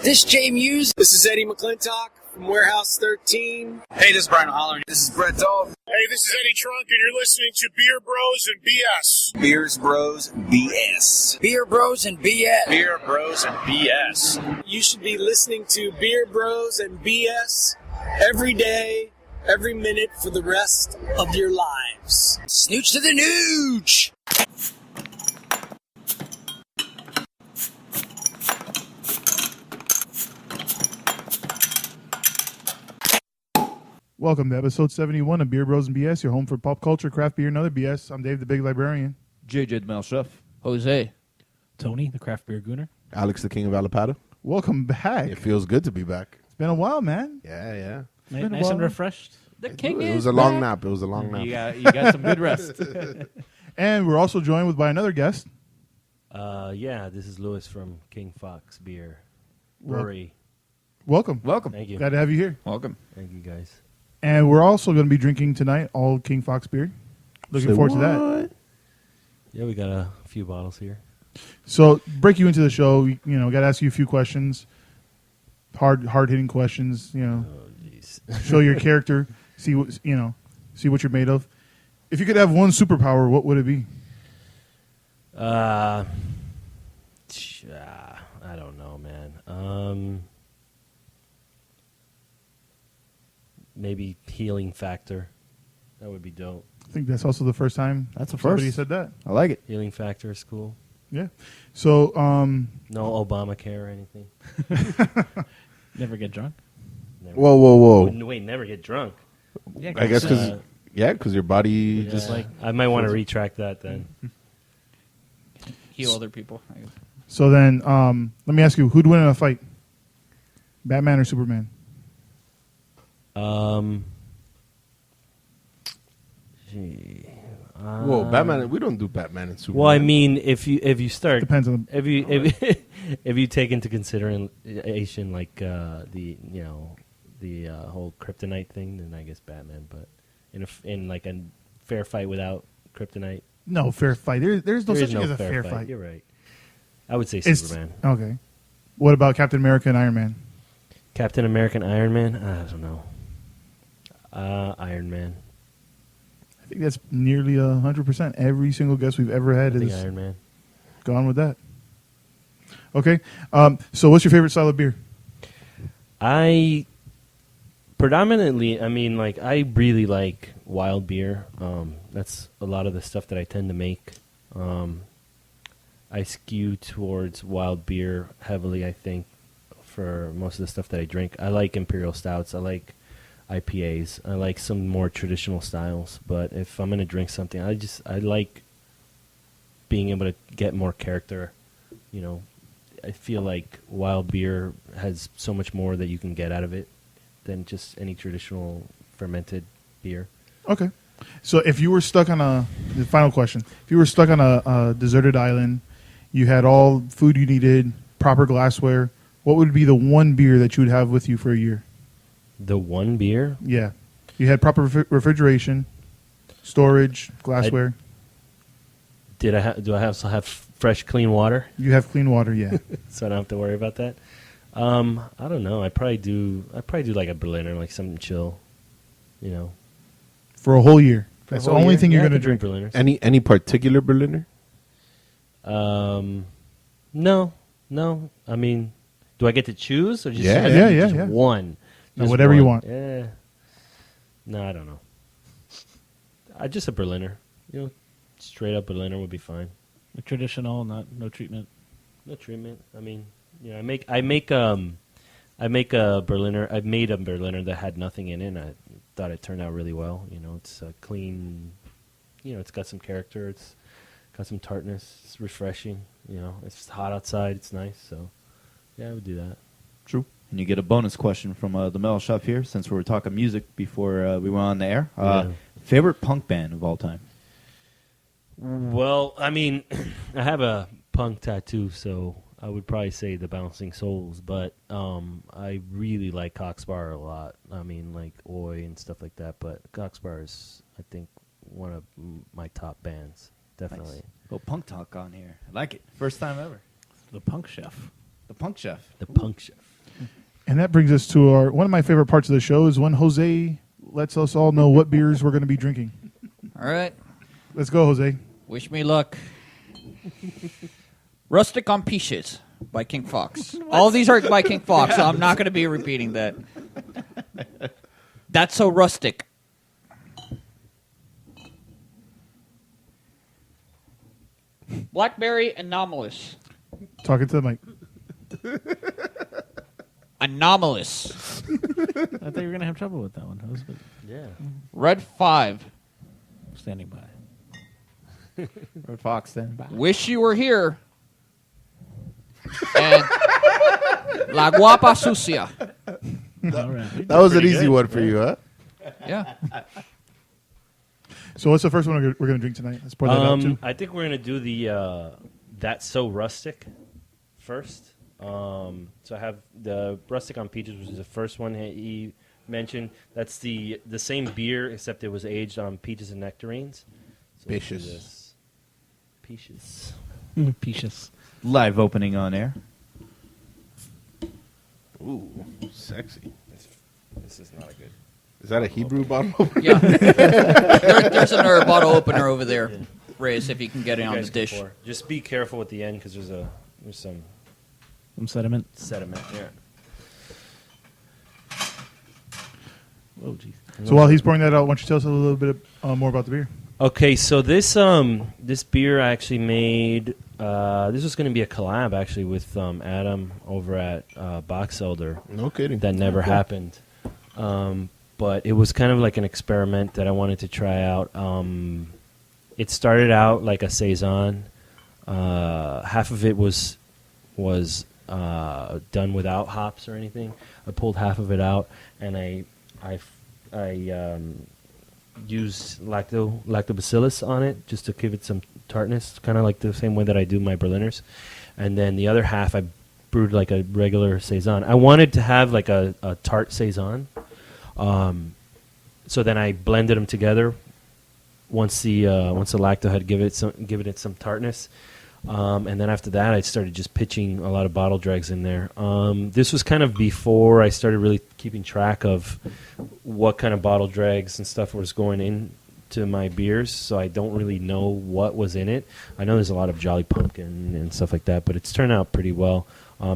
This Jay Muse. This is Eddie McClintock from Warehouse 13. Hey, this is Brian Holler. This is Brett Dahl. Hey, this is Eddie Trunk, and you're listening to Beer Bros and BS. Beers Bros BS. Beer Bros and BS. Beer Bros and BS. You should be listening to Beer Bros and BS every day, every minute for the rest of your lives. Snooch to the nooch. Welcome to episode 71 of Beer Bros and BS, your home for pop culture, craft beer, and other BS. I'm Dave, the Big Librarian. JJ, the Male Chef. Jose. Tony, the craft beer gooner. Alex, the King of Alapata. Welcome back. It feels good to be back. It's been a while, man. Yeah. Nice and refreshed. The king It is was a long nap. It was a long nap. You got some good rest. And we're also joined by another guest. Yeah, this is Lewis from King Fox Brewery. Welcome. Thank you. Glad to have you here. Welcome. Thank you, guys. And we're also going to be drinking tonight all King Fox beer. Looking forward to that. Yeah, we got a few bottles here. So, break you into the show. Got to ask you a few questions. Hard-hitting questions. Oh, jeez. Show your character. See what you're made of. If you could have one superpower, what would it be? I don't know, man. Maybe healing factor. That would be dope. I think that's also the first time somebody said that. I like it. Healing factor is cool. Yeah. So, no Obamacare or anything. Never get drunk. Never. Whoa. Wait, never get drunk. Yeah, I guess because your body just like I might want to retract that then. heal other people. I guess. So then, let me ask you, who'd win in a fight? Batman or Superman? Whoa, Batman. We don't do Batman and Superman. Well, I mean, if you start Depends on if you take into consideration like the whole kryptonite thing, then I guess Batman. But in like a fair fight without kryptonite, no fair fight. There's no such thing as a fair fight. You're right. I would say Superman. Okay. What about Captain America and Iron Man? Captain America and Iron Man? I don't know. Iron Man. I think that's nearly 100%. Every single guest we've ever had is Iron Man. Gone with that. Okay. So what's your favorite style of beer? I really like wild beer. That's a lot of the stuff that I tend to make. I skew towards wild beer heavily, I think, for most of the stuff that I drink. I like imperial stouts. I like IPAs. I like some more traditional styles. But if I'm going to drink something, I like being able to get more character. I feel like wild beer has so much more that you can get out of it than just any traditional fermented beer. Okay. So if you were stuck on the final question, if you were stuck on a deserted island, you had all food you needed, proper glassware, what would be the one beer that you would have with you for a year? The one beer? Yeah. You had proper refrigeration, storage, glassware. Do I also have fresh, clean water? You have clean water, yeah. So I don't have to worry about that. I don't know. I probably do like a Berliner, like something chill, For a whole year. That's the only thing you're going to drink. Berliners. Any particular Berliner? No. I mean, do I get to choose or just yeah. one? No, whatever you want. Yeah. No, I don't know. Just a Berliner. Straight up Berliner would be fine. The traditional, no treatment. No treatment. I mean, I make a Berliner. I've made a Berliner that had nothing in it. And I thought it turned out really well. It's clean. It's got some character. It's got some tartness. It's refreshing. It's hot outside. It's nice. So, yeah, I would do that. True. And you get a bonus question from the Male Chef here, since we were talking music before we went on the air. Favorite punk band of all time? Well, I mean, I have a punk tattoo, so I would probably say the Bouncing Souls, but I really like Coxbar a lot. I mean, like Oi and stuff like that, but Coxbar is, I think, one of my top bands, definitely. Nice. Well, punk talk on here. I like it. First time ever. The Punk Chef. The Punk Chef. The Punk Chef. And that brings us to one of my favorite parts of the show is when Jose lets us all know what beers we're going to be drinking. All right. Let's go, Jose. Wish me luck. Rustic on Peaches by King Fox. All of these are by King Fox, so I'm not going to be repeating that. That's so rustic. Blackberry Anomalous. Talking to the mic. Anomalous. I thought you were gonna have trouble with that one. Yeah. Red 5. Standing by. Red Fox then. Wish you were here. And La Guapa Sucia. All right. That was an pretty easy good. one for you, huh? Yeah. So what's the first one we're going to drink tonight? Let's pour that out too. I think we're gonna do the That's So Rustic first. So I have the Rustic on Peaches, which is the first one he mentioned. That's the same beer, except it was aged on peaches and nectarines. So let's do Peaches. this. Peaches. Peaches. Live opening on air. Ooh, sexy. This is not a good. Is that a Hebrew bottle opener? Yeah. There's another bottle opener over there, Reyes, if you can get it You on the guys can dish. pour. Just be careful with the end because there's some Sediment. sediment here. Oh, jeez. So while he's pouring that out, why don't you tell us a little bit more about the beer? Okay, so this beer I actually made. This was going to be a collab actually with Adam over at Box Elder. No kidding. That never happened. But it was kind of like an experiment that I wanted to try out. It started out like a saison. Half of it was done without hops or anything. I pulled half of it out, and I used lactobacillus on it just to give it some tartness, kind of like the same way that I do my Berliners. And then the other half I brewed like a regular saison. I wanted to have like a tart saison. So then I blended them together. Once the lacto had given it some tartness, and then after that I started just pitching a lot of bottle dregs in there. This was kind of before I started really keeping track of what kind of bottle dregs and stuff was going into my beers, so I don't really know what was in it. I know there's a lot of Jolly Pumpkin and stuff like that, but it's turned out pretty well.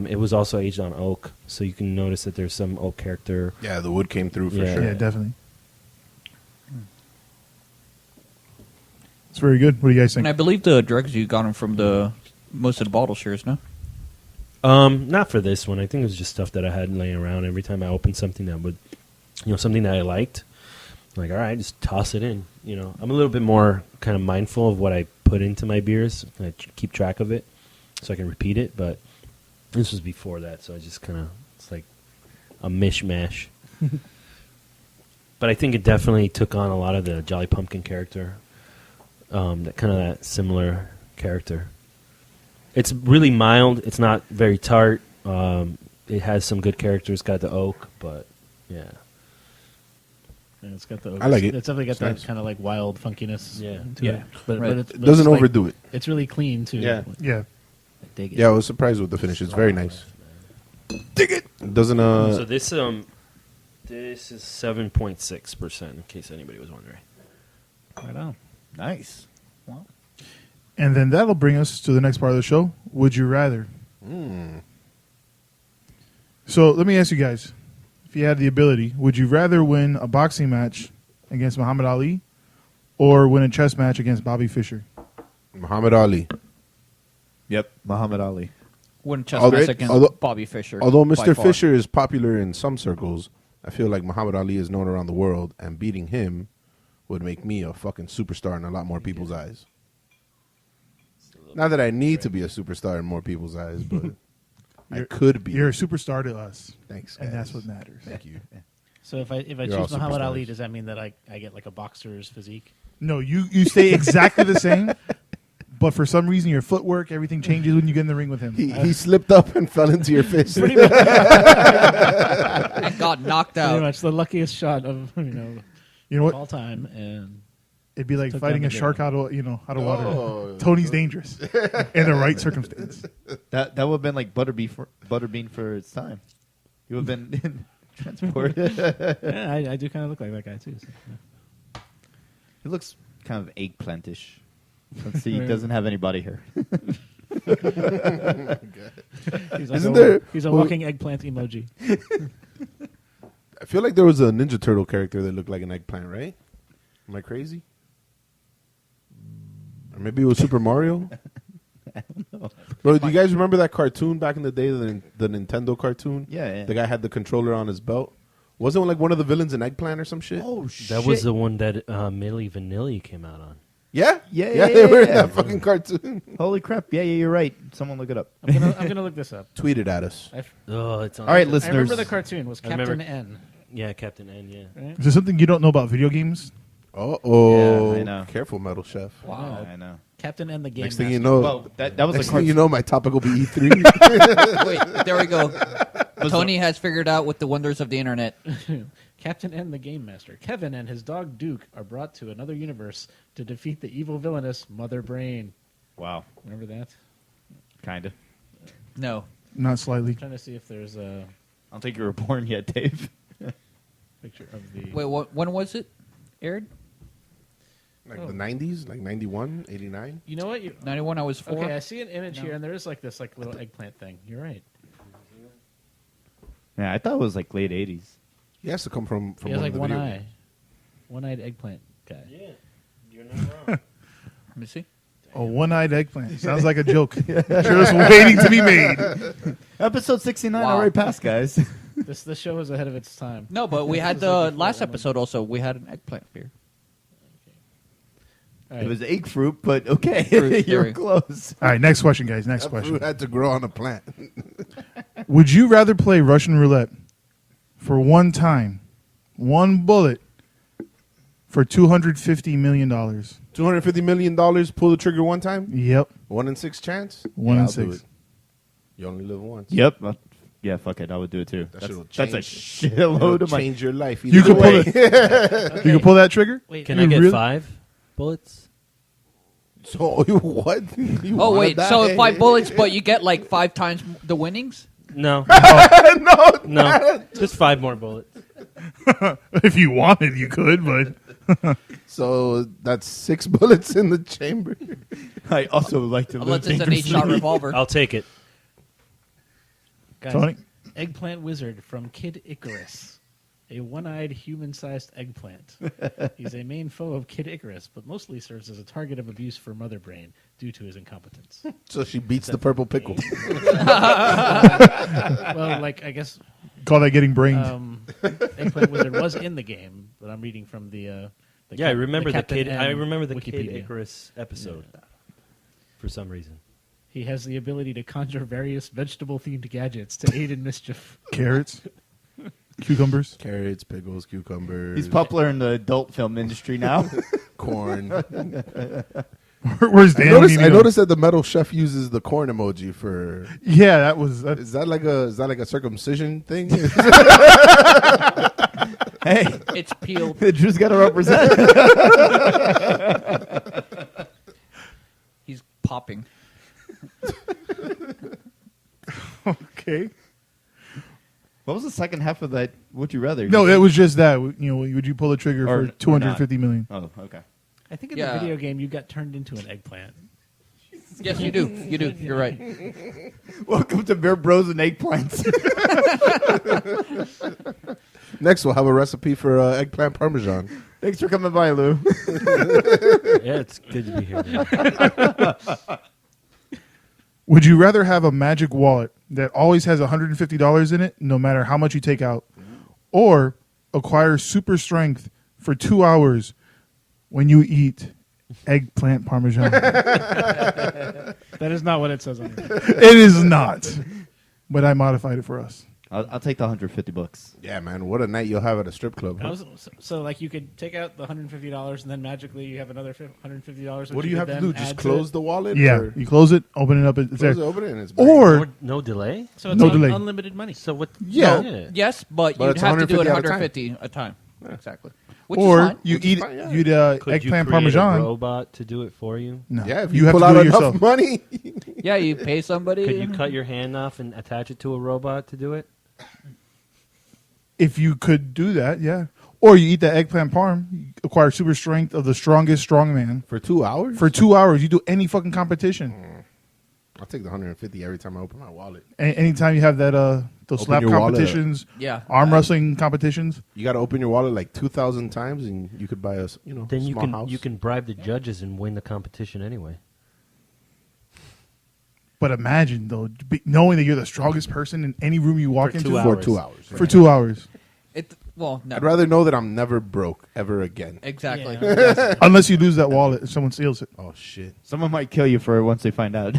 It was also aged on oak, so you can notice that there's some oak character. Yeah, the wood came through for Yeah. sure. Yeah, definitely. It's very good. What do you guys think? And I believe the dregs you got them from most of the bottle shares, no? Not for this one. I think it was just stuff that I had laying around. Every time I opened something that would, something that I liked, I'm like, all right, just toss it in. I'm a little bit more kind of mindful of what I put into my beers. I keep track of it so I can repeat it. But this was before that, so I just kind of, it's like a mishmash. But I think it definitely took on a lot of the Jolly Pumpkin character. That similar character. It's really mild. It's not very tart. It has some good character. It's got the oak, but yeah. And it's got the. I like it. It's definitely got It's that nice. kind of like wild funkiness. Yeah. To Yeah. It. But, Right. but It doesn't it's overdo it. It's really clean too. Yeah. Yeah. I dig it. Yeah, I was surprised with the finish. It's very nice. Dig it. It doesn't So this is 7.6%. In case anybody was wondering. Right on. Nice. And then that'll bring us to the next part of the show. Would you rather? So let me ask you guys, if you had the ability, would you rather win a boxing match against Muhammad Ali or win a chess match against Bobby Fischer? Muhammad Ali. Yep, Muhammad Ali. Wouldn't chess Although- match against although- Bobby Fischer. Although by Mr. far. Fisher is popular in some circles, I feel like Muhammad Ali is known around the world, and beating him would make me a fucking superstar in a lot more people's eyes. Not that I need to be a superstar in more people's eyes, but I could be. You're a superstar to us. Thanks, And guys. that's what matters. Thank you. So if I You're all choose Muhammad Ali, superstars. does that mean that I get like a boxer's physique? No, you stay exactly the same, but for some reason your footwork, everything changes when you get in the ring with him. He slipped up and fell into your fist. And got knocked Pretty out. much the luckiest shot of You know what? all time, and It'd be like Took fighting down a the shark villain. out of water. Oh. Tony's dangerous in the right circumstance. That would have been like Butterbean for its time. You have been transported. Yeah, I do kind of look like that guy too. So, yeah. He looks kind of eggplantish. Let's see, he doesn't have any body hair. He's a walking eggplant emoji. I feel like there was a Ninja Turtle character that looked like an eggplant, right? Am I crazy? Or maybe it was Super Mario? I don't know. Bro, do you guys remember that cartoon back in the day, the Nintendo cartoon? Yeah. The guy had the controller on his belt. Wasn't like one of the villains an eggplant or some shit? Oh, shit. That was the one that Milli Vanilli came out on. Yeah? Yeah, They were in that fucking cartoon. Holy crap. Yeah, you're right. Someone look it up. I'm gonna look this up. Tweet it at us. Oh, it's on. All right, I listeners. remember the cartoon was I remember- Captain N. Yeah, Captain N, yeah. Right? Is there something you don't know about video games? Oh, Yeah, I know. Careful, Metal Chef. Wow. I know. Captain N the game. Next thing you master. know, Well, that was next a thing you cartoon. know, my topic will be E3. Wait, there we go. Tony has figured out with the wonders of the internet. Captain N the game master. Kevin and his dog Duke are brought to another universe to defeat the evil villainous Mother Brain. Wow. Remember that? Kind of. No. Not slightly. I'm trying to see if there's a I don't think you were born yet, Dave. picture of the. Wait, when was it aired? Like the 90s? Like 91, 89? You know what? 91, I was 4. Okay, I see an image here, and there is like this like little eggplant thing. You're right. Yeah, I thought it was like late 80s. He has to come from He has one like of the one video eye. games. One-eyed eggplant guy. Yeah, you're not wrong. Let me see. A one-eyed eggplant. Sounds like a joke. Just waiting to be made. Episode 69 Wow. already passed, guys. This show is ahead of its time. No, but we had This is the like before last that one. episode also. We had an eggplant beer. All It right. was egg fruit, but okay. Fruit, You're sorry. close. All right, next question, guys. Next That question. fruit had to grow on a plant. Would you rather play Russian roulette for one time, one bullet, for $250 million? $250 million, pull the trigger one time? Yep. 1 in 6 chance? One Yeah, in I'll do 6. it. You only live once. Yep. Yeah, fuck it. I would do it too. That That's, shit will that's a change- shitload It'll of money. change your life. You either could pull way. it. You can pull that trigger? Wait, Can You I get really- 5 bullets? So what? You Oh wanna wait, die? so 5 bullets, but you get like 5 times the winnings? No. no, No. Just 5 more bullets. If you wanted, you could, but So that's 6 bullets in the chamber. I also like to live Unless it's an 8-shot revolver. I'll take it. guys, Tony? Eggplant Wizard from Kid Icarus. A one-eyed human-sized eggplant. He's a main foe of Kid Icarus, but mostly serves as a target of abuse for Mother Brain due to his incompetence. So she beats the purple pickle. Well, like, I guess call that getting brained. Eggplant Wizard was in the game, but I'm reading from the Yeah, I remember the Captain kid. N I remember the Kid Wikipedia. Icarus episode. For some reason. He has the ability to conjure various vegetable-themed gadgets to aid in mischief. Carrots, cucumbers. Carrots, pickles, cucumbers. He's popular in the adult film industry now. Corn. Where's Dan? I noticed that the metal chef uses the corn emoji for. Yeah, that was. Is that like a circumcision thing? Hey, It's peeled. Drew's got to represent. He's popping. Okay. What was the second half of that? Would you rather? No, it was just that. You know, would you pull the trigger Or- for $250 million? Oh, okay. I think in Yeah. the video game you got turned into an eggplant. Yes, you do. You do. You're right. Welcome to Beer Bros and Eggplants. Next, we'll have a recipe for eggplant parmesan. Thanks for coming by, Lou. Yeah, it's good to be here. Man. Would you rather have a magic wallet that always has $150 in it, no matter how much you take out, or acquire super strength for 2 hours when you eat eggplant parmesan? That is not what it says on it. It is not, but I modified it for us. I'll take the $150. Yeah, man. What a night you'll have at a strip club. Huh? So, like, you could take out the $150 and then magically you have another $150. What do you have to do? Just close the wallet? Yeah, or you close it, open it up, it's there. close it, open it, and it's Or No delay? So it's No delay. unlimited money. So what? Yeah. No, yes, but But you'd it's have to do it 150 150 a time. Exactly. Which is or fine. you Which is eat fine, yeah. you'd Could you eggplant create a parmesan. robot to do it for you? No, yeah, if you you, have pull to out do it enough yourself. money. Yeah, you pay somebody. Could you cut your hand off and attach it to a robot to do it? If you could do that, yeah. Or you eat that eggplant parm, you acquire super strength of the strongest strongman. For 2 hours? For 2 hours, you do any fucking competition. I'll take the 150 every time I open my wallet. Anytime you have that those Open slap your wallet. competitions, Yeah. arm wrestling competitions. You got to open your wallet like 2,000 times, and you could buy a Then you small can house. you can bribe the judges and win the competition anyway. But imagine though, knowing that you're the strongest person in any room you walk For into 2 for hours. 2 hours. For 2 hours, Well, no. I'd rather know that I'm never broke ever again. Exactly. Yeah. unless you lose that wallet and someone steals it. Oh shit! Someone might kill you for it once they find out.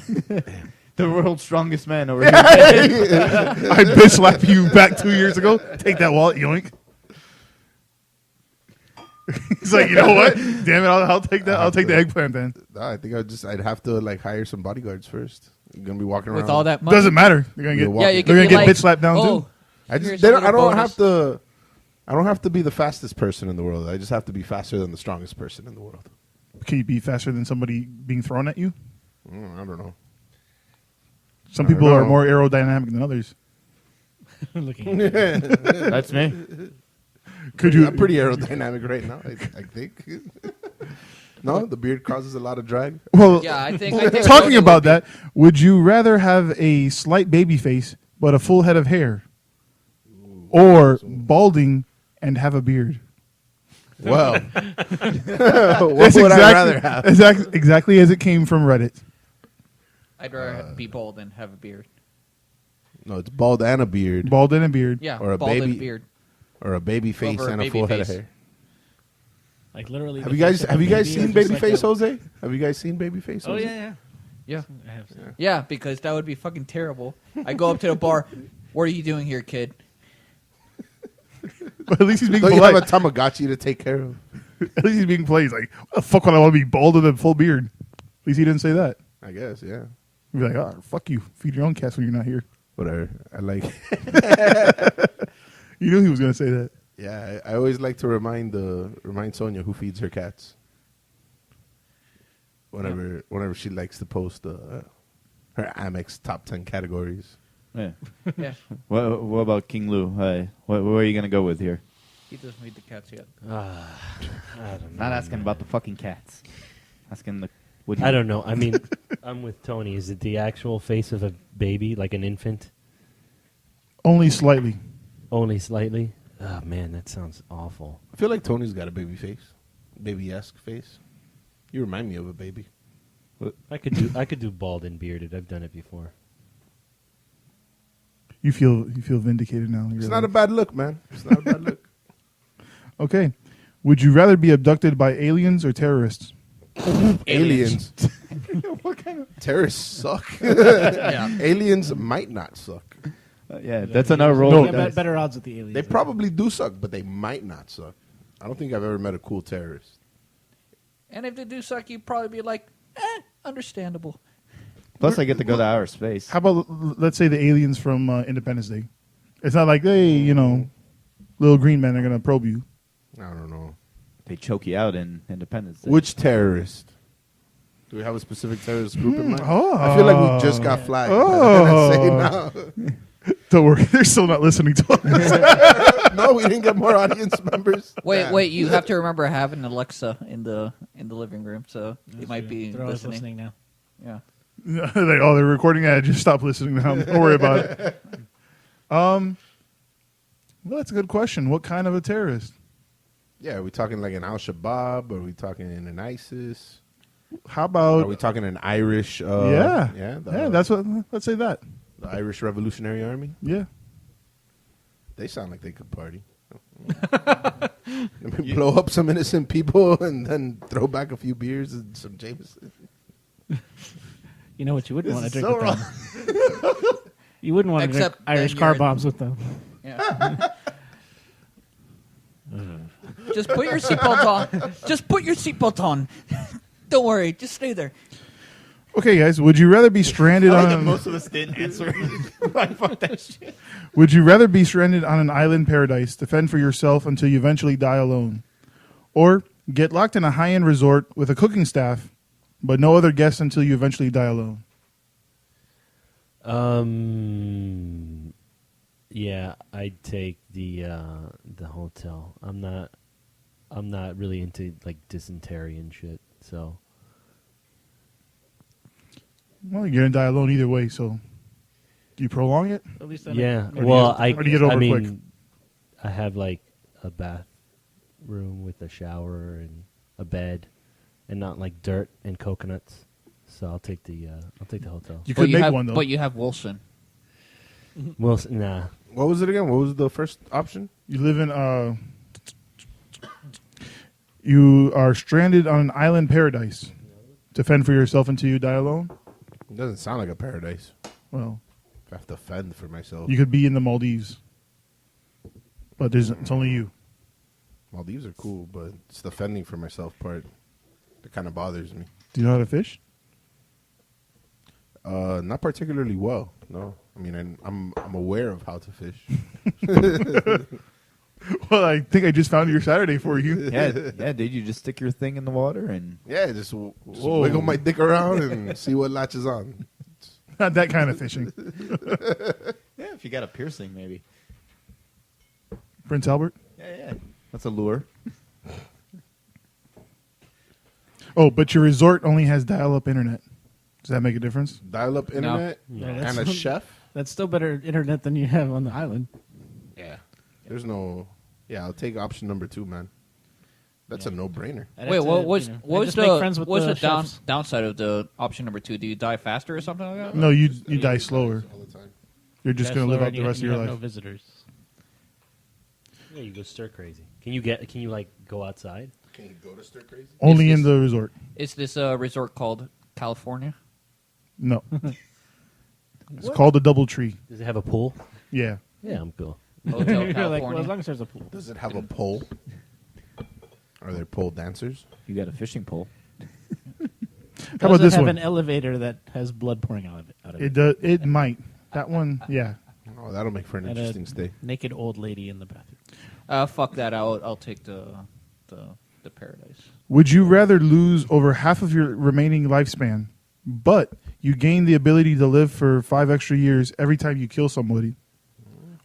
The world's strongest man over here. I bitch slap you back 2 years ago. Take that wallet, yoink. He's like, you know what? Damn it, I'll take that. I'll take the eggplant then. I think I'd have to like hire some bodyguards first. You're gonna be walking around With all that money. Doesn't matter. They're gonna get. Yeah, you they're can gonna be get like, bitch slapped down oh, too. here's a little I don't bonus. have to. I don't have to be the fastest person in the world. I just have to be faster than the strongest person in the world. Can you be faster than somebody being thrown at you? I don't know. Some I don't people are know. more aerodynamic than others. Looking at you. That's me. Could you? I'm pretty aerodynamic right now. I think. No, the beard causes a lot of drag. Well, Yeah, I think talking about that, would you rather have a slight baby face but a full head of hair, or balding and have a beard? Well, what would I rather have? Exactly as it came from Reddit. I'd rather be bald and have a beard. No, it's bald and a beard. Bald and a beard. Yeah, Or a bald baby- and beard. Or a baby face Over a and a baby full head of face. hair. Like literally. Have the you guys face of have a you guys baby seen is just Babyface like a- Jose? Have you guys seen Babyface Oh Jose? yeah. Yeah. I have seen. Yeah, because that would be fucking terrible. I go up to the bar. What are you doing here, kid? But at least he's being Don't you have a polite. Tamagotchi to take care of? At least he's being polite. He's like, what the fuck would I want to be bald with a full beard? At least he didn't say that. I guess, yeah. He'd be like, oh, fuck you. Feed your own cats when you're not here. Whatever. I like. You knew he was going to say that. Yeah, I always like to remind Sonia who feeds her cats. Whenever she likes to post her Amex top 10 categories. Yeah. Yeah. What about King Lou? What are you gonna go with here? He doesn't feed the cats yet. I don't know. Not asking about the fucking cats. Asking the. I don't know. I mean, I'm with Tony. Is it the actual face of a baby, like an infant? Only slightly. Only slightly? Oh, man, that sounds awful. I feel like Tony's got a baby face. Baby-esque face. You remind me of a baby. I could do bald and bearded. I've done it before. You feel vindicated now. It's not a bad look, man. It's not a bad look. Okay. Would you rather be abducted by aliens or terrorists? Aliens. What kind of terrorists suck? Yeah. Aliens might not suck. Yeah, that's another roll. No, with dice. Better odds with the aliens. They probably do suck, but they might not suck. I don't think I've ever met a cool terrorist. And if they do suck, you'd probably be like, understandable. Plus, I get to go to outer space. How about, let's say, the aliens from Independence Day? It's not like, hey, little green men are going to probe you. I don't know. They choke you out in Independence Day. Which terrorist? Do we have a specific terrorist group in mind? Oh. I feel like we just got flagged. Oh. Don't worry, they're still not listening to us. No, we didn't get more audience members. Wait! You have to remember I have an Alexa in the living room, so it might be They're always listening. listening now. Yeah. They're recording that. Just stop listening now. Don't worry about it. Well, that's a good question. What kind of a terrorist? Yeah, are we talking like an Al-Shabaab? Are we talking an ISIS? How about... Are we talking an Irish... yeah, that's what... Let's say that. The Irish Revolutionary Army? Yeah. They sound like they could party. Let me blow up some innocent people and then throw back a few beers and some Jameson. You know what you wouldn't want to drink so with them? You wouldn't want to drink Except Irish then car you're in- bombs with them. Yeah. Just put your seatbelt on. Just put your seatbelt on. Don't worry. Just stay there. Okay, guys. Would you rather be stranded on... most of us didn't answer. Fuck that shit. Would you rather be stranded on an island paradise to fend for yourself until you eventually die alone? Or get locked in a high-end resort with a cooking staff, but no other guests until you eventually die alone? Yeah, I'd take the hotel. I'm not really into like dysentery and shit. So Well, you're gonna die alone either way. So, do you prolong it? At least yeah. Or do Well, you get over quick? I have like a bathroom with a shower and a bed, and not like dirt and coconuts. So I'll take the hotel. You could make one though. But you have Wilson. Wilson, nah. What was it again? What was the first option? You live in you are stranded on an island paradise to fend for yourself until you die alone. It doesn't sound like a paradise. Well, I have to fend for myself. you could be in the Maldives, but it's only you. Maldives are cool, but it's the fending for myself part that kind of bothers me. Do you know how to fish? Not particularly well. No, I mean I'm aware of how to fish. Well, I think I just found your Saturday for you. Yeah, dude. You just stick your thing in the water and Yeah, just wiggle my dick around and see what latches on. Not that kind of fishing. yeah, if you got a piercing, maybe. Prince Albert. Yeah. That's a lure. Oh, but your resort only has dial-up internet. Does that make a difference? Dial-up internet and a chef. That's still better internet than you have on the island. Yeah, there's no. Yeah, I'll take option number 2, man. That's a no-brainer. Wait, what was the chefs. downside of the option number 2? Do you die faster or something like that? No, you die slower. All the time. You're just going to live out the rest of your have life. No visitors. Yeah, you go stir crazy. Can you like go outside? Can you go to stir crazy? Only in the resort. Is this a resort called California? No. It's called the Doubletree. Does it have a pool? Yeah. Yeah, I'm cool. Hotel You're California. like, well, as long as there's a pool. Does it have a pole? Are there pole dancers? You got a fishing pole. How about this have one? an elevator that has blood pouring out of it? It does. It might. That one, yeah. Oh, that'll make for an And interesting stay. Naked old lady in the bathroom. Fuck that. I'll take the paradise. Would you rather lose over half of your remaining lifespan, but you gain the ability to live for 5 extra years every time you kill somebody?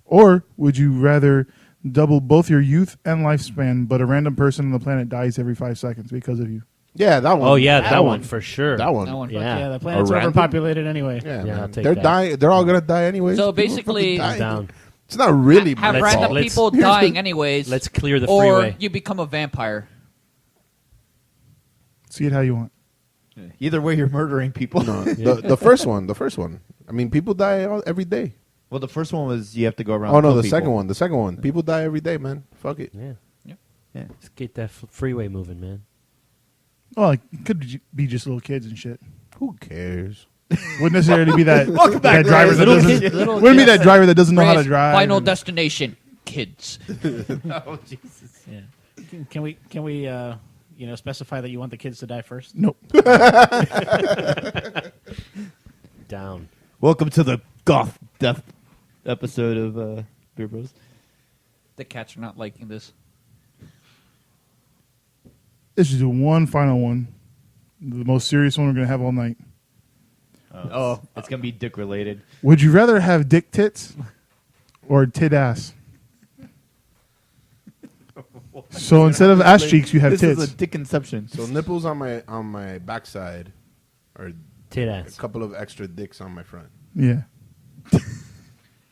Or would you rather double both your youth and lifespan, but a random person on the planet dies every 5 seconds because of you? Yeah, that one. Oh yeah, that one for sure. That one. That one. Yeah. Yeah, the planet's A random? overpopulated anyway. Yeah, Yeah, man. I'll take They're that. dying. They're all gonna die anyways. So People basically- fucking dying. Down. It's not really Have my random fault. people dying anyways. Let's clear the or freeway. you become a vampire. See it how you want. Either way, you're murdering people. No, the first one. The first one. I mean, people die every day. Well, the first one was you have to go around. Oh and no, kill the people. second one. The second one. People die every day, man. Fuck it. Yeah. Yeah. Let's get that freeway moving, man. Oh, it could be just little kids and shit. Who cares? Wouldn't necessarily be that, Welcome back, that driver Ray. that Little doesn't. kid- little Wouldn't be kids. that driver that doesn't know how to Ray's drive. Final and- destination, kids. Oh Jesus. Yeah. Can we specify that you want the kids to die first? Nope. Down. Welcome to the goth death episode of Beer Bros. The cats are not liking this. Let's just do one final one. The most serious one we're going to have all night. Oh, it's gonna be dick related. Would you rather have dick tits or tit ass? So instead of ass cheeks, you have This tits. is a dick inception. So nipples on my backside, or Tit a ass. couple of extra dicks on my front. Yeah.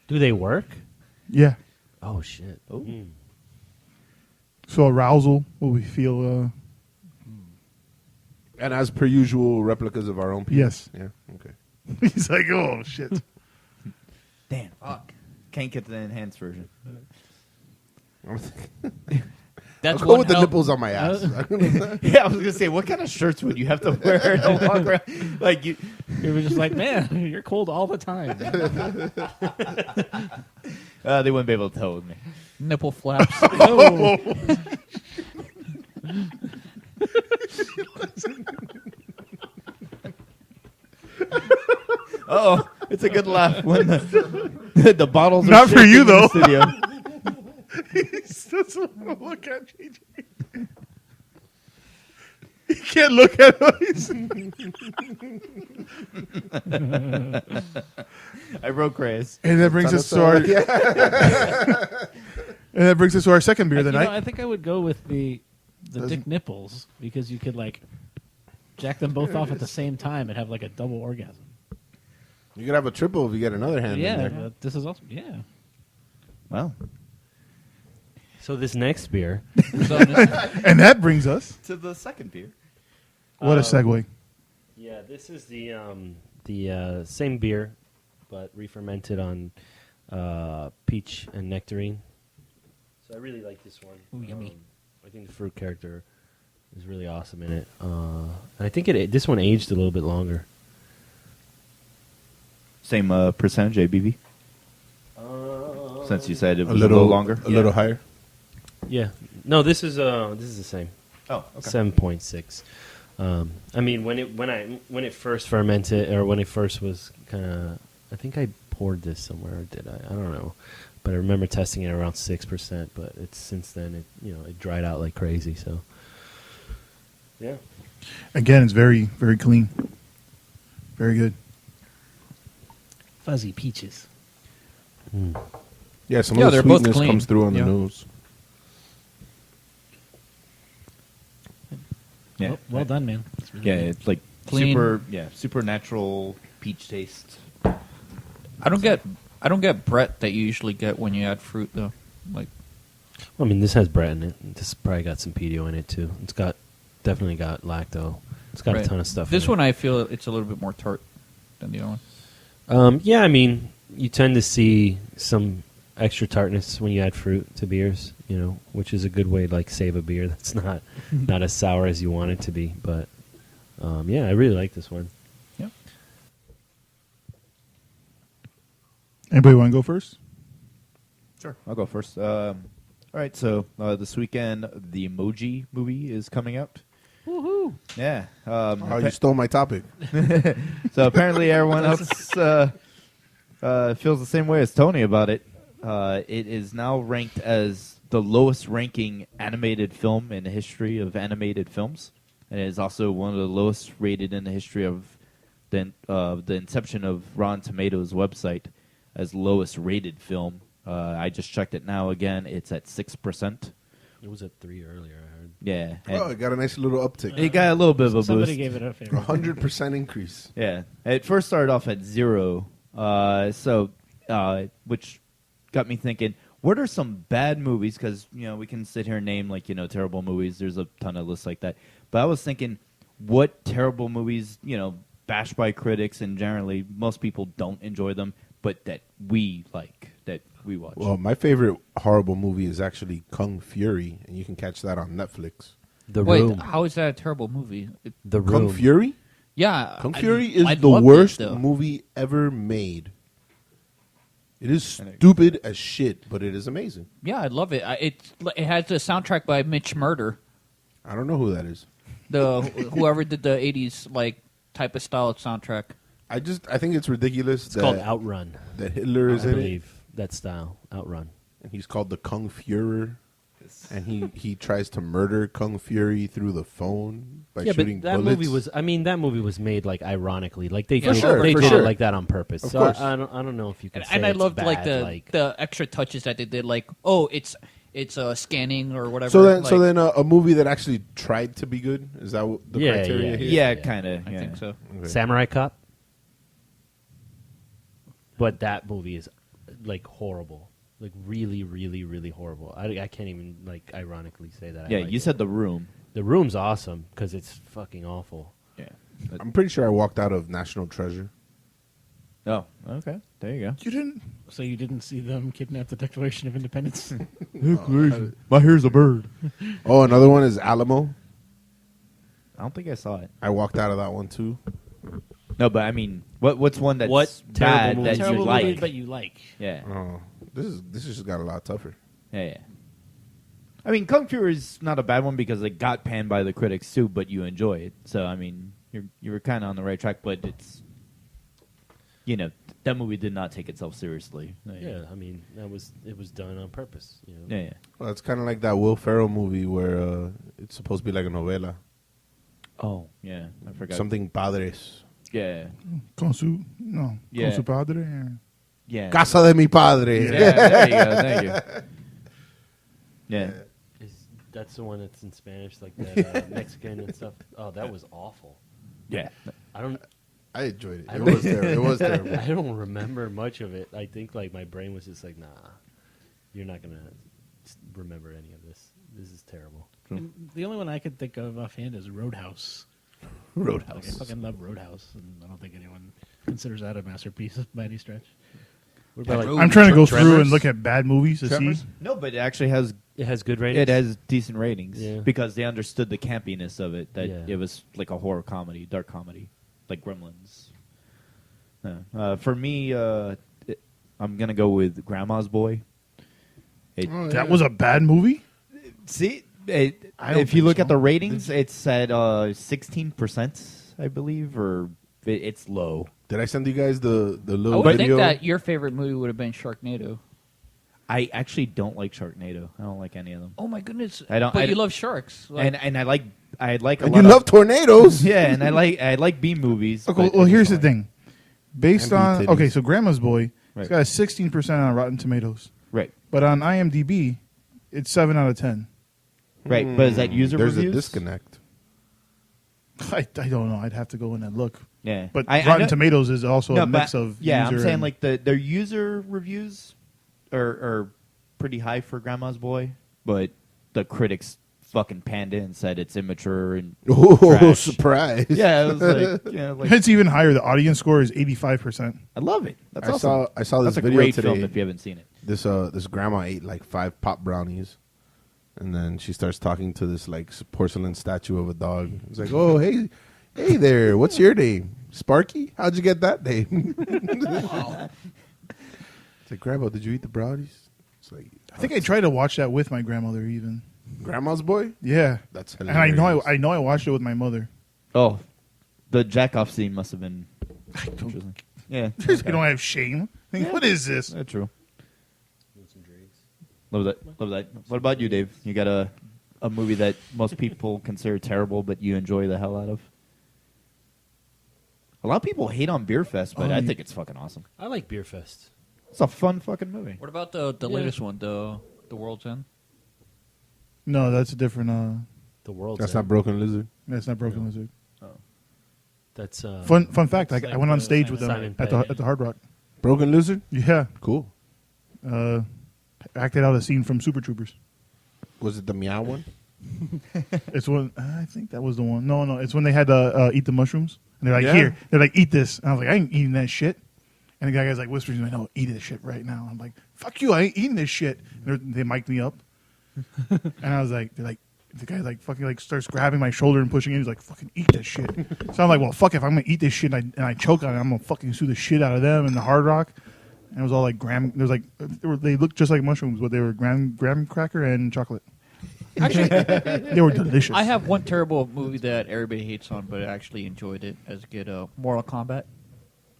Do they work? Yeah. Oh shit. Oh. So arousal, will we feel... And as per usual, replicas of our own people. Yes. Yeah. Okay. He's like, oh, shit. Damn. Fuck. Can't get the enhanced version. That's I'll go with the hell- nipples on my ass. Yeah, I was gonna say, what kind of shirts would you have to wear to walk around? Like you. You were just like, man, you're cold all the time. They wouldn't be able to tell with me. Nipple flaps. Oh. Oh, it's a good laugh when the bottles are Not for shaking you, in the though. studio. He doesn't want to look at JJ. He can't look at us. I broke Reyes. And that brings us to our. And that brings us to our second beer of the night. I think I would go with the dick nipples because you could like jack them both off at the same time and have like a double orgasm. You could have a triple if you get another hand in Yeah, there. this is awesome. Yeah. Well, So this next beer, And that brings us. to the second beer. What a segue. yeah, this is the same beer, but re-fermented on peach and nectarine. So I really like this one. Ooh, yummy. I think the fruit character is really awesome in it. And I think this one aged a little bit longer. Same percentage ABV. Since you said it A was little longer. A little higher. Yeah. No, this is the same. Oh, okay. 7.6. I mean, when it first fermented, or when it first was kind of, I think I poured this somewhere, or did I? I don't know, but I remember testing it around 6%. But it's since then it dried out like crazy. So, yeah. Again, it's very, very clean. Very good. Fuzzy peaches. Yeah, some Yeah, of the they're both sweetness clean. comes through on Yeah. the nose. Yeah. Well done, man. It's really Yeah, good. it's like Clean. super natural peach taste. I don't get Brett that you usually get when you add fruit though. Like Well, I mean, this has Brett in it. This probably got some pedio in it too. It's definitely got lacto. It's got right. a ton of stuff. This in one I feel it's a little bit more tart than the other one. it. Yeah, I mean, you tend to see some extra tartness when you add fruit to beers, which is a good way to like save a beer that's not as sour as you want it to be. But yeah, I really like this one. Yeah. Anybody want to go first? Sure, I'll go first. All right, so this weekend the Emoji movie is coming out. Woohoo! Yeah. Oh, you stole my topic. So apparently everyone else feels the same way as Tony about it. It is now ranked as the lowest ranking animated film in the history of animated films. And it is also one of the lowest rated in the history of the inception of Rotten Tomatoes website as lowest rated film. I just checked it now again. It's at 6%. It was at 3 earlier, I heard. Yeah. Oh, it got a nice little uptick. It got a little bit of a Somebody boost. gave it a favor. 100% increase. Yeah, it first started off at 0, which got me thinking, what are some bad movies? Because we can sit here and name terrible movies. There's a ton of lists like that. But I was thinking, what terrible movies bashed by critics and generally most people don't enjoy them, but that we like, that we watch. Well, my favorite horrible movie is actually Kung Fury, and you can catch that on Netflix. The Wait, Room. how is that a terrible movie? The Kung Room. Fury? Yeah, Kung Fury is I the loved it, worst though. movie ever made. It is stupid as shit, but it is amazing. Yeah, I love it. It has a soundtrack by Mitch Murder, I don't know who that is. whoever did the '80s type of style of soundtrack. I think it's ridiculous It's that called Outrun. that Hitler is I in it, believe that style. Outrun. and he's called the Kung Führer, and he tries to murder Kung Fury through the phone by Yeah, shooting but that bullets. movie was. I mean, that movie was made ironically. Like they For did, sure, they for did sure. it like that on purpose. Of So course. I don't know if you can. And I it's loved bad, the extra touches that they did, it's scanning or whatever. So then a movie that actually tried to be good, is that the Yeah, criteria yeah, here? yeah, kind of. I think so. Okay. Samurai Cop. But that movie is horrible, really, really, really horrible. I can't even ironically say that. I Yeah, like you it. said The Room. The Room's awesome because it's fucking awful. Yeah. I'm pretty sure I walked out of National Treasure. Oh, okay. There you go. You didn't. So you didn't see them kidnap the Declaration of Independence? My hair's a bird. Oh, another one is Alamo. I don't think I saw it. I walked out of that one too. No, but I mean, what's one that's What terrible bad movie? that Terrible you like? movie, but you like. Yeah. Oh, this has just got a lot tougher. Yeah. I mean, Kung Fury is not a bad one because it got panned by the critics too, but you enjoy it. So I mean, you were kind of on the right track, but it's that movie did not take itself seriously. Yeah, I mean it was done on purpose. Yeah. Well, it's kind of like that Will Ferrell movie where it's supposed to be like a novela. Oh, yeah. I forgot. Something Padres. Yeah. Con su padre. Yeah. Casa de mi padre. Yeah, there you go. Thank you. Yeah. That's the one that's in Spanish, like that Mexican and stuff. Oh, that was awful. Yeah. I enjoyed it. It was terrible. It was terrible. I don't remember much of it. I think like my brain was just like, nah, you're not gonna remember any of this. This is terrible. And the only one I could think of offhand is Roadhouse. Roadhouse. Like, I fucking love Roadhouse, and I don't think anyone considers that a masterpiece by any stretch. What about, I'm trying to go through and look at bad movies to see. No, but it actually has good ratings. It has decent ratings Yeah. because they understood the campiness of it. That Yeah. it was like a horror comedy, dark comedy, like Gremlins. For me, I'm gonna go with Grandma's Boy. That was a bad movie? See, I don't if you think look so. at the ratings, it's at 16%, I believe, or it's low. Did I send you guys the I little would video? think that your favorite movie would have been Sharknado. I actually don't like Sharknado. I don't like any of them. Oh my goodness! I don't. But I you don't- love sharks. Like, and I like a And lot you of- love tornadoes. Yeah, and I like B movies. Okay, but well, I here's just the don't like- thing. Based And on titties. okay, so Grandma's Boy, Right. it's got a 16% on Rotten Tomatoes, Right, but on IMDb, it's 7 out of 10. right. But is that user There's reviews? a disconnect. I don't know. I'd have to go in and look. Yeah, But I Rotten know- Tomatoes is also No, a mix but- of yeah. I'm user saying and- like their user reviews are pretty high for Grandma's Boy, but the critics fucking panned it and said it's immature and Oh, trash. surprise! Yeah, it was like it's even higher. The audience score is 85%. I love it. That's I awesome. saw this That's a video great today. film if you haven't seen it. This grandma ate like 5 pop brownies, and then she starts talking to this like porcelain statue of a dog. It's like, oh hey there, what's your name? Sparky? How'd you get that name? It's like, Grandma, did you eat the brownies? It's like, I think I tried to watch that with my grandmother even. Grandma's Boy. Yeah, That's and hilarious. I know I watched it with my mother. Oh, the jack off scene must have been interesting. Yeah, You don't have shame. Like, what is this? that's true. Love that. Love that. What about you, Dave? You got a movie that most people consider terrible, but you enjoy the hell out of? A lot of people hate on Beer Fest, but I think it's fucking awesome. I like Beer Fest. It's a fun fucking movie. what about the latest one, the World's End? No, that's a different. The World's That's End. not Broken Lizard. That's not Broken Lizard. That's Fun fact. it's I like went on the stage with them Simon at Pegg. the Hard Rock. Broken Lizard. Yeah, Cool. acted out a scene from Super Troopers. Was it the meow one? It's when I think that was the one. No, it's when they had to eat the mushrooms, and they're like, Yeah. "Here," they're like, "Eat this," and I was like, "I ain't eating that shit." And the guy's like whispering, "No, eat this shit right now." I'm like, "Fuck you, I ain't eating this shit." And they mic'd me up, and I was like, "They're like." The guy like fucking like starts grabbing my shoulder and pushing in. He's like, "Fucking eat this shit." So I'm like, "Well, fuck, if I'm gonna eat this shit and I choke on it, I'm gonna fucking sue the shit out of them and the Hard Rock." And it was all like graham. There was like they looked just like mushrooms, but they were graham cracker and chocolate. Actually, They were delicious. I have one terrible movie that everybody hates on, but I actually enjoyed it as good. Mortal Kombat.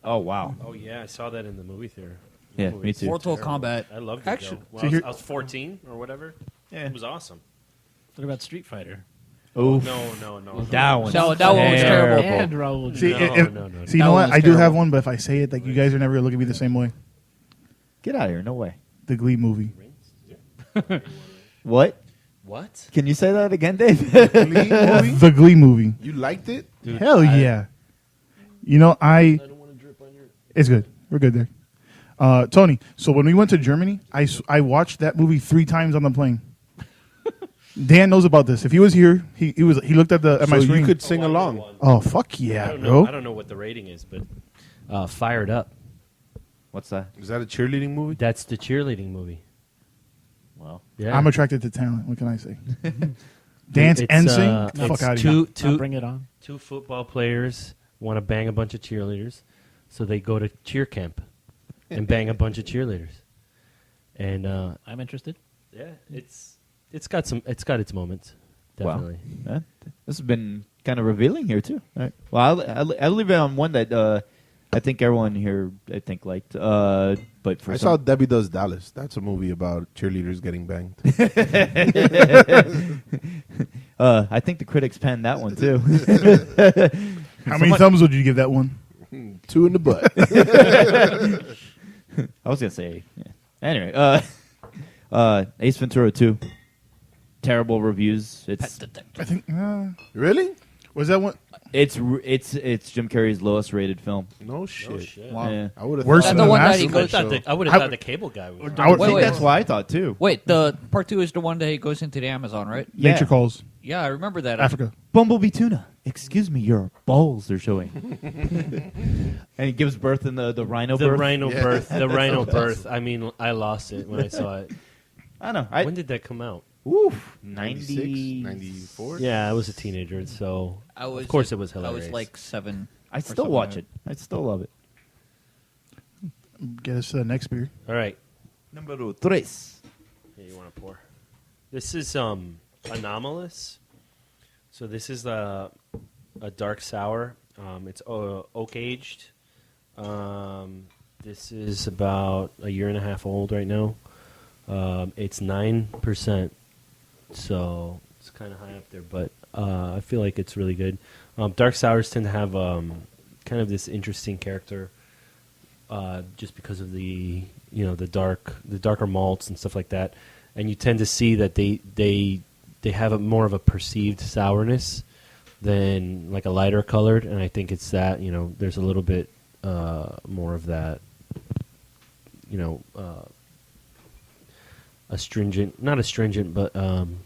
Oh wow. Oh yeah, I saw that in the movie theater. Yeah, Movie. me too. Mortal Kombat. I loved it. Actually, Though. Well, See, I, was, here- I was 14 or whatever. Yeah. It was awesome. What about Street Fighter? No. That one. No, that one was terrible. And Raul. See, No, if- no. see, you That know one what? was I do have terrible. one, but if I say it, like you guys are never gonna look at me the same way. Get out of here. No way. The Glee movie. What? What? Can you say that again, Dave? Glee movie? The Glee movie. You liked it? Dude, Hell yeah. You know, I don't want to drip on your. It's good. We're good there. Tony, so when we went to Germany, I watched that movie 3 times on the plane. Dan knows about this. If he was here, he looked at my So screen. you could sing along. Oh fuck I yeah, don't bro! know. I don't know what the rating is, but Fired Up. What's that? Is that a cheerleading movie? That's the cheerleading movie. Well, Yeah. I'm attracted to talent. What can I say? Dance and sing. Get the fuck it's out of here. Now bring it on. 2 football players want to bang a bunch of cheerleaders, so they go to cheer camp and bang a bunch of cheerleaders. And I'm interested. yeah, it's got its moments, definitely. Wow. This has been kind of revealing here too. All right. Well, I'll leave it on one that I think everyone here liked. But for I some- saw Debbie Does Dallas. That's a movie about cheerleaders getting banged. I think the critics panned that one too. How many thumbs would you give that one? 2 in the butt. I was gonna say. Yeah. Anyway, Ace Ventura 2. Terrible reviews. It's I think. Really? Was that one? it's Jim Carrey's lowest rated film. No shit. Wow. Yeah. I would have Worse That than the the one that Master he goes. I would have thought the cable guy was. I would Wait, think wait. That's why I thought too. Wait, the part 2 is the one that he goes into the Amazon, right? Yeah. Nature calls Yeah, I remember that. Africa. Bumblebee tuna. Excuse me, your balls are showing. And he gives birth in the rhino The birth. rhino Yeah. birth. The rhino birth. I mean, I lost it when I saw it. I know. When did that come out? Oof, 96, 94? Yeah, I was a teenager, so I was, of course it was I hilarious. was like 7. I or still something watch like it. I still love it. Get us to the next beer. All right. Number 3. Yeah, you want to pour? This is anomalous. So this is a dark sour. It's oak aged. This is about a year and a half old right now. It's 9%, so it's kind of high up there. But I feel like it's really good. Dark sours tend to have kind of this interesting character, just because of the darker malts and stuff like that. And you tend to see that they have more of a perceived sourness than like a lighter colored, and I think it's that there's a little bit more of that not astringent, but kind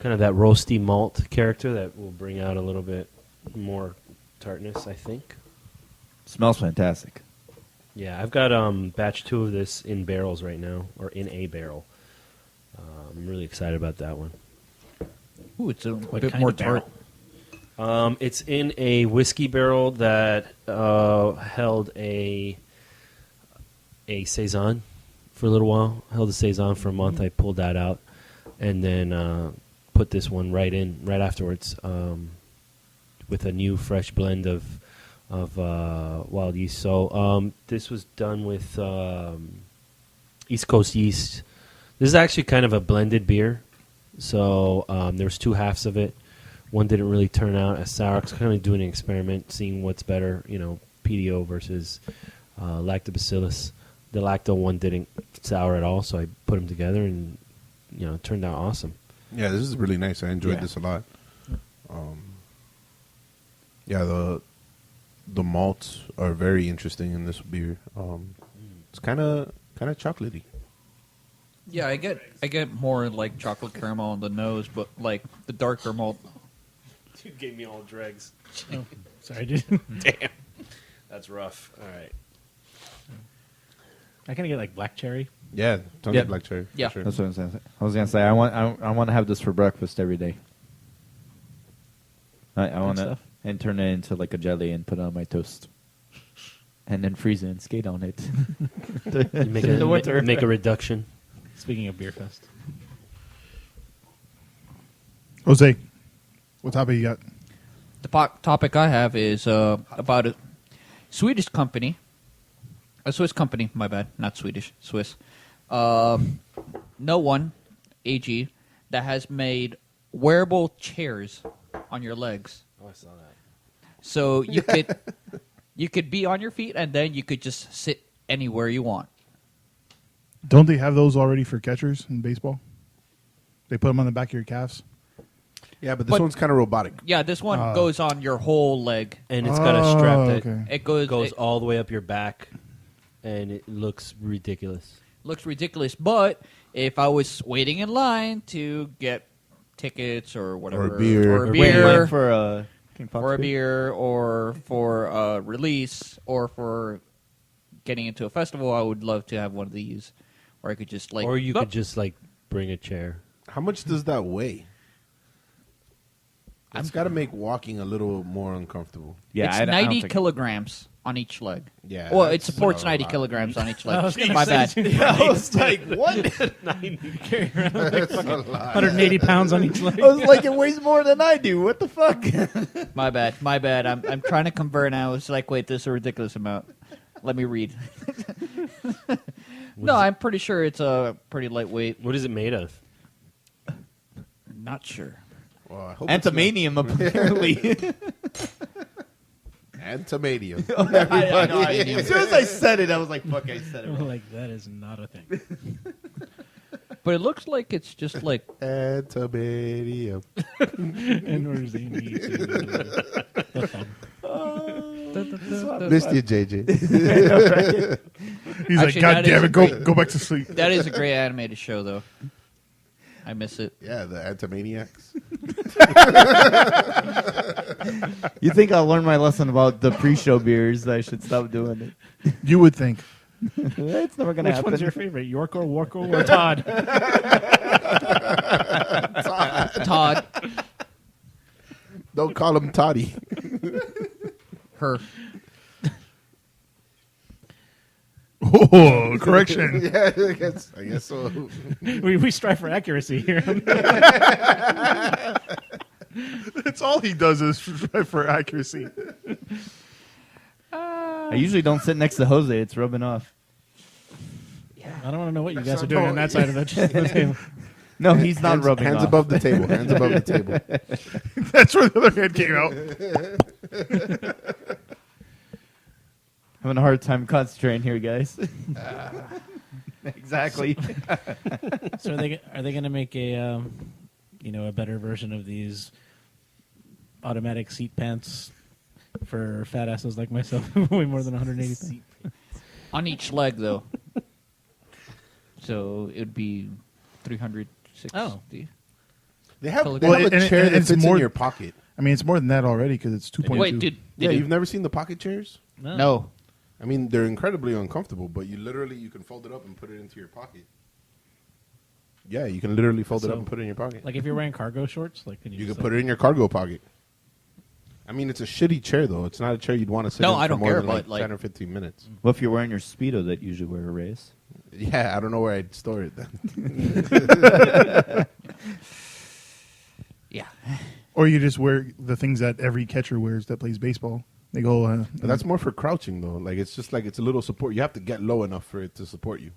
of that roasty malt character that will bring out a little bit more tartness, I think. Smells fantastic. Yeah, I've got batch 2 of this in barrels right now, or in a barrel. I'm really excited about that one. Ooh, it's a What bit kind more of barrel? tart. It's in a whiskey barrel that held a saison for a little while. Held a saison for a month. I pulled that out, and then put this one right afterwards with a new fresh blend of wild yeast. So this was done with East Coast yeast. This is actually kind of a blended beer. So there was 2 halves of it. One didn't really turn out as sour. I was kind of doing an experiment, seeing what's better, PDO versus lactobacillus. The lacto one didn't sour at all, so I put them together, and it turned out awesome. Yeah, this is really nice. I enjoyed this a lot. Yeah, the malts are very interesting in this beer. It's kind of chocolatey. Yeah, I get more like chocolate caramel on the nose, but like the darker malt. You gave me all dregs. Oh, sorry, dude. Damn. That's rough. All right. I kind of get like black cherry. Yeah, tons Yeah. of black cherry. for Yeah. sure. That's what I was gonna say. I want to have this for breakfast every day. I want to stuff. and turn it into like a jelly and put it on my toast, and then freeze it and skate on it. You make In the winter. make a reduction. Speaking of beer fest, Jose, what topic you got? The topic I have is about a Swedish company, a Swiss company. My bad, not Swedish, Swiss. No one, AG, that has made wearable chairs on your legs. Oh, I saw that. So you could be on your feet and then you could just sit anywhere you want. Don't they have those already for catchers in baseball? They put them on the back of your calves. Yeah, but this But- one's kind of robotic. Yeah, this one goes on your whole leg. And it's got a strap that okay. It goes all the way up your back, and it looks ridiculous. looks ridiculous. But if I was waiting in line to get tickets or whatever, Or a beer. or a Or beer, for King Fox or a beer. beer, or for a release, or for getting into a festival, I would love to have one of these, or I could just like, Or you boop. could just like bring a chair. How much does that weigh? It's got to make walking a little more uncomfortable. Yeah, it's I don't 90 think- kilograms on each leg. Yeah, Well, it that's supports a 90 lot. kilograms on each I was leg. gonna My say, bad. dude, I was like, what? carry around like That's fucking a lot. 180 pounds on each leg. I was like, it weighs more than I do. What the fuck? My bad. My bad. I'm trying to convert, and I was like, wait, this is a ridiculous amount. Let me read. No, I'm pretty sure it's a pretty lightweight. What is it made of? Not sure. Well, I hope it's not- Antimanium, apparently. Antimadium. I know, as soon as I said it, I was like, "Fuck!" I said it. Wrong. Like that is not a thing. But it looks like it's just like Antimadium. And where's the Missed you, JJ. He's Actually, like, God that damn is it, a great- go back to sleep. that is a great animated show, though. I miss it. Yeah, the Antimaniacs. You think I'll learn my lesson about the pre-show beers? I should stop doing it. You would think. It's never gonna Which happen. one's your favorite, Yorko, Warko, or Todd? Todd, Don't call him Toddy. her. Oh, correction. Yeah, I guess so. we strive for accuracy here. That's all he does is strive for accuracy. I usually don't sit next to Jose. It's rubbing off. I don't want to know what you guys are doing on that side of the table. No, he's not rubbing hands off. above the table. Hands above the table. That's where the other hand came out. Having a hard time concentrating here, guys. Exactly. So are they going to make a a better version of these automatic seat pants for fat asses like myself who weigh more than 180 pounds? On each leg, though. So it would be 360. Oh. They have, Totally. they have Well, a and chair that it's fits more- in your pocket. I mean, it's more than that already because it's 2.2. Wait, did Yeah, you- you've never seen the pocket chairs? No. I mean, they're incredibly uncomfortable, but you can fold it up and put it into your pocket. Yeah, you can literally fold it up So, and put it in your pocket. Like if you're wearing cargo shorts, like can You just, can put it in your cargo pocket. I mean, it's a shitty chair, though. It's not a chair you'd want to sit No, in I for don't more care, than but, like- 10 or 15 minutes. Well, if you're wearing your Speedo that you usually wear a race. Yeah, I don't know where I'd store it then. Yeah. Or you just wear the things that every catcher wears that plays baseball. They go. But that's more for crouching, though. Like, it's just like it's a little support. You have to get low enough for it to support you.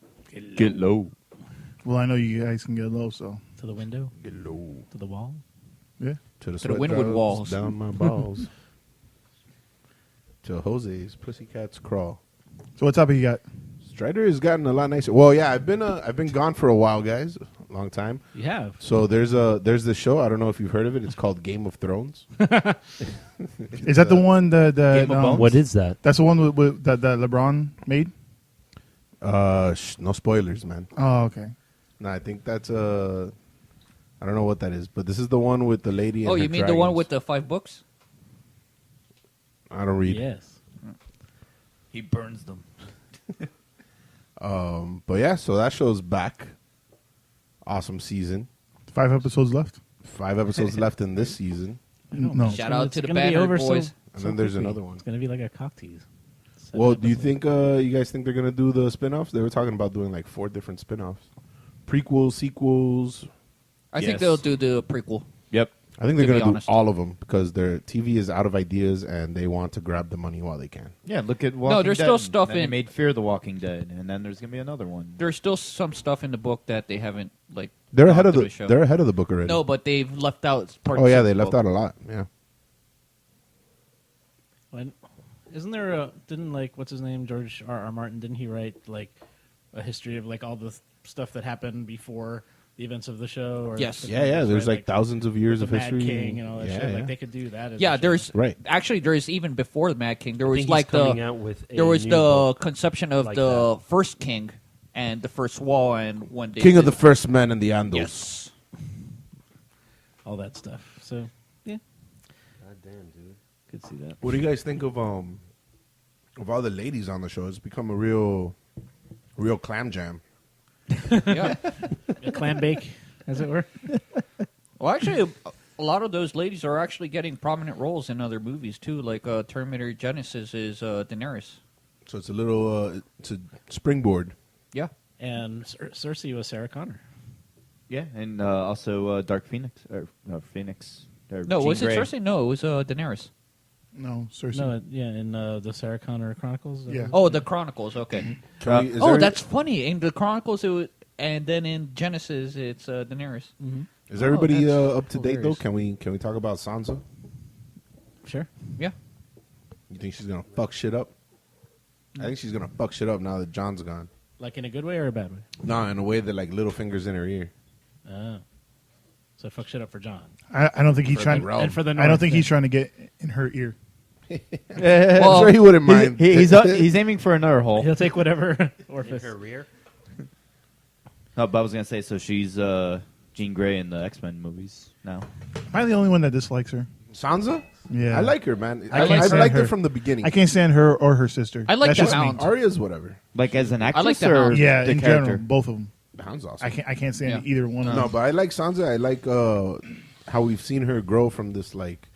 Get low. Well, I know you guys can get low, so to the window, Get low. to the wall. yeah. To the, the sweat windward drops walls. down my balls. To Jose's pussycats crawl. So what topic you got? Strider has gotten a lot nicer. Well, yeah, I've been gone for a while, guys. A long time. You have. So there's this show. I don't know if you've heard of it. It's called Game of Thrones. Is that the one that Game of Bones? What is that? That's the one that LeBron made? No spoilers, man. Oh, okay. No, I think that's I don't know what that is, but this is the one with the lady. And Oh, her you mean the one dragons. with the 5 books? I don't read. Yes. He burns them. But yeah, so that show's back. Awesome season. 5 episodes left. 5 episodes left in this season, No. Shout out to the gonna be Banner over boys. and then there's another one. It's going to be like a cock tease. Well, do you think you guys think they're gonna do the spin-offs? They were talking about doing like 4 different spin-offs, prequels, sequels. I think Yes. they'll do the prequel. Yep. I think they're To be gonna do honest. all of them because their TV is out of ideas and they want to grab the money while they can. Yeah, look at Walking there's Dead. still stuff Then they in- made Fear the Walking Dead, and then there's going to be another one. There's still some stuff in the book that they haven't like. They're gone ahead of through the show. they're ahead of the book already. No, but they've left out parts. Oh yeah, of they the left book. out a lot. Yeah. When, isn't there a didn't like what's his name George R. Martin? Didn't he write like a history of like all the stuff that happened before the events of the show? Or Yes. didn't Yeah, he yeah. just There's write, like thousands of years the of Mad history. King and all that yeah, shit. yeah. Like they could do that. As Yeah, a show. there's Right. actually there's even before the Mad King. There I was think he's like coming the out with there a was new the book conception of like the that. first king and the first wall and when they King of did- the first men in the Andals. yes. all that stuff. So yeah, God damn, dude. could see that. What do you guys think of all the ladies on the show? It's become a real clam jam. Yeah. A clam bake, as it were. Well, actually, a lot of those ladies are actually getting prominent roles in other movies too. Like Terminator Genesis is Daenerys. So it's a little it's a springboard. Yeah. And Cersei was Sarah Connor. Yeah, and also Dark Phoenix. Or Phoenix. Or No, Jean was Grey. it Cersei? No, it was Daenerys. No, Cersei. No, yeah, in the Sarah Connor Chronicles. Yeah. Oh, the Chronicles. Okay. Is Oh, there- that's funny. In the Chronicles, and then in Genesis, it's Daenerys. Mm-hmm. Is everybody that's up to date though? hilarious. Can we talk about Sansa? Sure. Yeah. You think she's gonna fuck shit up? I think she's gonna fuck shit up now that John's gone. Like in a good way or a bad way? No, in a way that like Littlefinger's in her ear. Oh. So fuck shit up for John. I don't think he's For trying. the realm. And for the I don't North, think then. he's trying to get in her ear. I'm sure he wouldn't mind. He's aiming for another hole. He'll take whatever orifice. her rear. Oh, but I was gonna say, so she's Jean Grey in the X-Men movies now. Am I the only one that dislikes her? Sansa? Yeah. I like her, man. I can't I've stand liked her her. from the beginning. I can't stand her or her sister. I like That's the just me. Hound. Arya's whatever. Like as an actress like the or Hound. Yeah, the in character? general, both of them. The Hound's awesome. I can't stand Yeah. either one of No, them. but I like Sansa. I like how we've seen her grow from this like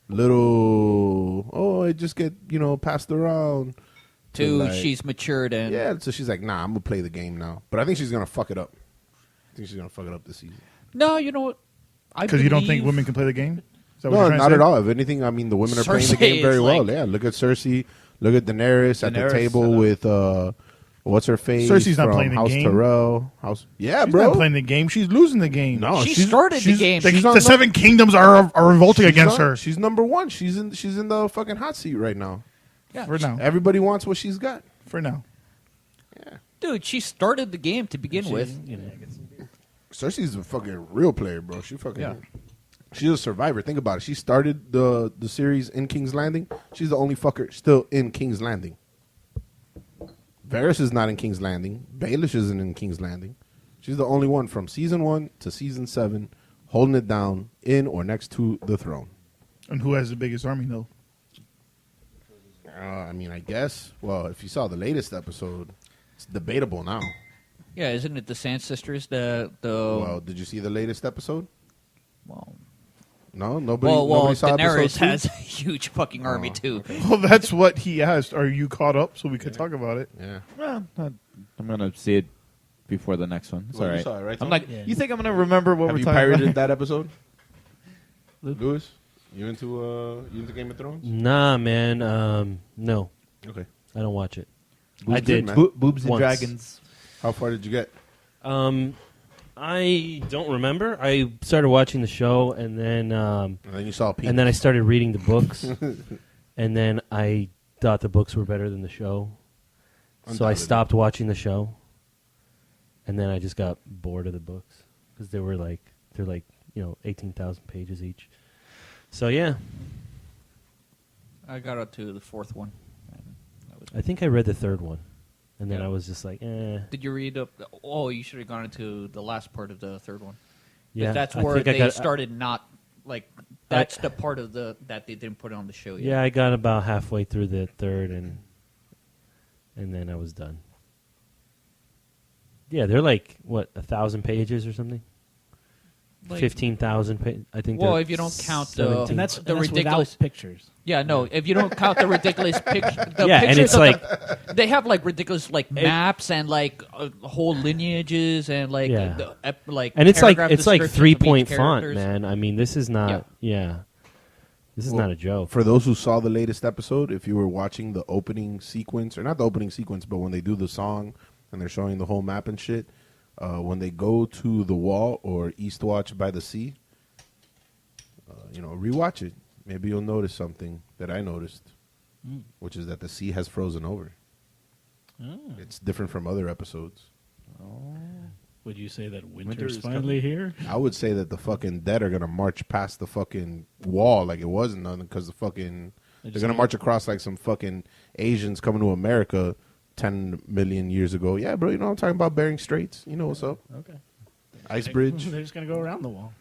little I just get passed around To like, she's matured and yeah. So she's like, nah, I'm gonna play the game now. But I think she's gonna fuck it up. I think she's gonna fuck it up this season. No, you know what? Because you don't think women can play the game? Is that what No, you're trying not to at say? all. If anything, I mean the women are playing the Cersei game very is well. like- Yeah, look at Cersei. Look at Daenerys at the Daenerys table set up. with what's her face? Cersei's not from playing the House game. Tyrell. Yeah, She's bro. not playing the game. She's losing the game. No, She she's- started the she's- game. The, she's the on Seven Kingdoms are revolting against her. She's number one. She's in the fucking hot seat right now. For now. Everybody wants what she's got. For now. Dude, she started the game to begin with. Cersei's a fucking real player, bro. She fucking. Yeah. She's a survivor. Think about it. She started the series in King's Landing. She's the only fucker still in King's Landing. Varys is not in King's Landing. Baelish isn't in King's Landing. She's the only one from season 1 to season 7 holding it down in or next to the throne. And who has the biggest army, though? I mean, I guess. Well, if you saw the latest episode, it's debatable now. Yeah, isn't it the Sand Sisters? The Well, did you see the latest episode? well, No, nobody. well, nobody saw Daenerys episode 2? has a huge fucking army too. Well, that's what he asked. Are you caught up so we could talk about it? Yeah. Well, I'm gonna see it before the next one. It's Well, all you right. saw it, right, I'm Tom? like, you think I'm gonna remember what Have we're you talking pirated about? that episode? Lewis, you into Game of Thrones? Nah, man. No, Okay. I don't watch it. Boobs I did. in, man. Boobs and Once. dragons. How far did you get? I don't remember. I started watching the show, and then And then you saw Pete. I started reading the books, and then I thought the books were better than the show, so I Undoubtedly. stopped watching the show, and then I just got bored of the books because they're like 18,000 pages each. So yeah, I got up to the fourth one. And that was I think I read the third one, and then Yeah. I was just like, eh. Did you read up? Oh, you should have gone into the last part of the third one. 'Cause Yeah, that's I where think I they got- started not like. That's the part of the that they didn't put on the show yet. Yeah, I got about halfway through the third, and then I was done. Yeah, they're like what 1,000 pages or something. Like- 15,000. I think. Well, they're if you don't count 17. And that's the and that's ridiculous without pictures. Yeah, no. If you don't count the ridiculous pictures, the Yeah, and pictures it's of like- they have like ridiculous like maps and like whole lineages and like Yeah. like and it's like paragraph it's like descriptions of each 3-point font, characters. man. I mean, this is not. Yeah, this is Well, not a joke. For those who saw the latest episode, if you were watching the opening sequence, or not the opening sequence, but when they do the song and they're showing the whole map and shit, when they go to the wall or Eastwatch by the sea, rewatch it. Maybe you'll notice something that I noticed, which is that the sea has frozen over. It's different from other episodes. Would you say that Winter winter is is finally here? I would say that the fucking dead are gonna march past the fucking wall like it wasn't nothing because they're gonna march across like some fucking Asians coming to America 10 million years ago. Yeah, bro, you know what I'm talking about? Bering Straits. You know what's up? Okay. Ice Bridge. They're just gonna go around the wall.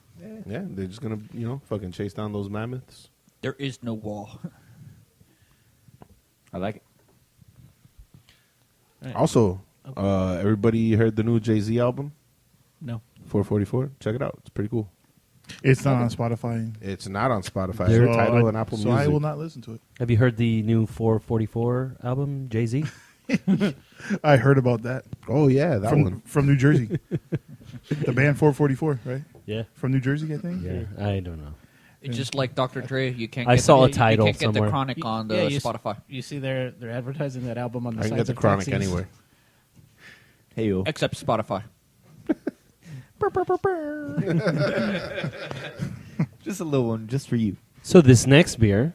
Yeah, they're just gonna fucking chase down those mammoths. There is no wall. I like it. Right. Also, everybody heard the new Jay-Z album, No. 444? Check it out. It's pretty cool. It's not on Spotify. It's not on Spotify. There- It's Tidal and Apple so Music. I will not listen to it. Have you heard the new 444 album, Jay-Z? I heard about that. Oh yeah, that one. From New Jersey. The band 444, right? Yeah. From New Jersey, I think. Yeah, I don't know. It's just like Dr. Dre. You can't. I Get saw the, a title You can't get somewhere. the Chronic on the you s- Spotify. You see, they're advertising that album on the I can sides get the of Chronic taxis. anywhere. Hey yo. Except Spotify. Just a little one, just for you. So this next beer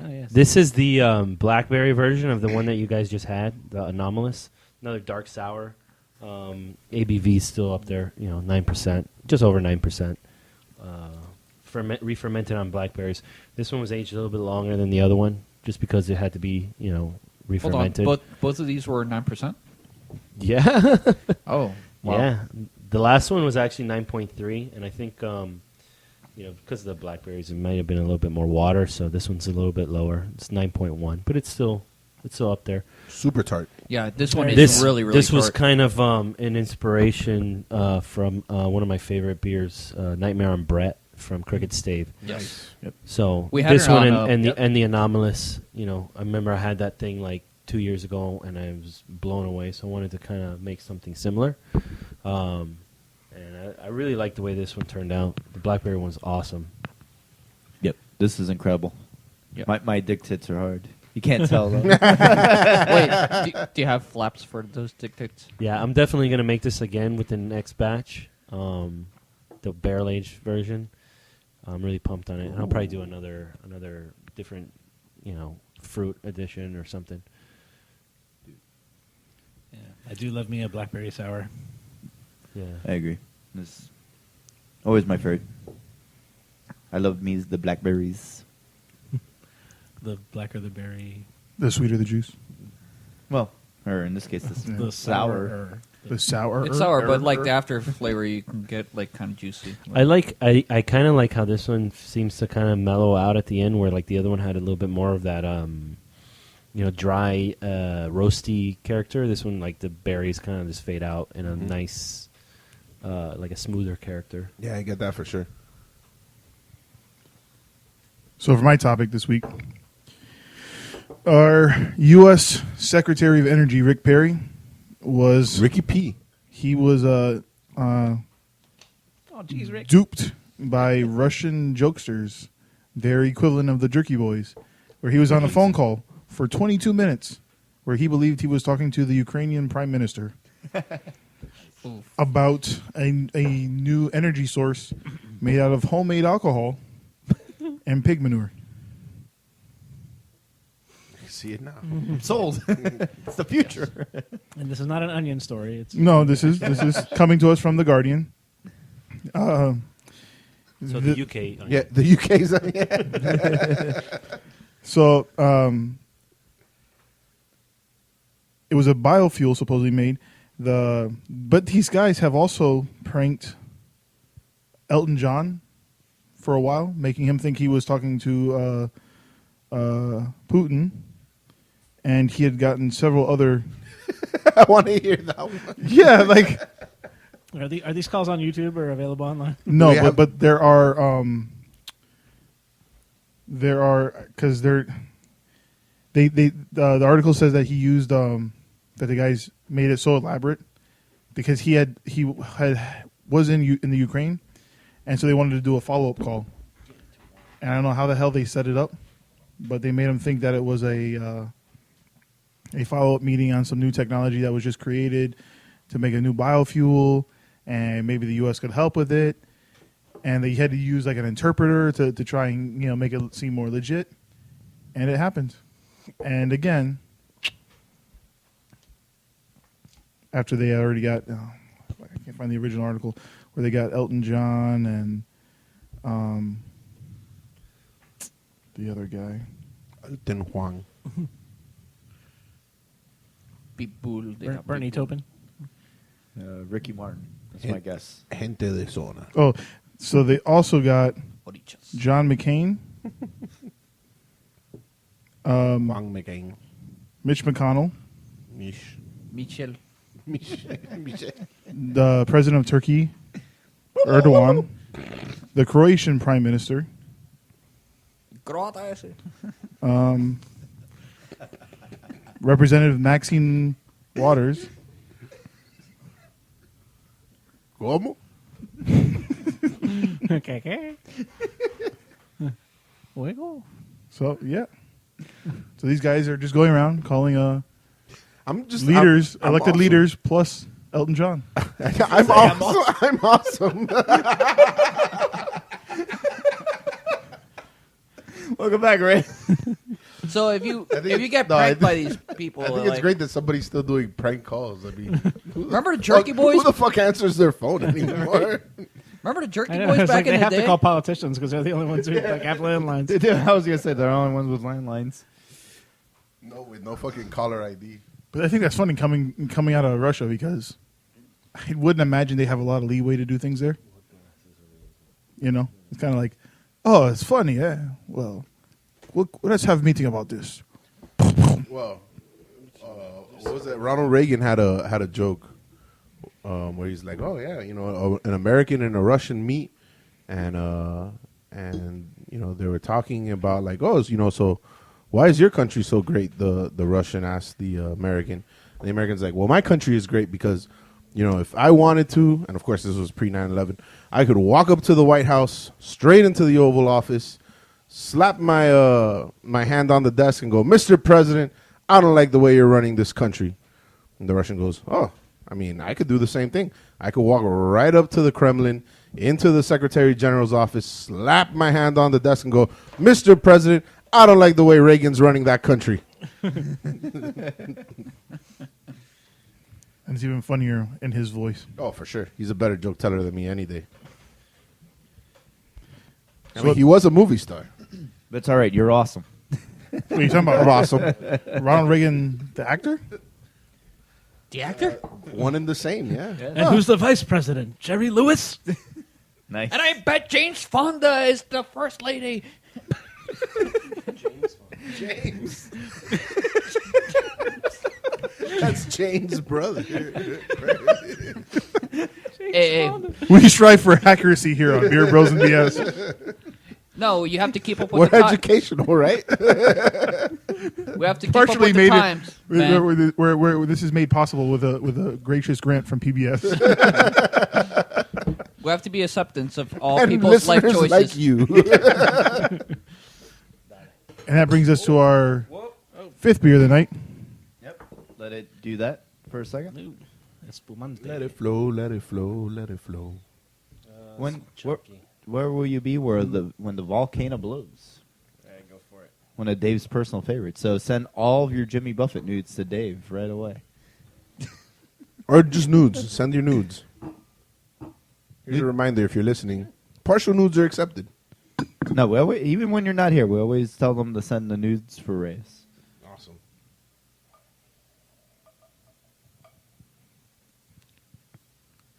Oh, yes. This is the blackberry version of the one that you guys just had, the Anomalous. Another dark sour. ABV is still up there, 9%, just over 9%. Re-fermented on blackberries. This one was aged a little bit longer than the other one, just because it had to be, re-fermented. Hold on, both of these were 9%? Yeah. Oh, wow. Yeah. The last one was actually 9.3, and I think, because of the blackberries, it might have been a little bit more water, so this one's a little bit lower. It's 9.1, but it's still up there. Super tart. Yeah, this one is really, really This was tart. kind of an inspiration from one of my favorite beers, Nightmare on Brett from Crooked Stave. Yes. Yep. So We had this it one on, and the Anomalous, I remember I had that thing like 2 years ago, and I was blown away, so I wanted to kind of make something similar. And I really like the way this one turned out. The blackberry one's awesome. Yep, this is incredible. Yep. My dick tits are hard. You can't tell though. Wait, do you have flaps for those dictates? Yeah, I'm definitely going to make this again with the next batch, the barrel-aged version. I'm really pumped on it. And I'll probably do another different, fruit edition or something. Yeah, I do love me a blackberry sour. Yeah, I agree. This always my favorite. I love me the blackberries. The blacker the berry. The sweeter the juice. Well, or in this case, The sour. The sour. It's sour, but like the after flavor, you can get like kind of juicy. I kind of like how this one seems to kind of mellow out at the end, where like the other one had a little bit more of that, dry, roasty character. This one, like the berries kind of just fade out in a nice, like a smoother character. Yeah, I get that for sure. So for my topic this week, our U.S. Secretary of Energy, Rick Perry, was Ricky P. He was Oh, geez, Rick. duped by Russian jokesters, their equivalent of the Jerky Boys, where he was on a phone call for 22 minutes, where he believed he was talking to the Ukrainian Prime Minister about a new energy source made out of homemade alcohol and pig manure. I see it now. I'm sold. It's the future. And this is not an onion story. It's No, this is coming to us from the Guardian. So the UK. Yeah, the UK's. Yeah. So it was a biofuel supposedly made. But these guys have also pranked Elton John for a while, making him think he was talking to Putin, and he had gotten several other. I want to hear that one. Yeah, like are these calls on YouTube or available online? no, Yeah. but there are because the article says that he used that the guys made it so elaborate because he was in the Ukraine, and so they wanted to do a follow-up call. And I don't know how the hell they set it up, but they made him think that it was a follow-up meeting on some new technology that was just created to make a new biofuel, and maybe the U.S. could help with it. And they had to use like an interpreter to try and make it seem more legit. And it happened. And again, after they already got, I can't find the original article where they got Elton John and the other guy, Elton Huang. Bernie Taupin. Ricky Martin. That's my guess. Gente de zona. Oh, so they also got John McCain, Huang McCain. Mitch McConnell, Michel. the president of Turkey, Erdogan, the Croatian prime minister, Representative Maxine Waters, ¿Cómo? Okay. Wiggle. So yeah, so these guys are just going around calling I'm just leaders, I'm elected awesome. leaders, plus Elton John. I'm awesome. I'm awesome. Welcome back, Ray. So if you get no, I pranked by these people, I think it's great that somebody's still doing prank calls. I mean, remember the Jerky Boys? Who the fuck answers their phone anymore? Remember the Jerky I know, Boys it's back like in they the have day? to call politicians because they're the only ones who like have landlines. I was gonna say they're the only ones with landlines. No, with no fucking caller ID. But I think that's funny coming out of Russia because I wouldn't imagine they have a lot of leeway to do things there. You know, it's kind of like, oh, it's funny, yeah. Well, let's have a meeting about this. Well, what was that? Ronald Reagan had a joke where he's like, "Oh yeah, you know, an American and a Russian meet, and you know they were talking about like, oh, you know, so why is your country so great?" The Russian asked the American. And the American's like, "Well, my country is great because, you know, if I wanted to, and of course this was pre 9/11, I could walk up to the White House, straight into the Oval Office, slap my my hand on the desk and go, 'Mr. President, I don't like the way you're running this country.'" And the Russian goes, "Oh, I mean, I could do the same thing. I could walk right up to the Kremlin, into the Secretary General's office, slap my hand on the desk and go, 'Mr. President, I don't like the way Reagan's running that country.'" And it's even funnier in his voice. Oh, for sure. He's a better joke teller than me any day. I mean, he was a movie star. But it's all right. You're awesome. What are you talking about? Awesome. Ronald Reagan, the actor? The actor? One and the same, yeah. And who's the vice president? Jerry Lewis? Nice. And I bet James Fonda is the first lady. James. That's James' brother. Hey, We strive for accuracy here on Beer Bros and BS. no, you have to keep up with We're the times. educational, right? We have to keep Partially up with the made times. man. where this is made possible with a gracious grant from PBS. We have to be acceptance of all And people's life listeners choices. like you. And that brings us to our fifth beer of the night. Yep. Let it do that for a second. Let it flow, let it flow, let it flow. Where will you be when the volcano blows? Go for it. One of Dave's personal favorites. So send all of your Jimmy Buffett nudes to Dave right away. Or just nudes. Send your nudes. Here's a reminder if you're listening. Partial nudes are accepted. No, even when you're not here, we always tell them to send the nudes for Reyes. Awesome.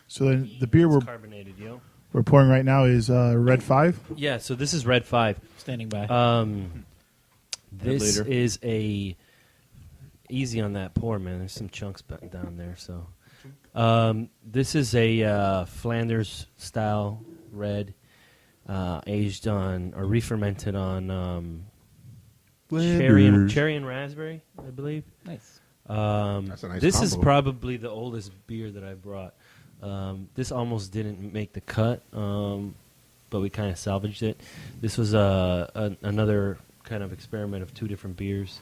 So then the beer It's carbonated, yo. we're pouring right now is Red 5. Yeah, so this is Red 5. Standing by. This later. is a easy on that pour, man. There's some chunks back down there. So, this is a Flanders style red, aged on or re-fermented on cherry and raspberry, I believe. Nice. That's a nice This is combo. probably the oldest beer that I brought. This almost didn't make the cut, but we kind of salvaged it. This was another kind of experiment of two different beers.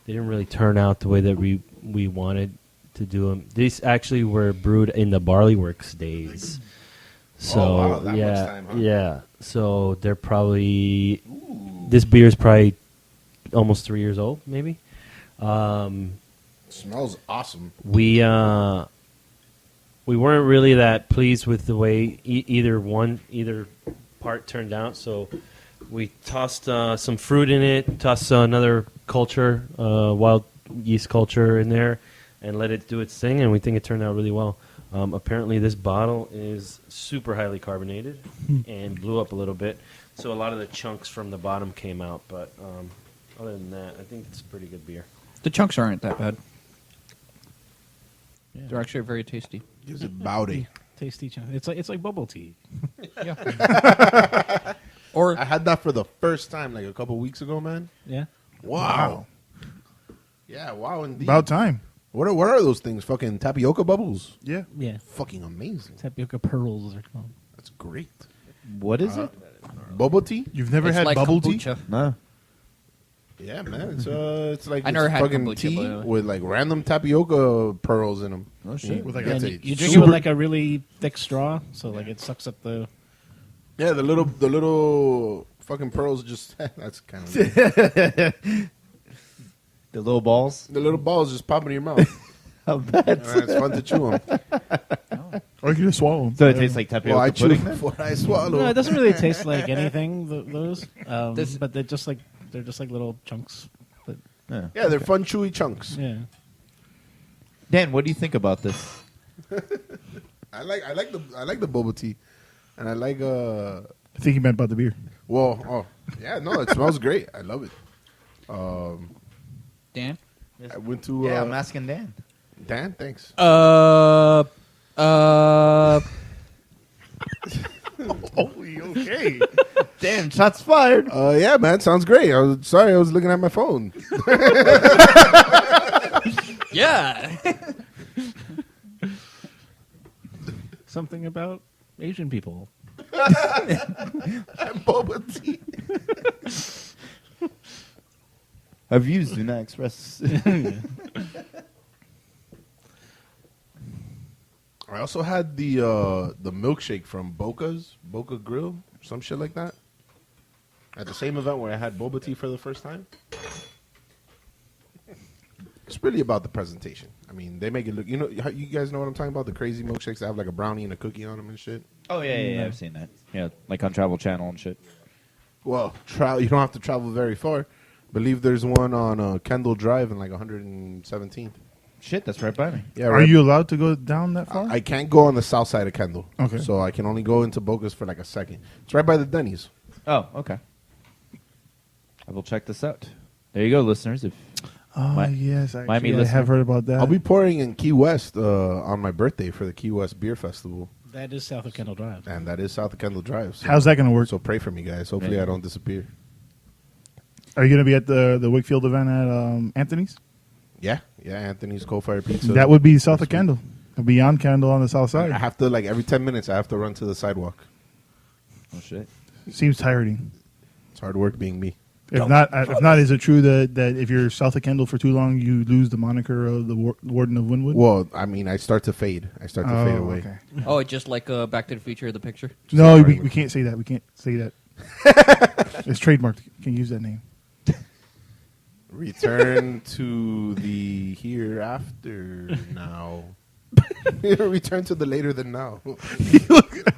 They didn't really turn out the way that we wanted to do them. These actually were brewed in the Barley Works days. So wow, that yeah, much time, huh? yeah. So they're probably this beer is probably almost 3 years old, maybe. Smells awesome. We weren't really that pleased with the way either part turned out, so we tossed some fruit in it, tossed another culture, wild yeast culture in there, and let it do its thing, and we think it turned out really well. Apparently this bottle is super highly carbonated and blew up a little bit, so a lot of the chunks from the bottom came out, but other than that, I think it's a pretty good beer. The chunks aren't that bad. Yeah. They're actually very tasty. Gives it bowdy. Tasty. It's like bubble tea. Yeah. Or I had that for the first time like a couple weeks ago, man. Yeah. Wow. Yeah, wow indeed. About time. What are those things? Fucking tapioca bubbles? Yeah. Yeah. Fucking amazing. Tapioca pearls are called. That's great. What is it? Bubble tea? You've never it's had like bubble tea? kombucha. No. Yeah, man. It's like I never it's had fucking kombucha, tea by the way. with like random tapioca pearls in them. Oh shit. With like And a you drink it with like a really thick straw, so like it sucks up the. Yeah, the little fucking pearls just that's kind of The little balls. The little balls just pop in your mouth. How bad? It's fun to chew them. Or you can just swallow them. So it tastes like tapioca Well, I chew pudding. before I swallow. No, it doesn't really taste like anything. Those, but they're just like little chunks. But Yeah, they're fun, chewy chunks. yeah, Dan, what do you think about this? I like the boba tea, and I like I think he meant about the beer. yeah, no, it smells great. I love it. Dan? I went to Yeah, I'm asking Dan. Dan. Thanks. Oh, okay. Dan, shots fired. Yeah, man, sounds great. I was looking at my phone. Yeah. something about Asian people. And boba tea. Our views do not express. I also had the milkshake from Boca Grill, some shit like that. At the same event where I had boba tea for the first time. It's really about the presentation. I mean, they make it look. You guys know what I'm talking about? The crazy milkshakes that have like a brownie and a cookie on them and shit. Oh yeah, I've seen that. Yeah, like on Travel Channel and shit. Well, you don't have to travel very far. Believe there's one on Kendall Drive in like 117th. Shit, that's right by me. Yeah, Are you allowed to go down that far? I can't go on the south side of Kendall. Okay. So I can only go into Boca's for like a second. It's right by the Denny's. Oh, okay. I will check this out. There you go, listeners. If yes, Miami actually, I listener. have heard about that. I'll be pouring in Key West on my birthday for the Key West Beer Festival. That is south of Kendall Drive. And that is south of Kendall Drive. So, How's that going to work? So pray for me, guys. Hopefully Yeah. I don't disappear. Are you going to be at the Wakefield event at Anthony's? Yeah, Anthony's Coal-Fired Pizza. That would be south of Kendall. Beyond Kendall on the south side. I have to, like, every 10 minutes, I have to run to the sidewalk. Oh shit. Seems tiring. It's hard work being me. If not, is it true that if you're south of Kendall for too long, you lose the moniker of the Warden of Wynwood? Well, I mean, I start to fade. I start to fade away. Okay. Oh, just like Back to the Future, the picture. No, we can't say that. We can't say that. It's trademarked. You can't use that name. Return to the hereafter now. Return to the later than now.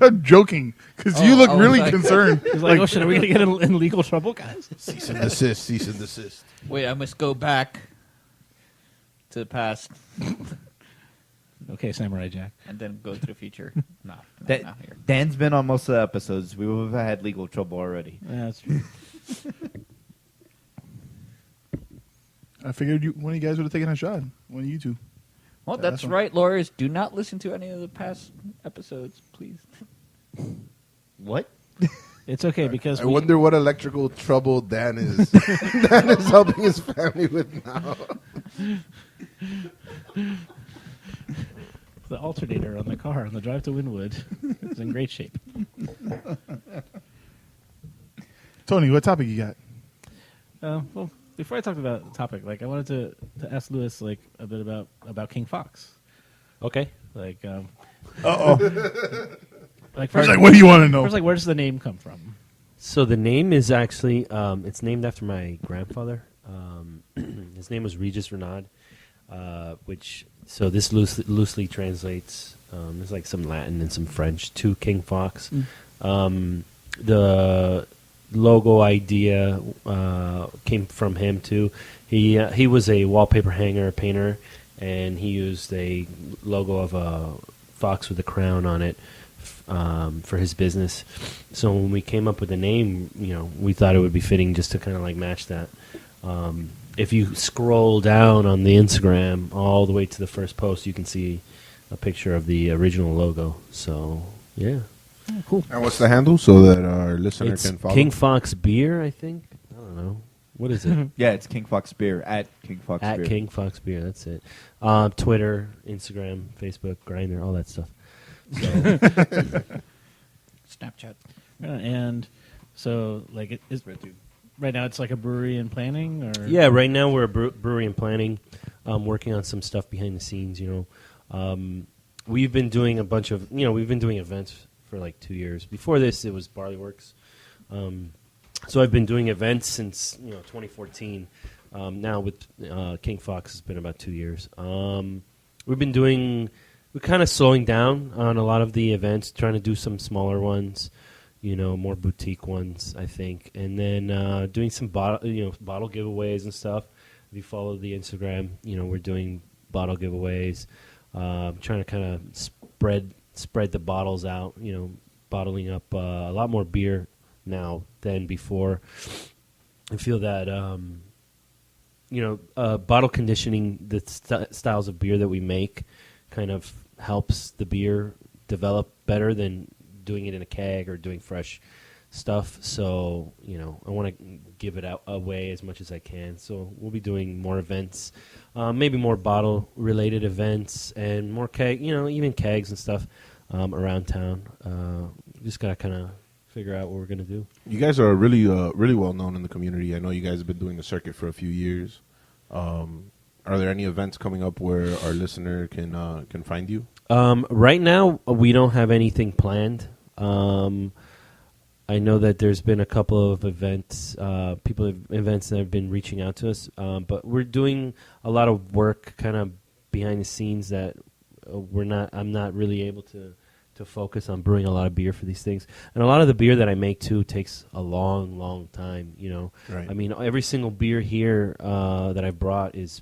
I'm joking because you look I was really like- concerned. He's like, oh shit, are we going to get in legal trouble, guys? Cease and desist. Cease and desist. Wait, I must go back to the past Okay, Samurai Jack. and then go to the future. No, Dan, not here. Dan's been on most of the episodes. We would have had legal trouble already. Yeah, that's true. I figured one of you guys would have taken a shot. One of you two. Well, Yeah, that's that's one. right, lawyers. Do not listen to any of the past episodes, please. What? It's okay because I wonder what electrical trouble Dan is. Dan is helping his family with now. the alternator on the car on the drive to Wynwood is in great shape. Tony, what topic you got? Well, before I talked about the topic, like I wanted to ask Lewis like a bit about King Fox. Okay. Like, Like, what do you want to know? First, like, where does the name come from? So the name is actually it's named after my grandfather. His name was Regis Renaud, which so this loosely translates. There's like some Latin and some French to King Fox. The logo idea came from him too. He was a wallpaper hanger painter, and he used a logo of a fox with a crown on it for his business. So when we came up with the name, we thought it would be fitting just to kind of like match that. If you scroll down on the Instagram all the way to the first post, you can see a picture of the original logo. So yeah. Oh, cool. And what's the handle so that our listener It's can follow? King Fox Beer, I think. I don't know. What is it? Yeah, it's King Fox Beer at King Fox At Beer. King Fox Beer, that's it. Twitter, Instagram, Facebook, Grindr, all that stuff. So, Snapchat. And so, like, it is right now it's like a brewery in planning, or yeah, right now we're a brewery in planning, working on some stuff behind the scenes. We've been doing a bunch of we've been doing events for like 2 years. Before this, it was Barley Works. So I've been doing events since 2014. Now with King Fox, it's been about 2 years. We're kind of slowing down on a lot of the events, trying to do some smaller ones, more boutique ones, I think, and then doing some bottle giveaways and stuff. If you follow the Instagram, we're doing bottle giveaways, trying to kind of spread the bottles out, bottling up a lot more beer now than before. I feel that bottle conditioning the styles of beer that we make kind of helps the beer develop better than doing it in a keg or doing fresh stuff. So, I want to give it away as much as I can. So we'll be doing more events, maybe more bottle-related events and more keg, even kegs and stuff around town. Just got to kind of figure out what we're going to do. You guys are really well known in the community. I know you guys have been doing the circuit for a few years. Are there any events coming up where our listener can find you? Right now, we don't have anything planned. I know that there's been a couple of events that have been reaching out to us, but we're doing a lot of work kind of behind the scenes that I'm not really able to focus on brewing a lot of beer for these things. And a lot of the beer that I make, too, takes a long, long time, Right. I mean, every single beer here that I've brought is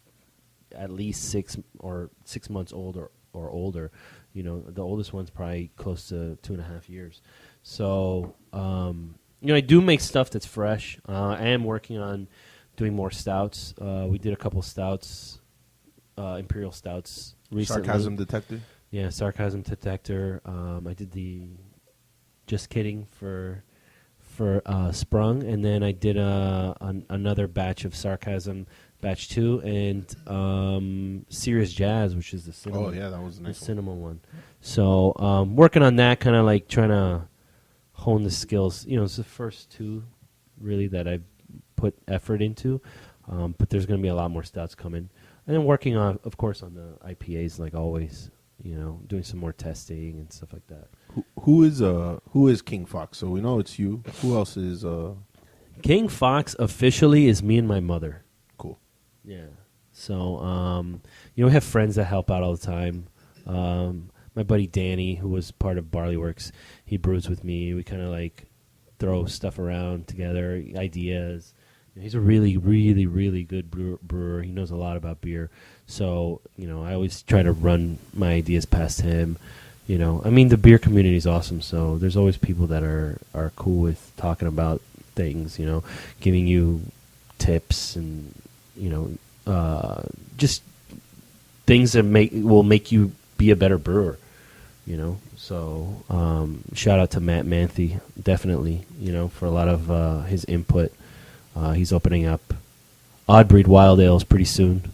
at least 6 months old or older. The oldest one's probably close to 2.5 years. So, I do make stuff that's fresh. I am working on doing more stouts. We did a couple stouts, imperial stouts recently. Sarcasm detector? Yeah, sarcasm detector. I did the Just Kidding for Sprung, and then I did another batch of sarcasm, batch 2, and Serious Jazz, which is the cinnamon. Oh yeah, that was a nice cinnamon one. So working on that, kind of like trying to hone the skills. It's the first 2 really that I've put effort into, but there's going to be a lot more stouts coming, and then working on, of course, on the IPAs like always. Doing some more testing and stuff like that. Who is King Fox? So we know it's you. Who else is King Fox officially is me and my mother. Cool. Yeah. So we have friends that help out all the time. My buddy Danny, who was part of Barley Works, he brews with me. We kind of like throw stuff around together, ideas. He's a really, really, really good brewer. He knows a lot about beer. So, I always try to run my ideas past him. I mean, the beer community is awesome. So there's always people that are cool with talking about things, giving you tips and, just things that will make you be a better brewer, So shout out to Matt Manthe, definitely, for a lot of his input. He's opening up Odd Breed Wild Ales pretty soon.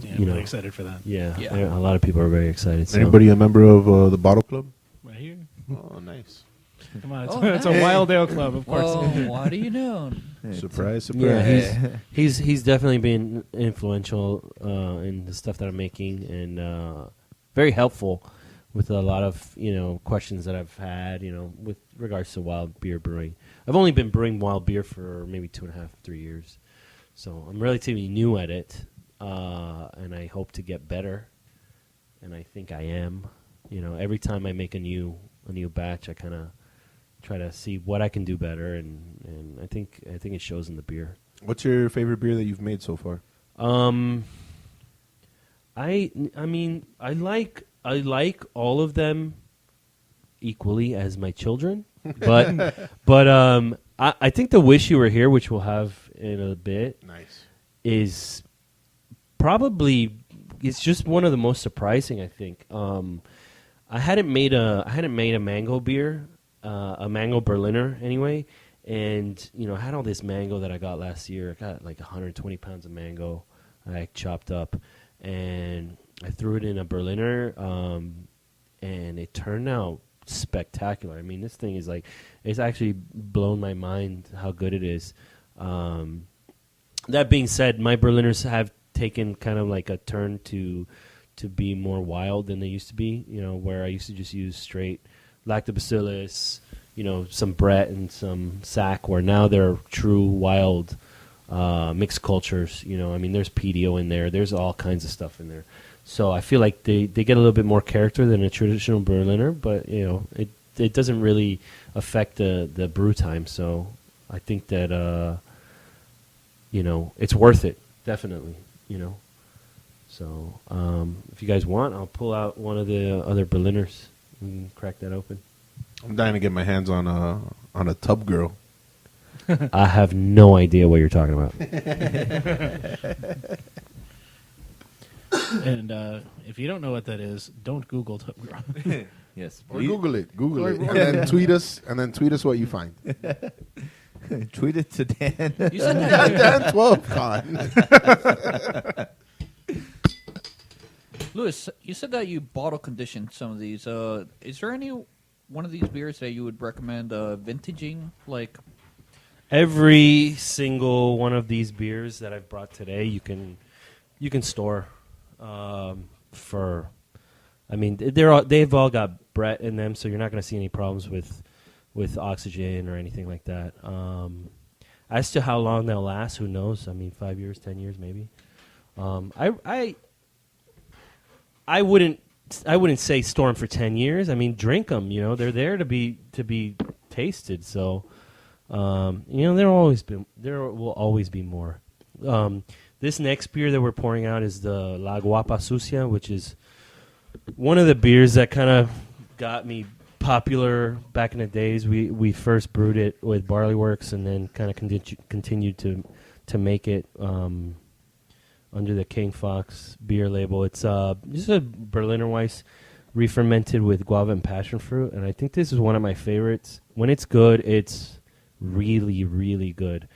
Yeah, I'm really excited for that. Yeah, a lot of people are very excited. So. Anybody a member of the Bottle Club? Right here. Oh, nice. Come on, it's a Wild Ale Club, of course. Oh, what do you know? Surprise! Yeah, he's definitely been influential in the stuff that I'm making, and very helpful with a lot of questions that I've had with regards to wild beer brewing. I've only been brewing wild beer for maybe 2.5, 3 years, so I'm relatively new at it, and I hope to get better, and I think I am. Every time I make a new batch, I kind of try to see what I can do better, and I think it shows in the beer. What's your favorite beer that you've made so far? I mean, I like all of them equally as my children, but I think the Wish You Were Here, which we'll have in a bit, is probably it's just one of the most surprising. I think I hadn't made a mango beer, a mango Berliner anyway, and I had all this mango that I got last year. I got like 120 pounds of mango I chopped up, and I threw it in a Berliner, and it turned out spectacular. I mean, this thing is like, it's actually blown my mind how good it is. That being said, my Berliners have taken kind of like a turn to be more wild than they used to be, where I used to just use straight lactobacillus, some Brett and some Sack, where now they're true wild mixed cultures. I mean, there's PDO in there. There's all kinds of stuff in there. So I feel like they get a little bit more character than a traditional Berliner, but it doesn't really affect the brew time. So I think that it's worth it, definitely. So if you guys want, I'll pull out one of the other Berliners and crack that open. I'm dying to get my hands on a Tub Girl. I have no idea what you're talking about. And if you don't know what that is, don't Google Tub Girl. Yes. Or Google it. And then tweet us. And then tweet us what you find. Tweet it to Dan. You said that. Dan 12 con. Louis, you said that you bottle conditioned some of these. Is there any one of these beers that you would recommend vintaging? Like every single one of these beers that I've brought today, you can store for. I mean, they've all got Brett in them, so you're not going to see any problems with oxygen or anything like that. As to how long they'll last, who knows? I mean, 5 years, 10 years, maybe. I wouldn't say store them for 10 years. I mean, drink them. They're there to be tasted. So, there will always be more. This next beer that we're pouring out is the La Guapa Sucia, which is one of the beers that kind of got me popular back in the days. We first brewed it with Barley Works and then kind of continued to make it under the King Fox beer label. It's just a Berliner Weiss re-fermented with guava and passion fruit, and I think this is one of my favorites. When it's good, it's really, really good.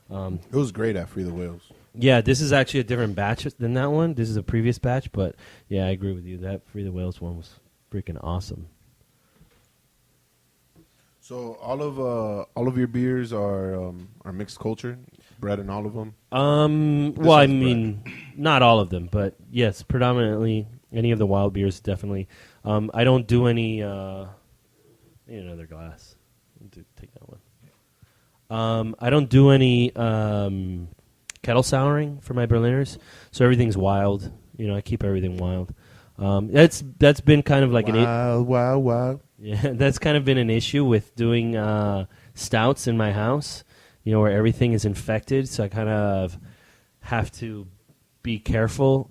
It was great at Free the Whales. Yeah, this is actually a different batch than that one. This is a previous batch, but yeah, I agree with you. That Free the Whales one was freaking awesome. So all of your beers are mixed culture, bred in all of them. Well, I mean, not all of them, but yes, predominantly any of the wild beers, definitely. I don't do any. Need another glass. Take that one. I don't do any kettle souring for my Berliners, so everything's wild. I keep everything wild. That's been kind of like wild. Yeah, that's kind of been an issue with doing stouts in my house, where everything is infected. So I kind of have to be careful,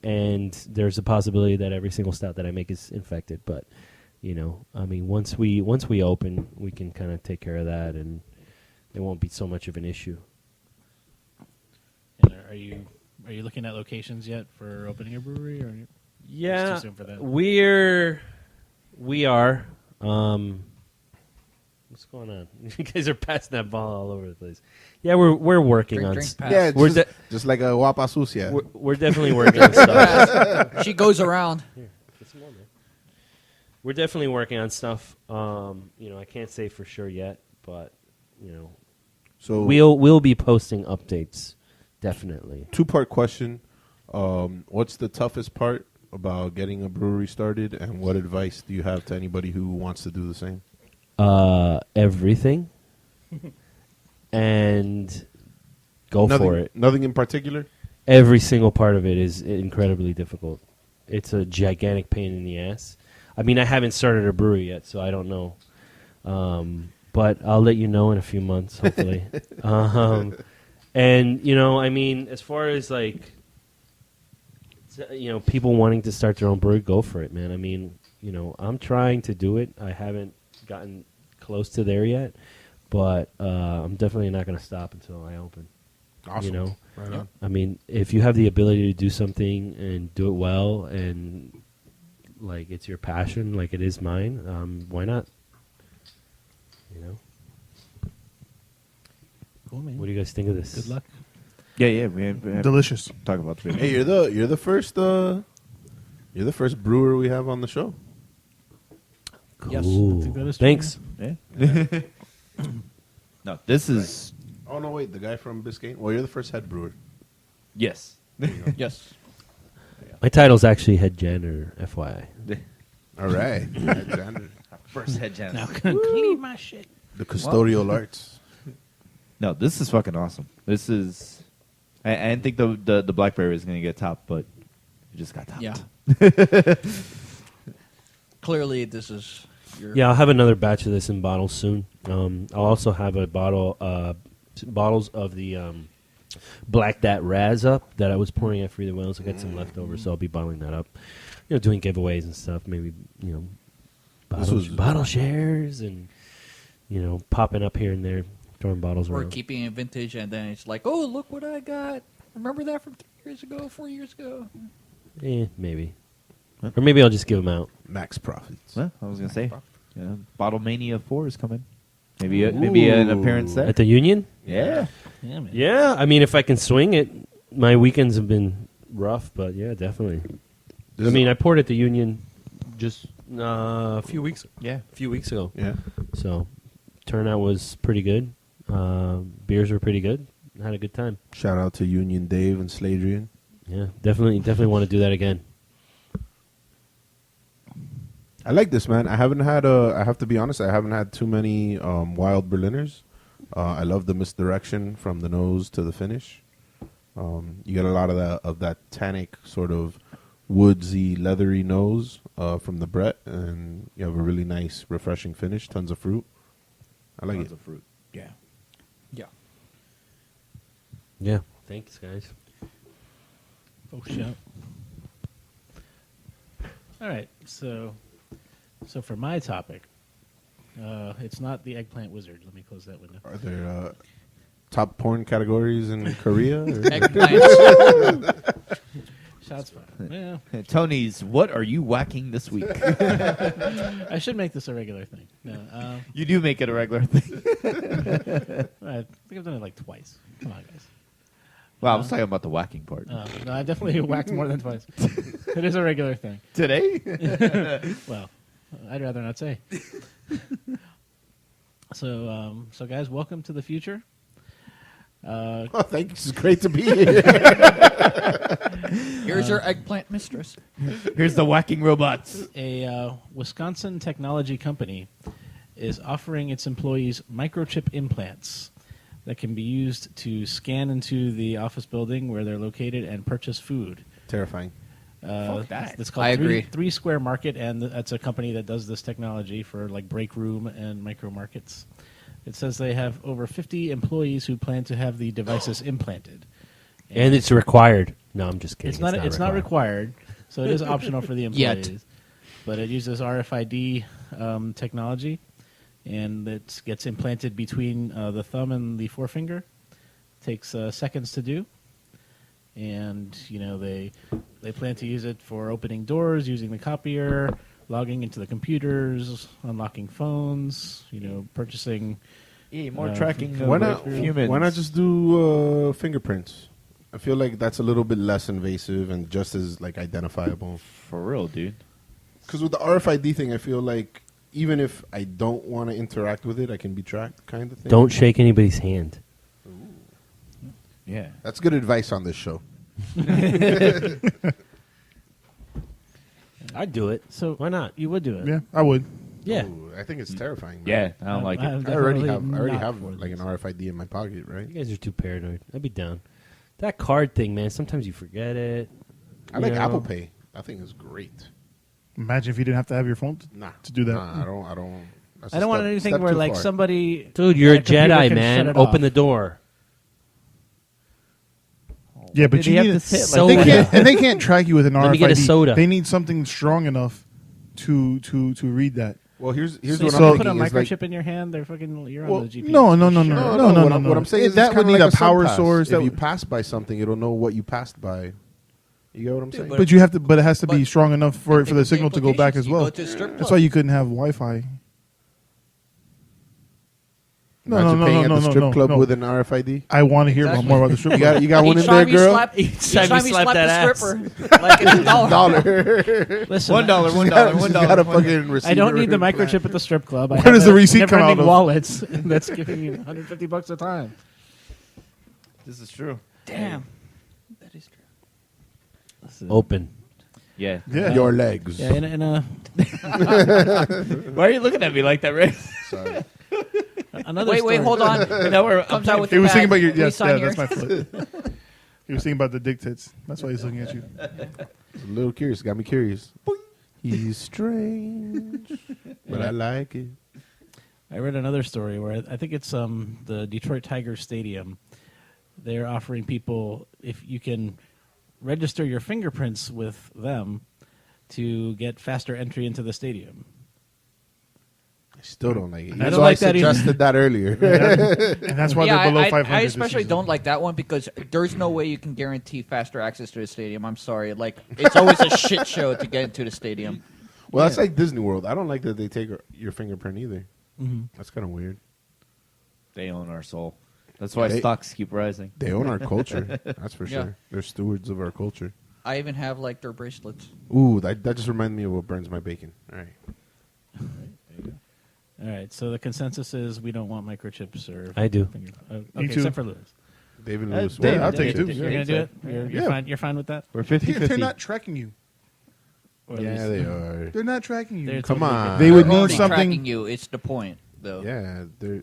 and there's a possibility that every single stout that I make is infected. But, I mean, once we open, we can kind of take care of that, and it won't be so much of an issue. And are you looking at locations yet for opening a brewery, or yeah, just too soon for that? We are. What's going on? You guys are passing that ball all over the place. Yeah, we're working on. Yeah, just like a Guapa Sucia. We're definitely working on stuff. She goes around. Here, get some more, man. We're definitely working on stuff. I can't say for sure yet, but so we'll be posting updates. Definitely. 2-part question. What's the toughest part about getting a brewery started, and what advice do you have to anybody who wants to do the same? Everything. And go for it. Nothing in particular? Every single part of it is incredibly difficult. It's a gigantic pain in the ass. I mean, I haven't started a brewery yet, so I don't know. But I'll let you know in a few months, hopefully. And, I mean, as far as, like, people wanting to start their own brewery, go for it, man. I mean, I'm trying to do it. I haven't gotten close to there yet, but I'm definitely not going to stop until I open. Awesome. Right on. I mean, if you have the ability to do something and do it well and, like, it's your passion, like it is mine, why not? Cool, man. What do you guys think of this? Good luck. Yeah. We have Delicious. Talk about the Hey, you're the first brewer we have on the show. Cool. Yes, I think that is true. Thanks. Yeah. No, this is. Oh no, wait, the guy from Biscayne. Well, you're the first head brewer. Yes. Yes. My title's actually head janitor, FYI. All right, head janitor. First head janitor. Now can I clean my shit? The custodial arts. No, this is fucking awesome. This is. I didn't think the blackberry was gonna get topped, but it just got topped. Yeah. Clearly, this is. Yeah, I'll have another batch of this in bottles soon. I'll also have a bottles of the Black Dat Raz up that I was pouring at Free the Whales. I got some leftovers, so I'll be bottling that up. Doing giveaways and stuff. Maybe bottle shares and popping up here and there, throwing bottles Or around. keeping it vintage, and then it's like, oh, look what I got. Remember that from 3 years ago, 4 years ago? Maybe. Or maybe I'll just give them out. Max profits. Well, I was gonna say, Bottle Mania 4 is coming. Maybe an appearance there At the Union? Yeah. Yeah, man. Yeah, I mean, if I can swing it. My weekends have been rough, but yeah, definitely. I poured at the Union just a few weeks ago. Yeah. So turnout was pretty good. Beers were pretty good. Had a good time. Shout out to Union Dave and Sladrian. Yeah, definitely want to do that again. I like this, man. I haven't had I have to be honest, I haven't had too many wild Berliners. I love the misdirection from the nose to the finish. You get a lot of that tannic sort of woodsy, leathery nose from the Brett, and you have a really nice, refreshing finish. Tons of fruit. I like Tons it. of fruit. Yeah. Yeah. Thanks, guys. Oh, shit. All right, so for my topic, it's not the eggplant wizard. Let me close that window. Are there top porn categories in Korea? Eggplants. Shots fired. Yeah. Tony's, what are you whacking this week? I should make this a regular thing. No, You do make it a regular thing. I think I've done it like twice. Come on, guys. Well, I was talking about the whacking part. No, I definitely whacked more than twice. It is a regular thing. Today? Well, I'd rather not say. So guys, welcome to the future. Thanks. It's great to be here. Here's your eggplant mistress. Here's the whacking robots. A Wisconsin technology company is offering its employees microchip implants that can be used to scan into the office building where they're located and purchase food. Terrifying. Fuck that. It's called I agree. Three Square Market, and that's a company that does this technology for like break room and micro markets. It says they have over 50 employees who plan to have the devices implanted. And it's required. No, I'm just kidding. It's not required, so it is optional for the employees. Yet. But it uses RFID technology, and it gets implanted between the thumb and the forefinger. Takes seconds to do, and they plan to use it for opening doors, using the copier, logging into the computers, unlocking phones, purchasing. Yeah, more tracking. Why not? Humans. Why not just do fingerprints? I feel like that's a little bit less invasive and just as like identifiable. For real, dude. Because with the RFID thing, I feel like even if I don't want to interact with it, I can be tracked, kind of thing. Don't shake anybody's hand. Yeah. That's good advice on this show. I'd do it. So why not? You would do it? Yeah, I would. Yeah. Ooh, I think it's terrifying. Man. Yeah, I don't like it. I already have like an RFID in my pocket, right? You guys are too paranoid. I'd be down. That card thing, man. Sometimes you forget it. I like Apple Pay. That thing is great. Imagine if you didn't have to have your phone to do that. Nah, I don't. That's I a don't want step- anything step where too like far. somebody. Dude, you're a at computer Jedi, can man. shut it Open off. the door. Yeah, but Did you he have need to sit so like they that? can't, and they can't track you with an RFID. Let me get a soda. They need something strong enough to read that. Well, here's So what you I'm put a thinking. is like- microchip in your hand. They're fucking. You're Well, on the GPS. no. What I'm saying is that it's would kinda need like a power SunPass. source. If you pass by something, it'll know what you passed by. You get what I'm saying? But you have to. But it has to be But strong enough for think the of the signal to go back implications. as You well. go to a strip That's club. why you couldn't have Wi-Fi. Imagine paying at the strip club no. with an RFID. I want to hear Exactly. more about the strip club. You got one in Each there, time you girl. slap, Each time you slap the that ass. stripper, like it's a dollar. $1. Listen, $1, $1, She's got a $1. fucking receipt. I don't need the microchip at the strip club. Where does the receipt come out of? Wallets that's giving you $150 a time. This is true. Damn, that is true. Open. Yeah. Yeah. Your legs. Yeah, in a Why are you looking at me like that, Ray? Sorry. Another Wait, story. hold on. Comes out with He the was bag. thinking about your. Please Yes, sign yeah, that's here. my foot. He was thinking about the dick tits. That's why he's looking at you. A little curious. Got me curious. He's strange, but I like it. I read another story where I think it's the Detroit Tigers Stadium. They're offering people, if you can register your fingerprints with them, to get faster entry into the stadium. I still don't like it. I Even don't though like I that either. suggested that earlier. And that's why they're below 500. I this especially season. don't like that one because there's no way you can guarantee faster access to the stadium. I'm sorry. Like, it's always a shit show to get into the stadium. Well, that's like Disney World. I don't like that they take your fingerprint either. Mm-hmm. That's kind of weird. They own our soul. That's why They- stocks keep rising. They own our culture. That's for Yeah. sure. They're stewards of our culture. I even have, like, their bracelets. Ooh, that just reminded me of what burns my bacon. All right. All right, so the consensus is we don't want microchips or. I do. Okay, Me too. except for Lewis. David Lewis. Dave, well, I'll take it too. You're gonna do it. You're Yeah. fine. You're fine with that. We're They're 50-50. not tracking you. Or at Yeah, least- they are. They're not tracking you. They're Come totally on. good. They would They're need already something. tracking you. It's the point, though. Yeah, they're.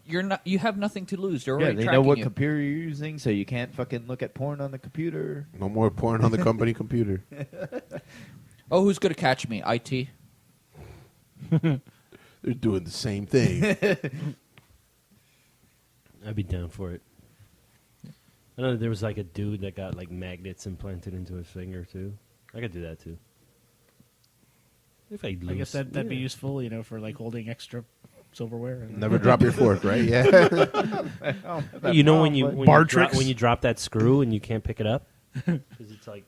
You're not. You have nothing to lose. They're Yeah, already they know tracking what you. computer you're using, so you can't fucking look at porn on the computer. No more porn on the company computer. Oh, who's gonna catch me? IT. They're doing the same thing. I'd be down for it. I know there was like a dude that got like magnets implanted into his finger too. I could do that too. If I I lose, guess that'd be yeah. useful, for like holding extra silverware. And Never drop your fork, right? Yeah. You know when you Bar you drop, tricks? when you drop that screw and you can't pick it up because it's like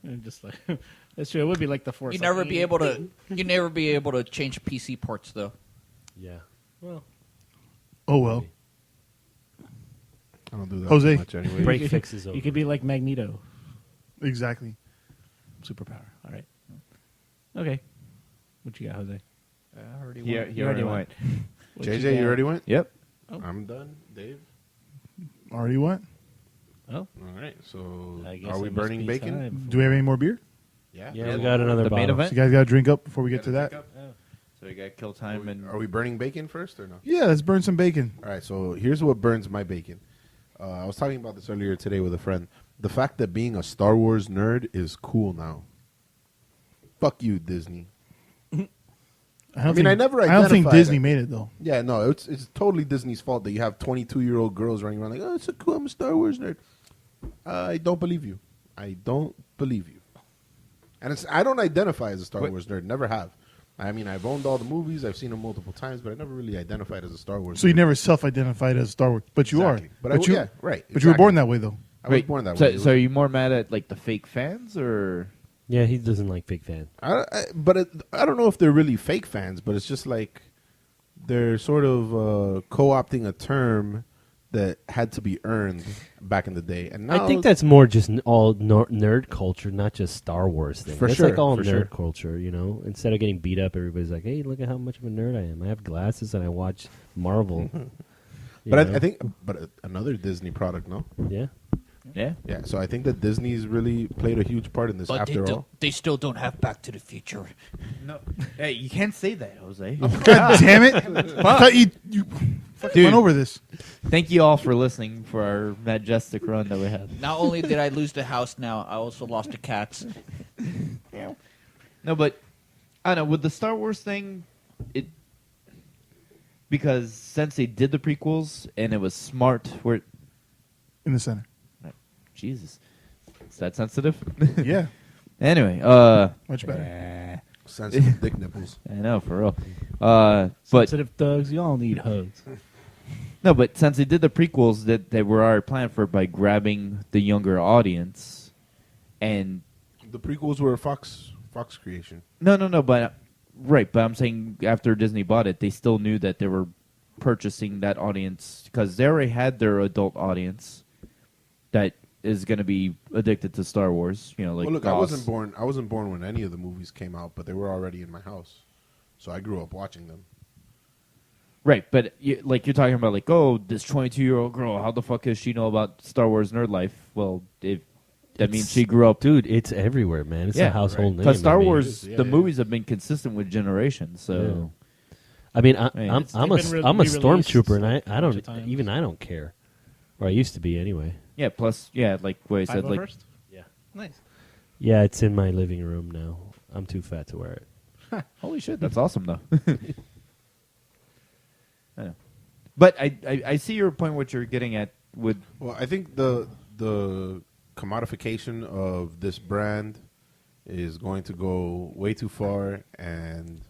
And just like that's true. It would be like the force. You never be able to. You never be able to change PC ports though. yeah. Well, Oh well. I don't do that Jose. much anyway. break fixes over. You could be like Magneto, Exactly. superpower. All right. Okay. What you got, Jose? I already He, won. he already went. What JJ, got? you already went? Yep. Oh. I'm done. Dave? Already went. Oh, All right. So I guess are we it must burning be bacon? time Do we have any more beer? Yeah. Yeah, we got another The main bottle. event? So you guys got to drink up before we get to that. So you got to kill time and. Are we burning bacon first or no? Yeah, let's burn some bacon. All right. So here's what burns my bacon. I was talking about this earlier today with a friend. The fact that being a Star Wars nerd is cool now. Fuck you, Disney. I mean, I never I don't think identified Disney it. made it though. Yeah, no, it's totally Disney's fault that you have 22-year-old girls running around like, oh, it's so cool, I'm a Star Wars nerd. I don't believe you. I don't believe you. And I don't identify as a Star Wars nerd. Never have. I mean, I've owned all the movies. I've seen them multiple times, but I never really identified as a Star Wars So you nerd. never self-identified as Star Wars, but you Exactly. are. But I- you, yeah, right, But you were exactly. born that way though. I was born that so, way. So are you more mad at like the fake fans or? Yeah, he doesn't like fake fans. I don't know if they're really fake fans, but it's just like they're sort of co-opting a term that had to be earned back in the day. And now I think that's more just all nerd culture, not just Star Wars thing. For That's sure, like all for nerd sure. culture, Instead of getting beat up, everybody's like, "Hey, look at how much of a nerd I am. I have glasses and I watch Marvel." But I think, another Disney product, no? yeah. Yeah. Yeah, so I think that Disney's really played a huge part in this. But after all, they still don't have Back to the Future. No. Hey, you can't say that, Jose. God damn it! I thought you fucking Dude. went over this. Thank you all for listening for our majestic run that we had. Not only did I lose the house, now I also lost the cats. No, but I don't know with the Star Wars thing, because since they did the prequels and it was smart, where In the center. Jesus, is that sensitive? Yeah, Anyway, much better. sensitive dick nipples. I know for real. But sensitive thugs, you all need hugs. no, but since they did the prequels, that they were already planned for by grabbing the younger audience, and The prequels were a Fox creation. no, but right, but I'm saying after Disney bought it, they still knew that they were purchasing that audience because they already had their adult audience that is going to be addicted to Star Wars. Like Well, look, Goss. I wasn't born when any of the movies came out, but they were already in my house, so I grew up watching them. Right, but you're talking about like, oh, this 22-year-old girl, how the fuck does she know about Star Wars nerd life? Well, that means she grew up. Dude, it's everywhere, man. It's a household name. Because Star I mean, Wars, the movies have been consistent with generations. So I mean, they've been I'm a re-released stormtrooper, and I a bunch of don't times. even I don't care, or I used to be anyway. Yeah, plus, yeah, like what I said, like 501st? Yeah. Nice. Yeah, it's in my living room now. I'm too fat to wear it. holy shit, that's awesome though. I know. But I see your point. What you're getting at with Well, I think the commodification of this brand is going to go way too far, and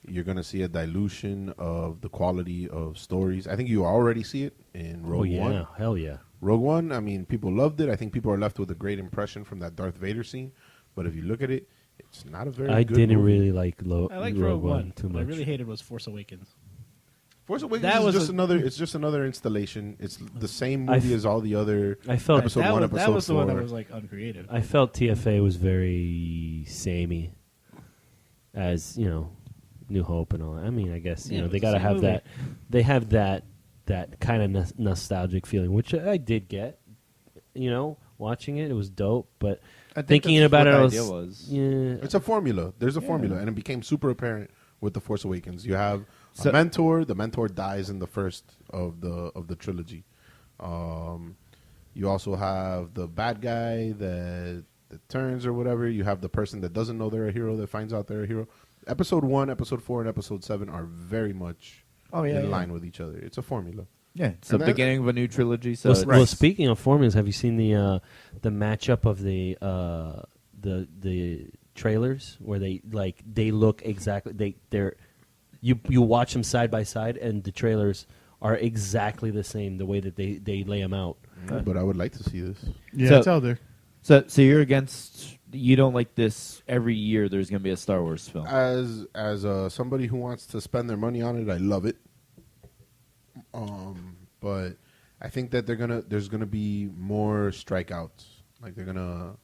you're going to see a dilution of the quality of stories. I think you already see it in Rogue One. Hell yeah. Rogue One, I mean, people loved it. I think people are left with a great impression from that Darth Vader scene. But if you look at it, it's not a very I good didn't movie. really like I liked Rogue Rogue One. too What much. I really hated was Force Awakens. Force Awakens That is was just a- another. It's just another installation. It's the same I movie f- as all the other. I felt episode one, episode that was the one that 4. was like uncreative. I felt TFA was very samey, as New Hope and all that. I mean, I guess Yeah, they it's got the to same have movie. that. They have that kind of nostalgic feeling, which I did get. Watching it, it was dope. But I think thinking that's about what it, the I was, idea was. yeah. It's a formula. There's a formula, and it became super apparent with the Force Awakens. You have a mentor. The mentor dies in the first of the trilogy. You also have the bad guy that turns or whatever. You have the person that doesn't know they're a hero that finds out they're a hero. Episode 1, Episode 4, and Episode 7 are very much in line with each other. It's a formula. Yeah, it's the beginning of a new trilogy. So Well, speaking of formulas, have you seen the matchup of the trailers where they look exactly you watch them side by side and the trailers are exactly the same the way that they lay them out. But I would like to see this. Yeah, it's out there. So you're against. You don't like this. Every year there's going to be a Star Wars film. As somebody who wants to spend their money on it, I love it. But I think that there's gonna be more strikeouts. Like they're gonna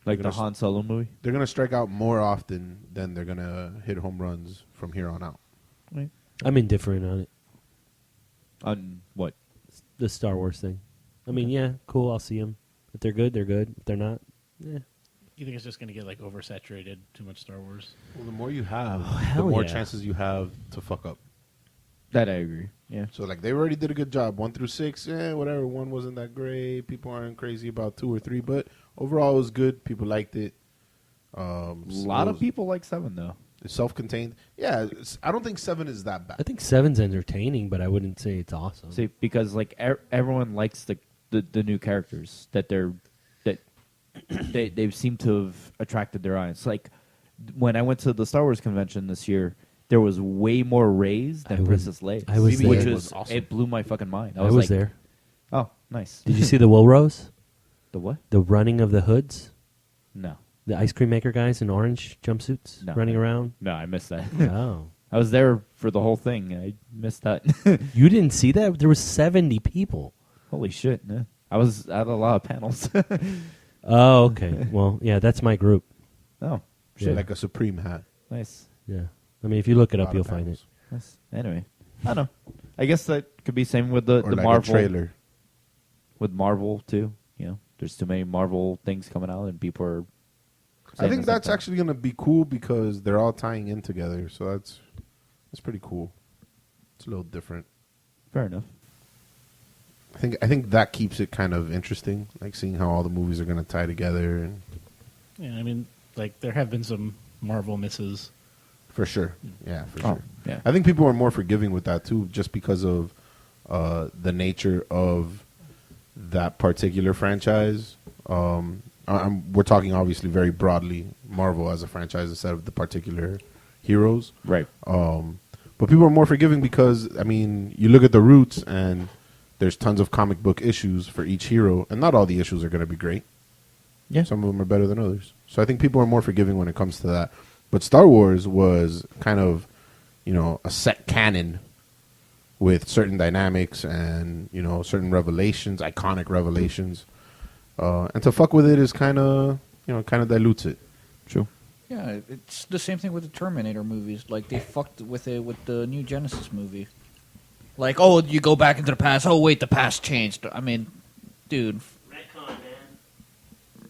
The Han Solo movie. They're gonna strike out more often than they're gonna hit home runs from here on out. Right. I'm indifferent on it. On what? The Star Wars thing. I mean, yeah, cool. I'll see them. If they're good, they're good. If they're not, yeah. You think it's just going to get like oversaturated? Too much Star Wars? Well, the more you have, the hell more yeah. chances you have to fuck up. That I agree. Yeah. So like they already did a good job. 1 through 6, whatever. 1 wasn't that great. People aren't crazy about 2 or 3, but overall it was good. People liked it. A lot of people like 7 though. It's self-contained. Yeah, I don't think 7 is that bad. I think 7's entertaining, but I wouldn't say it's awesome. See, because like everyone likes the new characters that they seem to have attracted their eyes. Like when I went to the Star Wars convention this year, there was way more Rays than Princess Leia. I was which there. was awesome. It blew my fucking mind. I was like, there. Oh, nice. Did you see the Wilros? The what? The running of the hoods? No. The ice cream maker guys in orange jumpsuits No. running around? No, I missed that. Oh. I was there for the whole thing. I missed that. You didn't see that? There was 70 people. Holy shit. Yeah. I was at a lot of panels. Oh, okay. Well, yeah, that's my group. Oh, Shit, like a Supreme hat. nice. Yeah. I mean, if you look it A up, lot you'll of find it. panels. Nice. Anyway, I don't know. I guess that could be same with the Or like Marvel a trailer. with Marvel too. There's too many Marvel things coming out, and people are. I saying think the same that's thing. actually going to be cool because they're all tying in together. So that's pretty cool. It's a little different. Fair enough. I think that keeps it kind of interesting, like seeing how all the movies are going to tie together, and Yeah, I mean, like there have been some Marvel misses. for sure, yeah, for Oh, sure. yeah. I think people are more forgiving with that too, just because of the nature of that particular franchise. We're talking obviously very broadly Marvel as a franchise instead of the particular heroes, Right. but people are more forgiving because I mean, you look at the roots and there's tons of comic book issues for each hero, and not all the issues are going to be great. Yeah. Some of them are better than others. So I think people are more forgiving when it comes to that. But Star Wars was kind of, a set canon with certain dynamics and, certain revelations, iconic revelations. And to fuck with it is kind of dilutes it. True. Yeah, it's the same thing with the Terminator movies. Like, they fucked with it with the new Genesis movie. Like, oh, you go back into the past. Oh, wait, the past changed. I mean, dude.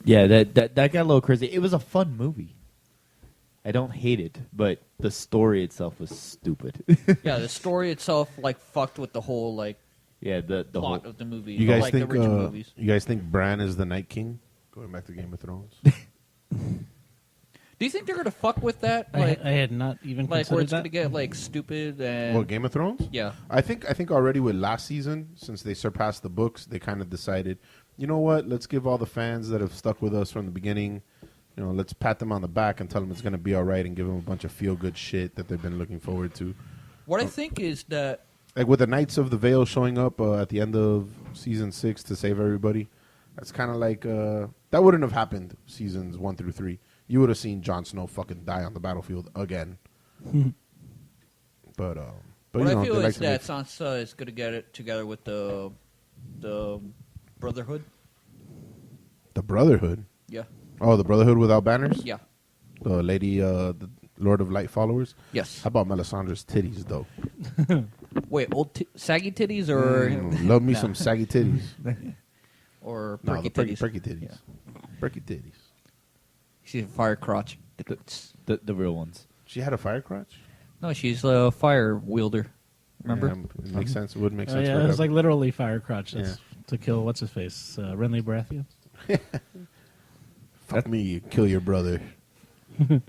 Yeah, that got a little crazy. It was a fun movie. I don't hate it, but the story itself was stupid. Yeah, the story itself like fucked with the whole like yeah, the plot whole, of the movie. You guys like think the original movies. you guys think Bran is the Night King? Going back to Game of Thrones. Do you think they're gonna fuck with that? I had not even like where considered it's that. gonna get like stupid and Well, Game of Thrones? Yeah. I think already with last season, since they surpassed the books, they kind of decided, you know what? Let's give all the fans that have stuck with us from the beginning, let's pat them on the back and tell them it's going to be all right and give them a bunch of feel-good shit that they've been looking forward to. What I think is that Like with the Knights of the Vale showing up at the end of season 6 to save everybody, that's kind of like that wouldn't have happened seasons 1 through 3. You would have seen Jon Snow fucking die on the battlefield again. But what I feel they like is to that make- Sansa is gonna get it together with the Brotherhood. the Brotherhood. Yeah. Oh, the Brotherhood without banners. Yeah. The lady, the Lord of Light followers. Yes. How about Melisandre's titties though? Wait, saggy titties or love me No. some saggy titties. or No, perky the titties? perky titties. Perky titties. She's a fire crotch. the real ones. She had a fire crotch. No, she's a fire wielder. Remember? Yeah, it makes sense. It would make Oh, sense. yeah, for it was her. like literally fire crotch to kill what's his face, Renly Baratheon. Fuck me, you kill your brother. I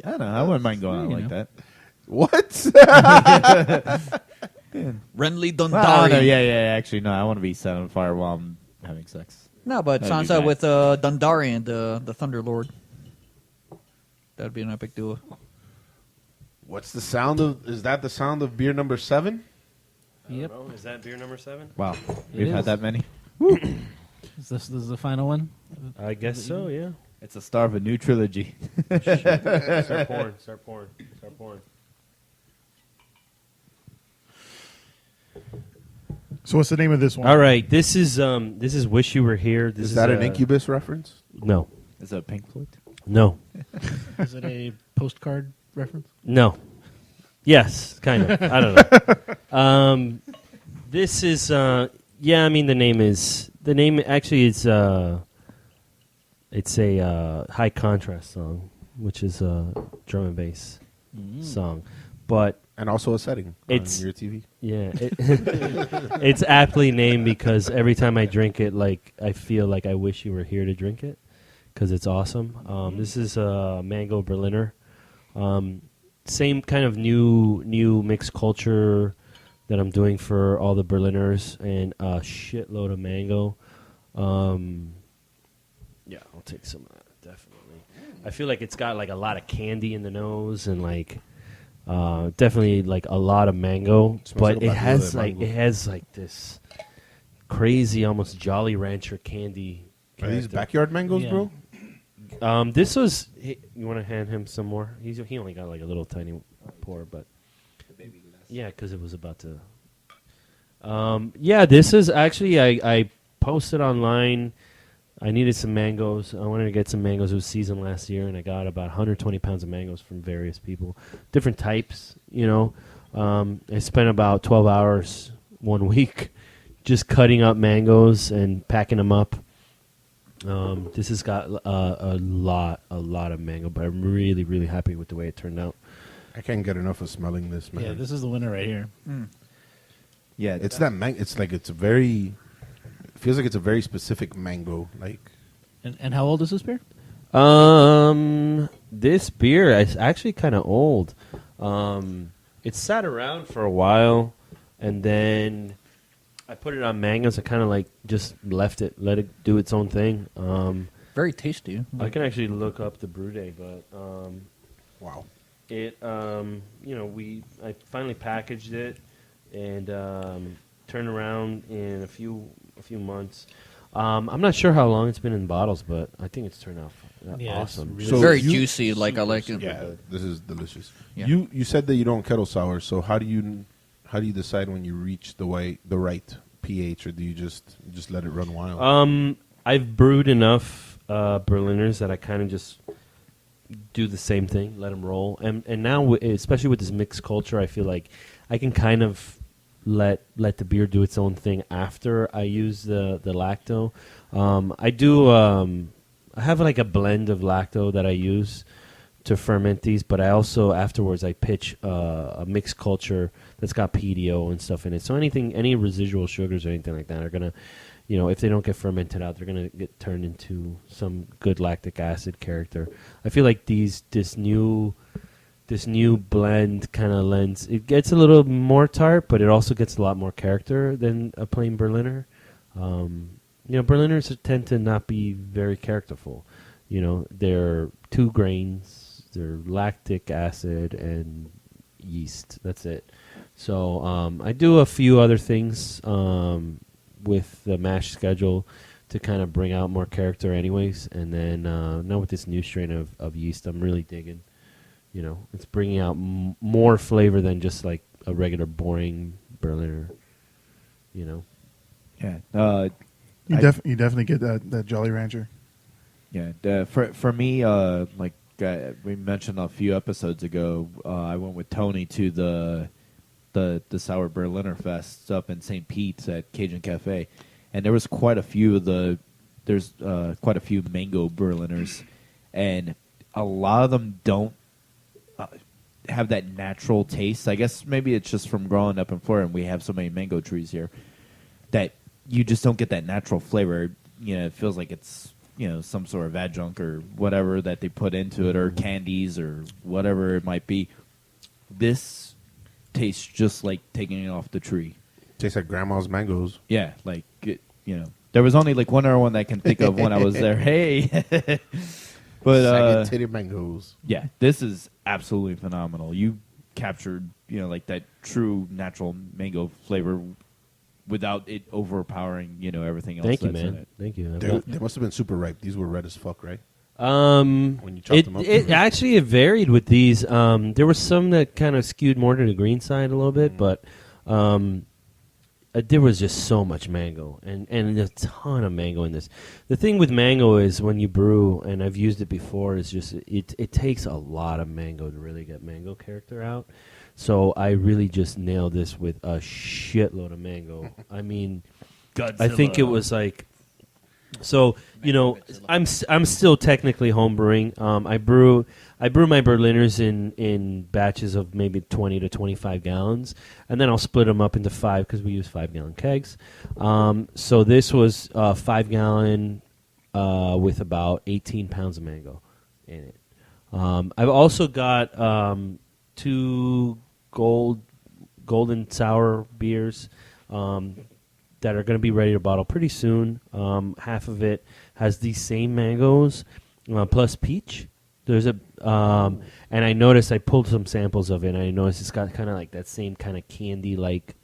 don't know. I wouldn't mind going out You like know. that. What? Renly Well, Dundari. no, yeah. Actually, no. I want to be set on fire while I'm having sex. No, but That'd be Sansa nice. with Dundarian, the Thunder Lord. That'd be an epic duo. What's the sound of? Is that the sound of beer number 7? Yep. Is that beer number 7? Wow, It we've is. had that many. Is this the final one? I guess so, yeah. It's the start of a new trilogy. Start pouring. Start pouring. So what's the name of this one? All right, this is Wish You Were Here. This Is that an a- Incubus reference? No. Is that Pink Floyd? No. Is it a postcard reference? No. Yes, kind of. I don't know. This is yeah, I mean the name actually is it's a high contrast song, which is a drum and bass song. But And also a setting It's- on your TV. yeah, it's aptly named because every time I drink it, like I feel like I wish you were here to drink it because it's awesome. This is a mango Berliner. Same kind of new mixed culture that I'm doing for all the Berliners and a shitload of mango. Yeah, I'll take some of that, definitely. I feel like it's got like a lot of candy in the nose and like definitely like a lot of mango, Smells but like it a has batido de like mango. it has like this crazy almost Jolly Rancher candy. Are these character. backyard mangoes, Yeah. bro? This was. You want to hand him some more? He only got like a little tiny pour, but yeah, because it was about to. Yeah, this is actually I posted online. I needed some mangoes. I wanted to get some mangoes. It was season last year, and I got about 120 pounds of mangoes from various people, different types. I spent about 12 hours 1 week just cutting up mangoes and packing them up. This has got a lot of mango, but I'm really, really happy with the way it turned out. I can't get enough of smelling this, man. Yeah, this is the winner right here. Yeah, It's that mango. It's like it's a very. It feels like it's a very specific mango. Like And how old is this beer? This beer is actually kind of old. It sat around for a while, and then I put it on mangoes. I kind of like just let it do its own thing. Very tasty. I can actually look up the brew day, but wow. it I finally packaged it and turned around in a few months. I'm not sure how long it's been in bottles, but I think it's turned out Yeah, it's awesome. really So Very you- juicy. Like I like it. Yeah, this is delicious. Yeah. You said that you don't kettle sour, so how do you decide when you reach the right pH, or do you just let it run wild? I've brewed enough Berliners that I kind of just do the same thing, let them roll, and now especially with this mixed culture, I feel like I can kind of let the beer do its own thing after I use the lacto. I have like a blend of lacto that I use to ferment these, but I also afterwards I pitch a mixed culture that's got PDO and stuff in it. So any residual sugars or anything like that are gonna, if they don't get fermented out, they're gonna get turned into some good lactic acid character. I feel like this new blend kind of lends. It gets a little more tart, but it also gets a lot more character than a plain Berliner. Berliners tend to not be very characterful. They're 2 grains, they're lactic acid and yeast. That's it. So I do a few other things with the mash schedule to kind of bring out more character anyways. And then now with this new strain of yeast, I'm really digging. It's bringing out more flavor than just like a regular boring Berliner, Yeah. You definitely get that Jolly Rancher. Yeah. For me, we mentioned a few episodes ago, I went with Tony to the Sour Berliner Fest up in St. Pete's at Cajun Cafe, and there was quite a few mango Berliners, and a lot of them don't have that natural taste. I guess maybe it's just from growing up in Florida, and we have so many mango trees here that you just don't get that natural flavor. It feels like it's some sort of adjunct or whatever that they put into it, or candies or whatever it might be. This tastes just like taking it off the tree. Tastes like grandma's mangoes. Yeah, there was only like one other one that I can think of when I was there. Hey. But saggy titty mangoes. Yeah, this is absolutely phenomenal. You captured, that true natural mango flavor without it overpowering, everything else. Thank you, that's man. in it. Thank you. They must have been super ripe. These were red as fuck, right? When you chopped them up. It actually it varied with these. There were some that kind of skewed more to the green side a little bit, but there was just so much mango and a ton of mango in this. The thing with mango is when you brew, and I've used it before, is just it takes a lot of mango to really get mango character out. So I really just nailed this with a shitload of mango. I mean, Godzilla. I think it was like, so I'm still technically home brewing. I brew my Berliners in batches of maybe 20 to 25 gallons, and then I'll split them up into 5 because we use 5-gallon kegs. So this was 5-gallon with about 18 pounds of mango in it. I've also got 2 golden sour beers that are going to be ready to bottle pretty soon. Half of it has these same mangoes plus peach. There's a and I noticed I pulled some samples of it, and I noticed it's got kind of like that same kind of candy-like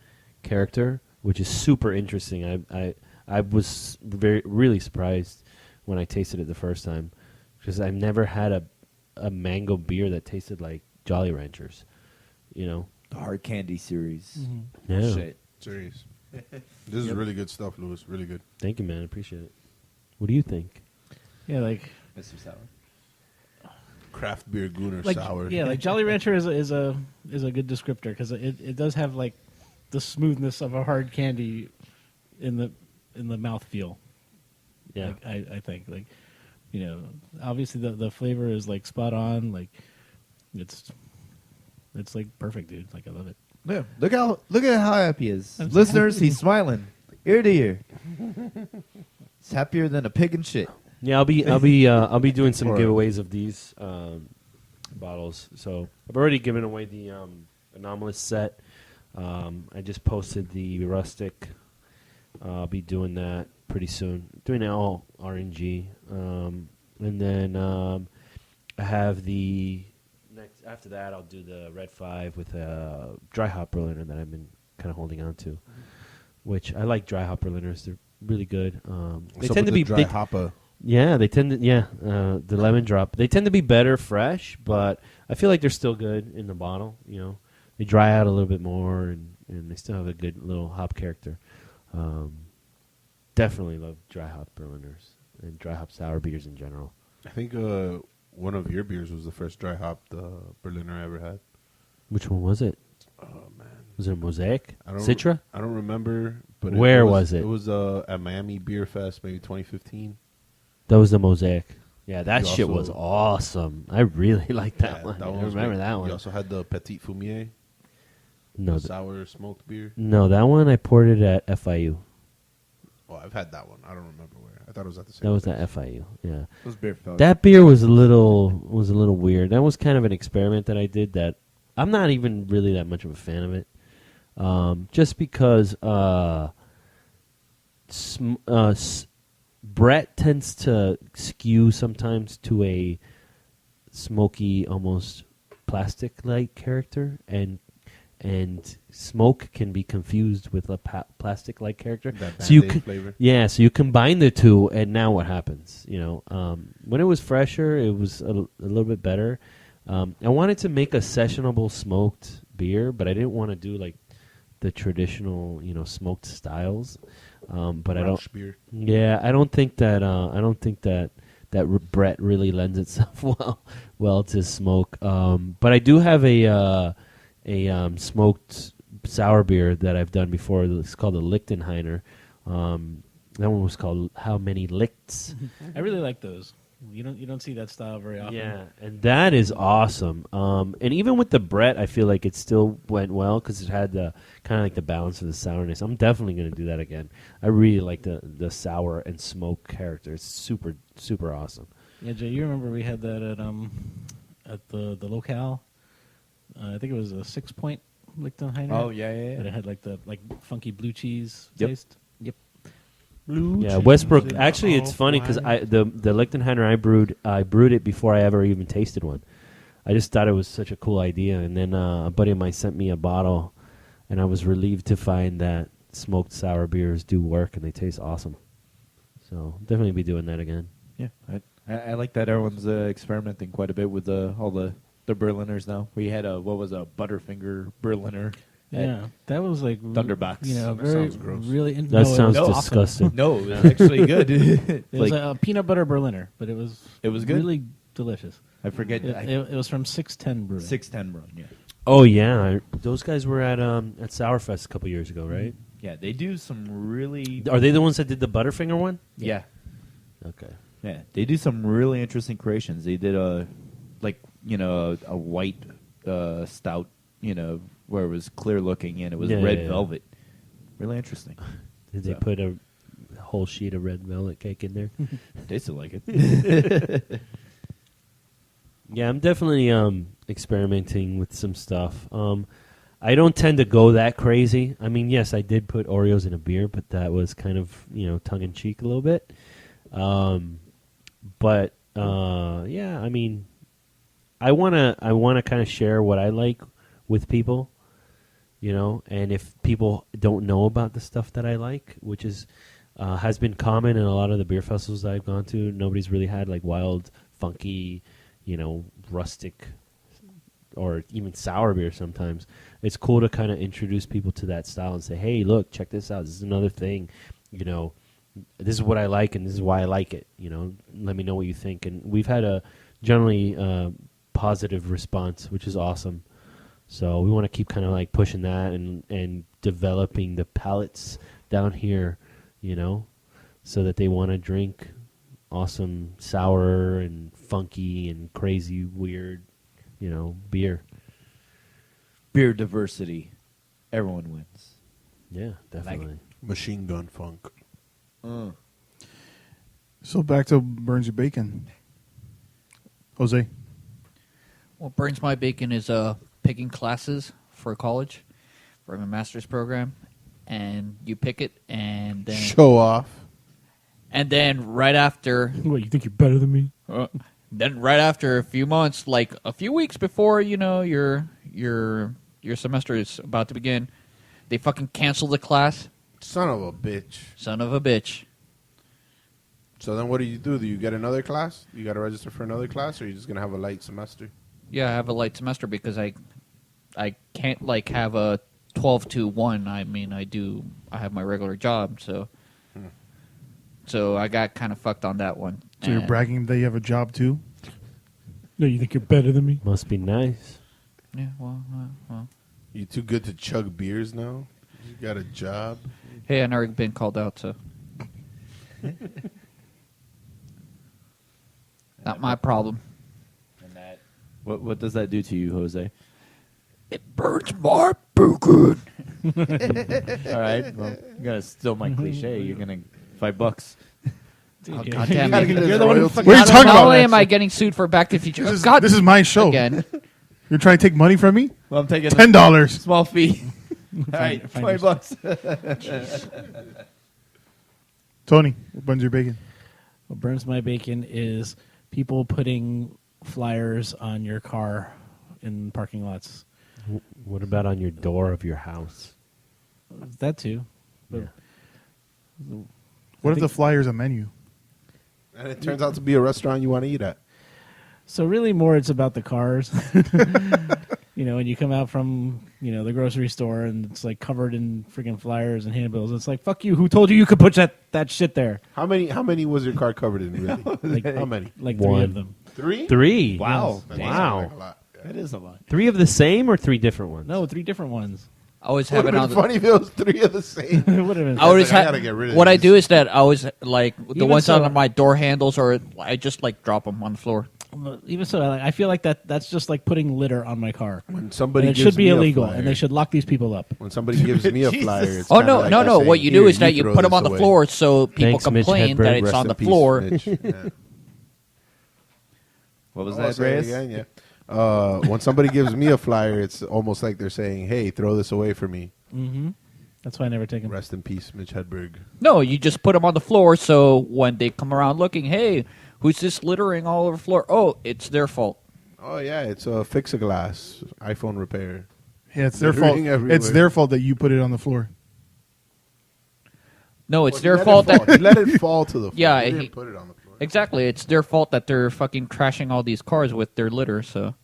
character, which is super interesting. I was really surprised when I tasted it the first time, because I've never had a mango beer that tasted like Jolly Ranchers. The hard candy series. Mm-hmm. Yeah. Shit. Serious. This is really good stuff, Louis. Really good. Thank you, man. I appreciate it. What do you think? Yeah, like Mr. Sour. Craft beer Gooner like sour. Yeah, like Jolly Rancher is a good descriptor because it does have like the smoothness of a hard candy in the mouthfeel. Yeah, like, I think obviously the flavor is like spot on. Like it's like perfect, dude. Like I love it. Yeah, look at how happy he is. Listeners, he's smiling ear to ear. He's happier than a pig in shit. Yeah, I'll be doing some giveaways of these bottles. So I've already given away the anomalous set. I just posted the rustic. I'll be doing that pretty soon. Doing it all RNG, and then I have the next. After that, I'll do the Red 5 with a dry hop Berliner that I've been kind of holding on to. Which I like dry hop Berliners. They're really good. They tend to be dry hopper. Yeah, they tend to. Yeah, the lemon drop. They tend to be better fresh, but I feel like they're still good in the bottle. They dry out a little bit more, and they still have a good little hop character. Definitely love dry hop Berliners and dry hop sour beers in general. I think one of your beers was the first dry hop Berliner I ever had. Which one was it? Oh man, was it a Mosaic? Citra? I don't remember. But where was it? It was at Miami Beer Fest, maybe 2015. That was the Mosaic. Yeah, that You shit also- was awesome. I really liked that Yeah, one. that I one was remember great. that one. You also had the Petit Fumier, No, the sour smoked beer. no, that one I poured it at FIU. Oh, I've had that one. I don't remember where. I thought it was at the same. That was place. at FIU. Yeah, Those beer fellas. that beer was a little weird. That was kind of an experiment that I did. That I'm not even really that much of a fan of it. Just because Brett tends to skew sometimes to a smoky, almost plastic-like character, and smoke can be confused with a plastic-like character. That So you Band-Aid flavor. yeah, so you combine the two, and now what happens? When it was fresher, it was a little bit better. I wanted to make a sessionable smoked beer, but I didn't want to do like the traditional, smoked styles. But I don't. Rauch beer. Yeah, I don't think that. Brett really lends itself well to smoke. But I do have a smoked sour beer that I've done before. It's called the Lichtenheiner. That one was called How Many Lichts? I really like those. You don't see that style very often. Yeah, and that is awesome. And even with the Brett, I feel like it still went well because it had the kind of like the balance of the sourness. I'm definitely going to do that again. I really like the sour and smoke character. It's super, super awesome. Yeah, Jay, you remember we had that at the locale. I think it was a 6-point Lichtenheiner. Oh, yeah. And it had like the funky blue cheese Yep. taste. Yep. Yeah, Westbrook. Actually, it's funny because the Lichtenheiner I brewed it before I ever even tasted one. I just thought it was such a cool idea, and then a buddy of mine sent me a bottle, and I was relieved to find that smoked sour beers do work and they taste awesome. So definitely be doing that again. Yeah, I like that everyone's experimenting quite a bit with all the Berliners now. We had a Butterfinger Berliner. Yeah, that was like Thunderbox. very sounds gross. really. That sounds it was disgusting. awesome. No, it was actually good. It was a peanut butter Berliner, but it was good. really delicious. I forget. It was from 610 Brewing. 610 Brewing, yeah. Oh yeah, those guys were at Sourfest a couple years ago, right? Yeah, they do some really... Are they the ones that did the Butterfinger one? Yeah. Okay. Yeah, they do some really interesting creations. They did a white stout, where it was clear looking and it was red velvet. Really interesting. Did they put a whole sheet of red velvet cake in there? Tasted like it. Yeah, I'm definitely experimenting with some stuff. I don't tend to go that crazy. I mean, yes, I did put Oreos in a beer, but that was kind of tongue in cheek a little bit. But yeah, I mean, I wanna kind of share what I like with people, and if people don't know about the stuff that I like, which is has been common in a lot of the beer festivals that I've gone to, nobody's really had like wild, funky, rustic or even sour beer sometimes. It's cool to kind of introduce people to that style and say, hey, look, check this out. This is another thing. This is what I like and this is why I like it. Let me know what you think. And we've had a generally positive response, which is awesome. So we want to keep kind of like pushing that and developing the palates down here, so that they want to drink awesome sour and funky and crazy weird, beer. Beer diversity. Everyone wins. Yeah, definitely. Machine gun funk. So back to Burns Your Bacon. Jose. Well, Burns My Bacon is picking classes for college, for my master's program, and you pick it, and then Show off. and then right after, What, you think you're better than me? then right after a few months, like a few weeks before your semester is about to begin, they fucking cancel the class. Son of a bitch. Son of a bitch. So then what do? Do you get another class? You got to register for another class, or are you just going to have a light semester? Yeah, I have a light semester because I can't like have a 12 to 1. I mean, I have my regular job, so so I got kind of fucked on that one. So you're bragging that you have a job too? No, you think you're better than me? Must be nice. Yeah, well. You too good to chug beers now? You got a job? Hey, I've never been called out, so. Not my problem. And that. What does that do to you, Jose? It burns my bacon. All right. Well, you gotta steal my cliche. You're gonna $5. Oh, Dude, God damn it. you're the one who fucking- What are you talking Not about? only am I getting sued for Back to the Future, God, This is my show. again. You're trying to take money from me? Well, I'm taking $10. small fee. All right, $20. Tony, what burns your bacon? What burns my bacon is people putting flyers on your car in parking lots. What about on your door of your house? That too. But What if the flyer's a menu? And it turns out to be a restaurant you want to eat at. So really more it's about the cars. When you come out from, the grocery store and it's like covered in freaking flyers and handbills. It's like, fuck you, who told you could put that shit there? How many was your car covered in, really? How many? Like One. 3 of them. Three? Wow. That Wow. sounds like a lot. Yeah. That is a lot. 3 of the same or 3 different ones? No, 3 different ones. I always Would have have it been on the... funny if it was 3 of the same. It would have been. I always I have. gotta get rid of What I these. do is that I always like the Even ones so- on my door handles, or I just like drop them on the floor. Even so, I feel like that's just like putting litter on my car. When somebody And it gives should be me a illegal, flyer- and they should lock these people up. When somebody gives me a flyer, it's Oh kinda no, like no, I no! say, What you "Here, do is that you throw put them this on the away." floor, so people Thanks, Mitch complain that Hedberg. it's Rest on in the peace, floor. Mitch. Yeah. What was Oh, that, say it Reyes? again, yeah. When somebody gives me a flyer, it's almost like they're saying, "Hey, throw this away for me." Mm-hmm. That's why I never take them. Rest in peace, Mitch Hedberg. No, you just put them on the floor, so when they come around looking, hey, who's this littering all over the floor? Oh, it's their fault. Oh yeah, it's a Fix-A-Glass iPhone repair. Yeah, it's their fault. Littering everywhere. It's their fault that you put it on the floor. No, it's Well, their let it fault fall. that You let it fall to the floor. Yeah, You didn't he- put it on the floor. exactly. It's their fault that they're fucking crashing all these cars with their litter. So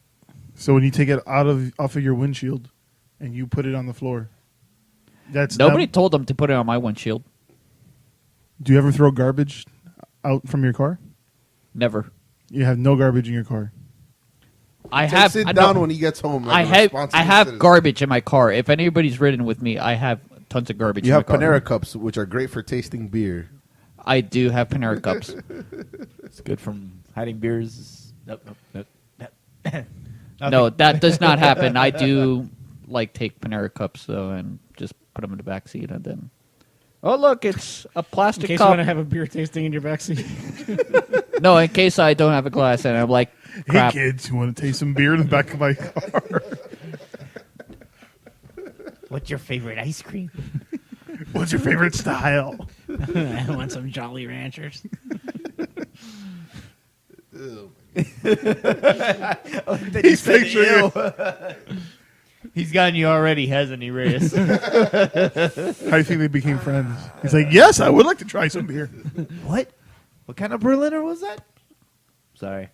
So when you take it off of your windshield and you put it on the floor, that's nobody not- told them to put it on my windshield. Do you ever throw garbage out from your car? Never. You have no garbage in your car. I Takes have. it I down know- when he gets home. Like I a have. responsible I have citizen. garbage in my car. If anybody's ridden with me, I have tons of garbage. You in have my car. Panera cups, which are great for tasting beer. I do have Panera cups. It's good from hiding beers. Nope. No, that does not happen. I do take Panera cups though, and just put them in the back seat, and then. Oh look, it's a In plastic case cup. you want to have a beer tasting in your backseat. No, in case I don't have a glass, and I'm like, crap. Hey kids, you want to taste some beer in the back of my car? What's your favorite ice cream? What's your favorite style? I want some Jolly Ranchers. He's picturing He's gotten you already, hasn't he, Reyes? How do you think they became friends? He's like, yes, I would like to try some beer. What? What kind of Berliner was that? Sorry.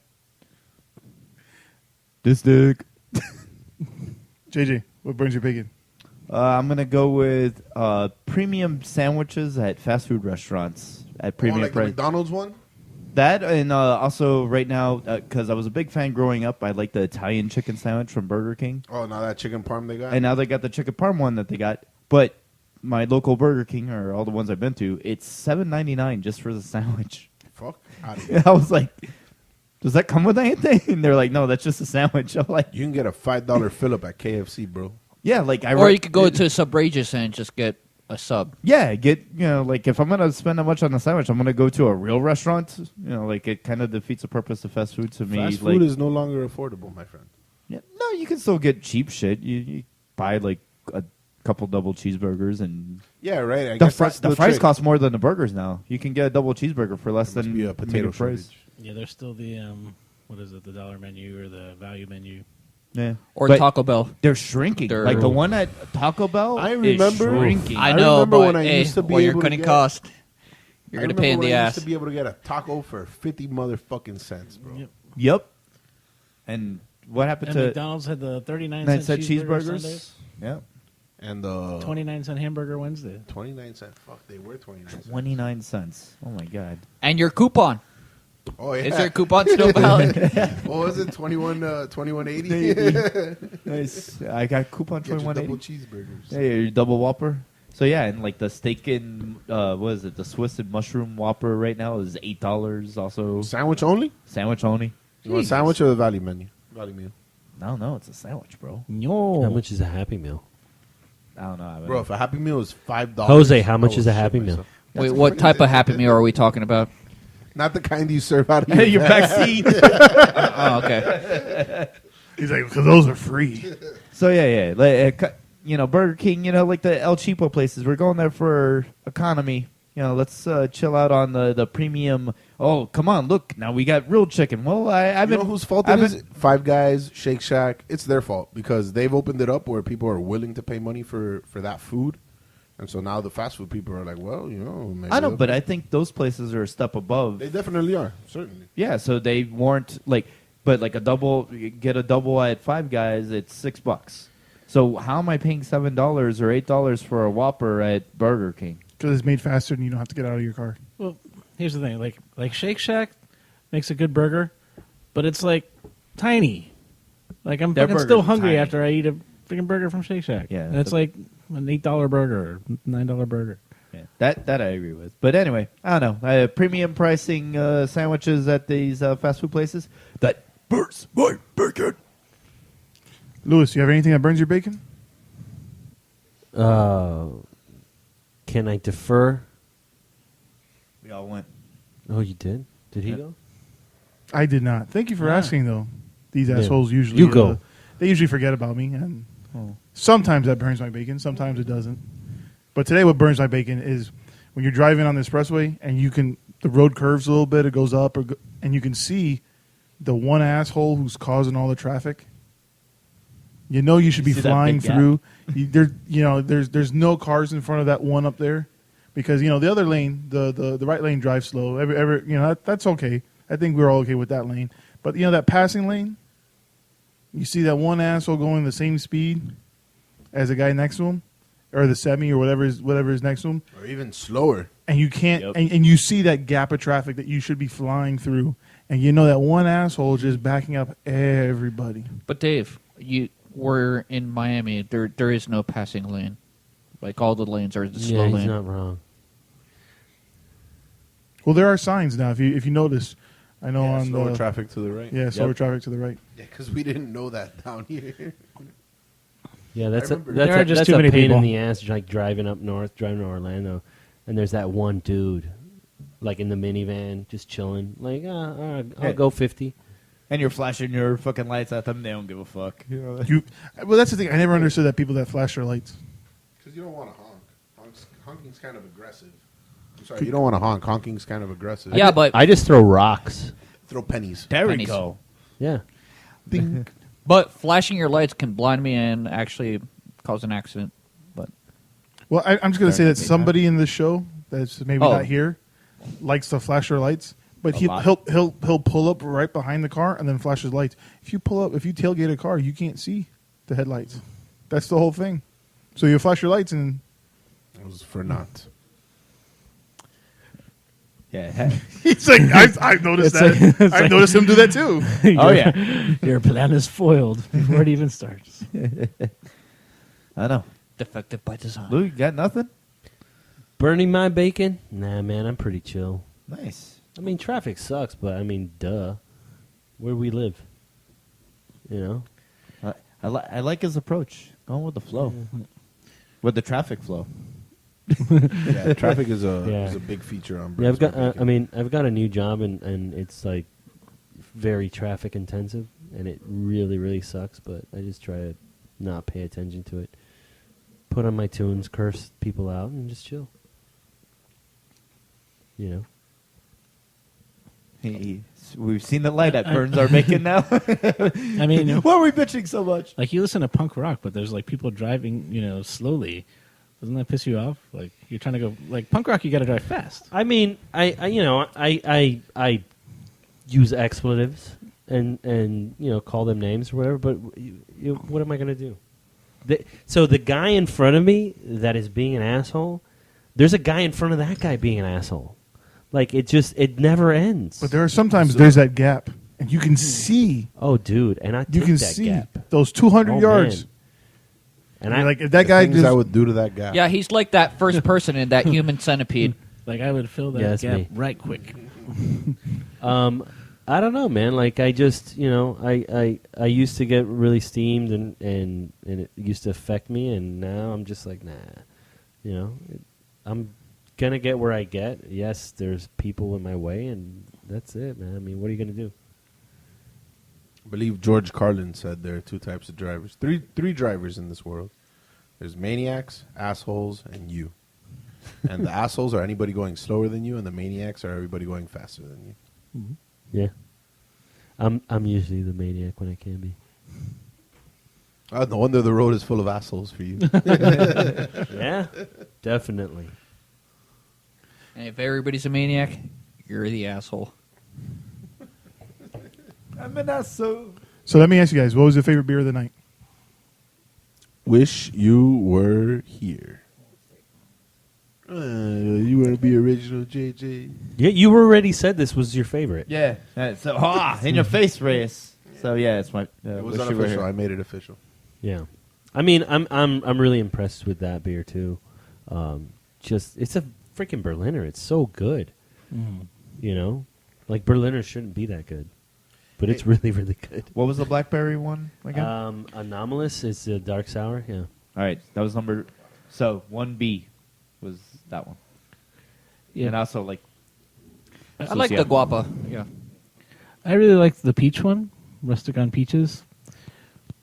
This dick. JJ, what burns your bacon? I'm gonna go with premium sandwiches at fast food restaurants at premium like the price. McDonald's one? That and also right now because I was a big fan growing up. I like the Italian chicken sandwich from Burger King, Oh, now that chicken parm they got? and now they got the chicken parm one that they got. But my local Burger King or all the ones I've been to, it's $7.99 just for the sandwich. Fuck out of here. I was like, does that come with anything? And they're like, no, that's just a sandwich. I'm like, You can get a $5 fill-up at KFC, bro. yeah, like Or you could go to Subrageous and just get a sub. Yeah, like if I'm gonna spend that much on a sandwich, I'm gonna go to a real restaurant. Like it kind of defeats the purpose of fast food to me. Fast like, food is no longer affordable, my friend. yeah, no, you can still get cheap shit. You buy like a couple double cheeseburgers and Yeah, right. I the, guess that's the fries trick. cost more than the burgers now. You can get a double cheeseburger for less Must than be a potato medium price. shortage. Yeah, there's still the what is it, the dollar menu or the value menu. Yeah, Or But Taco Bell. they're shrinking. They're- like the one at Taco Bell. I is remember- shrinking. I I know, remember but when I hey, used to be what you're able to going to get- cost, you're I going to pay in remember the when I ass. used to be able to get a taco for 50 motherfucking cents, bro. Yep. Yep. And what happened And to McDonald's had the 39 9 cent cent cheeseburgers. cheeseburgers? Sundays. Yeah. And the 29-cent hamburger Wednesday. 29 cents. Fuck, they were 29 cents. 29 cents. Oh my god. And your coupon. Oh, yeah. Is there a coupon still valid? What was it? 21.80? Nice. I got coupon Get your double 21.80. cheeseburgers. Hey, your double Whopper. So yeah, and like the steak and what is it? The Swiss and mushroom Whopper right now is $8. Also Sandwich only? Sandwich only. You want a sandwich or the value menu? Value meal. No, it's a sandwich, bro. No. How much is a Happy Meal? I don't know. Bro, if a Happy Meal is $5, Jose, how much I is will a Happy shit Meal? myself. Wait, what type of Happy Meal are we talking about? Not the kind you serve out of Your back seat. Oh, okay. He's like, because those are free. So yeah. Like, Burger King, like the El Cheapo places. We're going there for economy. Let's chill out on the premium. Oh, come on, look, now we got real chicken. Well, I've You been know whose fault it is? Five Guys, Shake Shack. It's their fault because they've opened it up where people are willing to pay money for that food. And so now the fast food people are like, well, maybe I know, but I think those places are a step above. they definitely are, certainly. Yeah, so they weren't get a double at Five Guys, it's $6. So how am I paying $7 or $8 for a Whopper at Burger King? Because it's made faster and you don't have to get out of your car. Well, here's the thing. Like Shake Shack makes a good burger, but it's like tiny. Like I'm Their fucking still burgers are hungry tiny. after I eat a freaking burger from Shake Shack. Yeah, and it's like an $8 burger or $9 burger. Yeah, that I agree with. But anyway, I don't know. Premium pricing sandwiches at these fast food places that burns my bacon. Lewis, you have anything that burns your bacon? Can I defer? We all went. Oh, you did? Did he go? I did not. Thank you for Yeah. asking, though. These Yeah. assholes usually You go. They usually forget about me, and sometimes that burns my bacon. Sometimes it doesn't. But today, what burns my bacon is when you're driving on the expressway and the road curves a little bit, it goes up, and you can see the one asshole who's causing all the traffic. You should be see that flying big gap? through. There's no cars in front of that one up there, because the other lane, the right lane drives slow. That's okay. I think we're all okay with that lane. But that passing lane, you see that one asshole going the same speed as the guy next to him, or the semi, or whatever is next to him, Or even slower. and you can't, and you see that gap of traffic that you should be flying through, and that one asshole is just backing up everybody. But Dave, we're in Miami. There is no passing lane. Like all the lanes are the slow Yeah, lane. he's not wrong. Well, there are signs now. If you notice, I know on slower the traffic to the right. Yeah, slower traffic to the right. Yeah, because we didn't know that down here. Yeah, that's a, remember- that's There are a, just that's too a many pain people. in the ass, like driving up north, driving to Orlando, and there's that one dude, like in the minivan, just chilling, like, I'll Yeah. go 50. And you're flashing your fucking lights at them. They don't give a fuck. Well, that's the thing. I never understood that people that flash their lights. Because you don't want to honk. Honking's kind of aggressive. I'm sorry, you don't want to honk. Honking's kind of aggressive. Yeah, but I just throw rocks. Throw pennies. There we Pennies. go. Yeah. but flashing your lights can blind me and actually cause an accident. But Well, I'm just going to say that Big somebody in this show that's maybe Oh. not here likes to flash their lights, but lot. he'll pull up right behind the car and then flash his lights. If you tailgate a car, you can't see the headlights. That's the whole thing. So you flash your lights and It was for not. Yeah. he's like, I've noticed It's that. like- I've noticed him do that too. Oh, yeah. Your plan is foiled before it even starts. I know. defective by design. Lou, you got nothing? Burning my bacon? Nah, man, I'm pretty chill. Nice. I mean, traffic sucks, but I mean, duh. Where we live. I like his approach. Going with the flow. With the traffic flow. Yeah, traffic is a Yeah. is a big feature on. Yeah, I've Burns got. My Bacon. I mean, I've got a new job, and it's like very traffic intensive, and it really, really sucks. But I just try to not pay attention to it. Put on my tunes, curse people out, and just chill. We've seen the light that burns our bacon now. I mean, Why are we bitching so much? like you listen to punk rock, but there's like people driving, slowly. Doesn't that piss you off? Like you're trying to go like punk rock, you got to drive fast. I mean, I use expletives and call them names or whatever. But what am I going to do? So the guy in front of me that is being an asshole, there's a guy in front of that guy being an asshole. Like it never ends. But there are sometimes there's that gap, and you can see. Oh, dude, and I You take can that see gap. those 200 Oh, yards. man. And like if that The guy things just I would do to that guy. Yeah, he's like that first person in that human centipede. Like I would fill that Yeah, that's gap me. right quick. I don't know, man. Like I just, I used to get really steamed and it used to affect me, and now I'm just like, nah. I'm gonna get where I get. Yes, there's people in my way, and that's it, man. I mean, what are you gonna do? I believe George Carlin said there are two types of drivers. Three drivers in this world. There's maniacs, assholes, and you. And the assholes are anybody going slower than you, and the maniacs are everybody going faster than you. Mm-hmm. Yeah, I'm usually the maniac when I can be. No wonder the road is full of assholes for you. Yeah, definitely. And if everybody's a maniac, you're the asshole. I'm an asshole. So let me ask you guys, what was your favorite beer of the night? Wish you were here. You want to be original, JJ? Yeah, you already said this was your favorite. Yeah. So, in your face, Reyes. So yeah, it's my. It was wish you were unofficial. here. I made it official. Yeah, I mean, I'm really impressed with that beer too. Just it's a freaking Berliner. It's so good. Like Berliners shouldn't be that good, but it's really really good. What was the blackberry one again? Anomalous is the dark sour. Yeah. All right, that was number. So 1B was that one. Yeah. And also like. I like the guapa. Yeah. I really liked the peach one, Rustic on Peaches,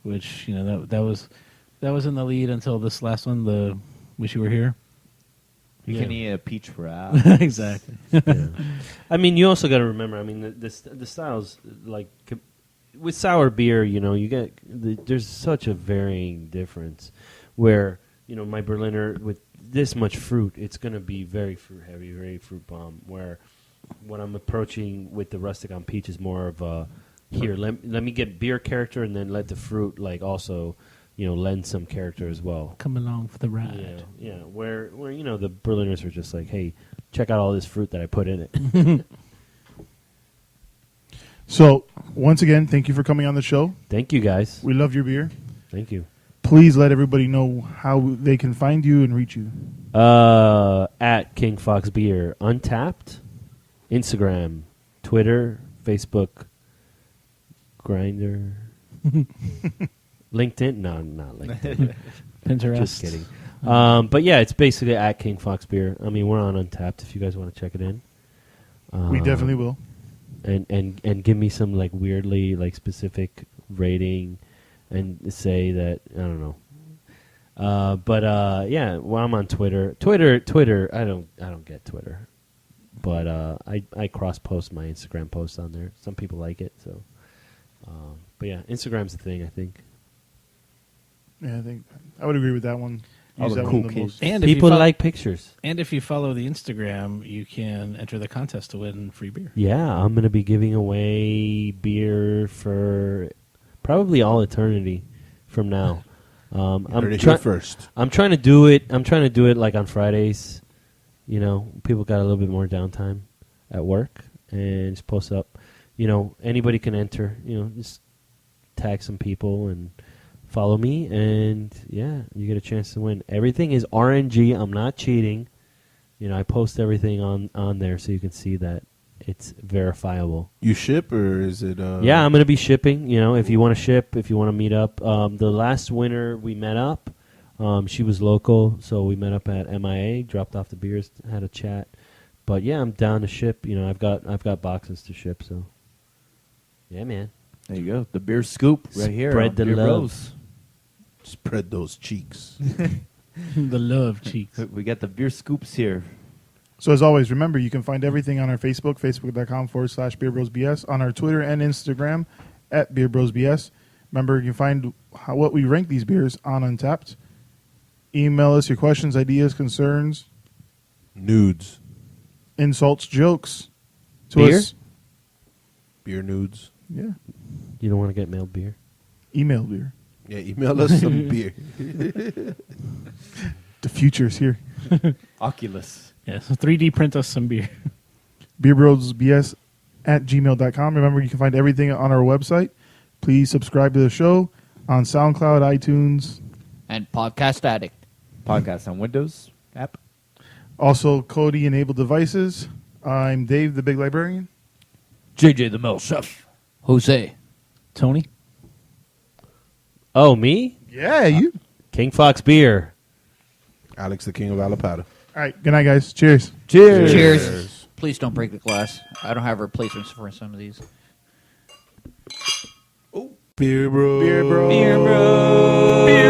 which that was in the lead until this last one, the Wish You Were Here. You can eat a peach wrap. Exactly. Yeah. I mean, you also got to remember. I mean, the styles like with sour beer. You get there's such a varying difference. Where my Berliner with this much fruit, it's going to be very fruit heavy, very fruit bomb. Where what I'm approaching with the Rustic on Peach is more of a here. Let me get beer character, and then let the fruit also. Lend some character as well. Come along for the ride. Yeah. Where the Berliners are just like, hey, check out all this fruit that I put in it. So once again, thank you for coming on the show. Thank you, guys. We love your beer. Thank you. Please let everybody know how they can find you and reach you. At King Fox Beer, Untapped, Instagram, Twitter, Facebook, Grindr. LinkedIn? No, not LinkedIn. Pinterest. Just kidding. But yeah, it's basically at King Fox Beer. I mean, we're on Untapped if you guys want to check it in. We definitely will. And give me some weirdly specific rating and say that I don't know. But yeah, well, I'm on Twitter. Twitter. I don't get Twitter, but I cross post my Instagram posts on there. Some people like it, so. But yeah, Instagram's the thing, I think. Yeah, I think I would agree with that one. All the cool kids. And people like pictures. And if you follow the Instagram, you can enter the contest to win free beer. Yeah, I'm going to be giving away beer for probably all eternity from now. I'm first. I'm trying to do it. Like on Fridays. People got a little bit more downtime at work and just post up. Anybody can enter. Just tag some people and follow me, and yeah, you get a chance to win. Everything is RNG. I'm not cheating. I post everything on there so you can see that it's verifiable. You ship, or is it? Yeah, I'm going to be shipping. If you want to ship, if you want to meet up. The last winner we met up, she was local, so we met up at MIA, dropped off the beers, had a chat. But yeah, I'm down to ship. I've got boxes to ship, so yeah, man. There you go. The beer scoop right here. Spread the Beer love. Bros. Spread those cheeks. The love cheeks. We got the beer scoops here. So as always, remember, you can find everything on our Facebook, facebook.com/BeerBrosBS, on our Twitter and Instagram at BeerBrosBS. Remember, you can find what we rank these beers on Untapped. Email us your questions, ideas, concerns, Nudes. insults, jokes to Beer? us. Beer nudes. Yeah. You don't want to get mailed beer? Email beer. Yeah, email us some beer. The future's here. Oculus. Yeah, so 3D print us some beer. BeerBrosBS at gmail.com. Remember, you can find everything on our website. Please subscribe to the show on SoundCloud, iTunes, And Podcast Addict. Podcast on Windows app. Also, Cody Enabled Devices. I'm Dave, the Big Librarian. JJ the Mel Chef. Jose. Tony? Oh, me? Yeah, you. King Fox Beer. Alex, the king of Alapata. All right, good night, guys. Cheers. Cheers. Please don't break the glass. I don't have replacements for some of these. Beer bro. Beer bro. Beer bro. Beer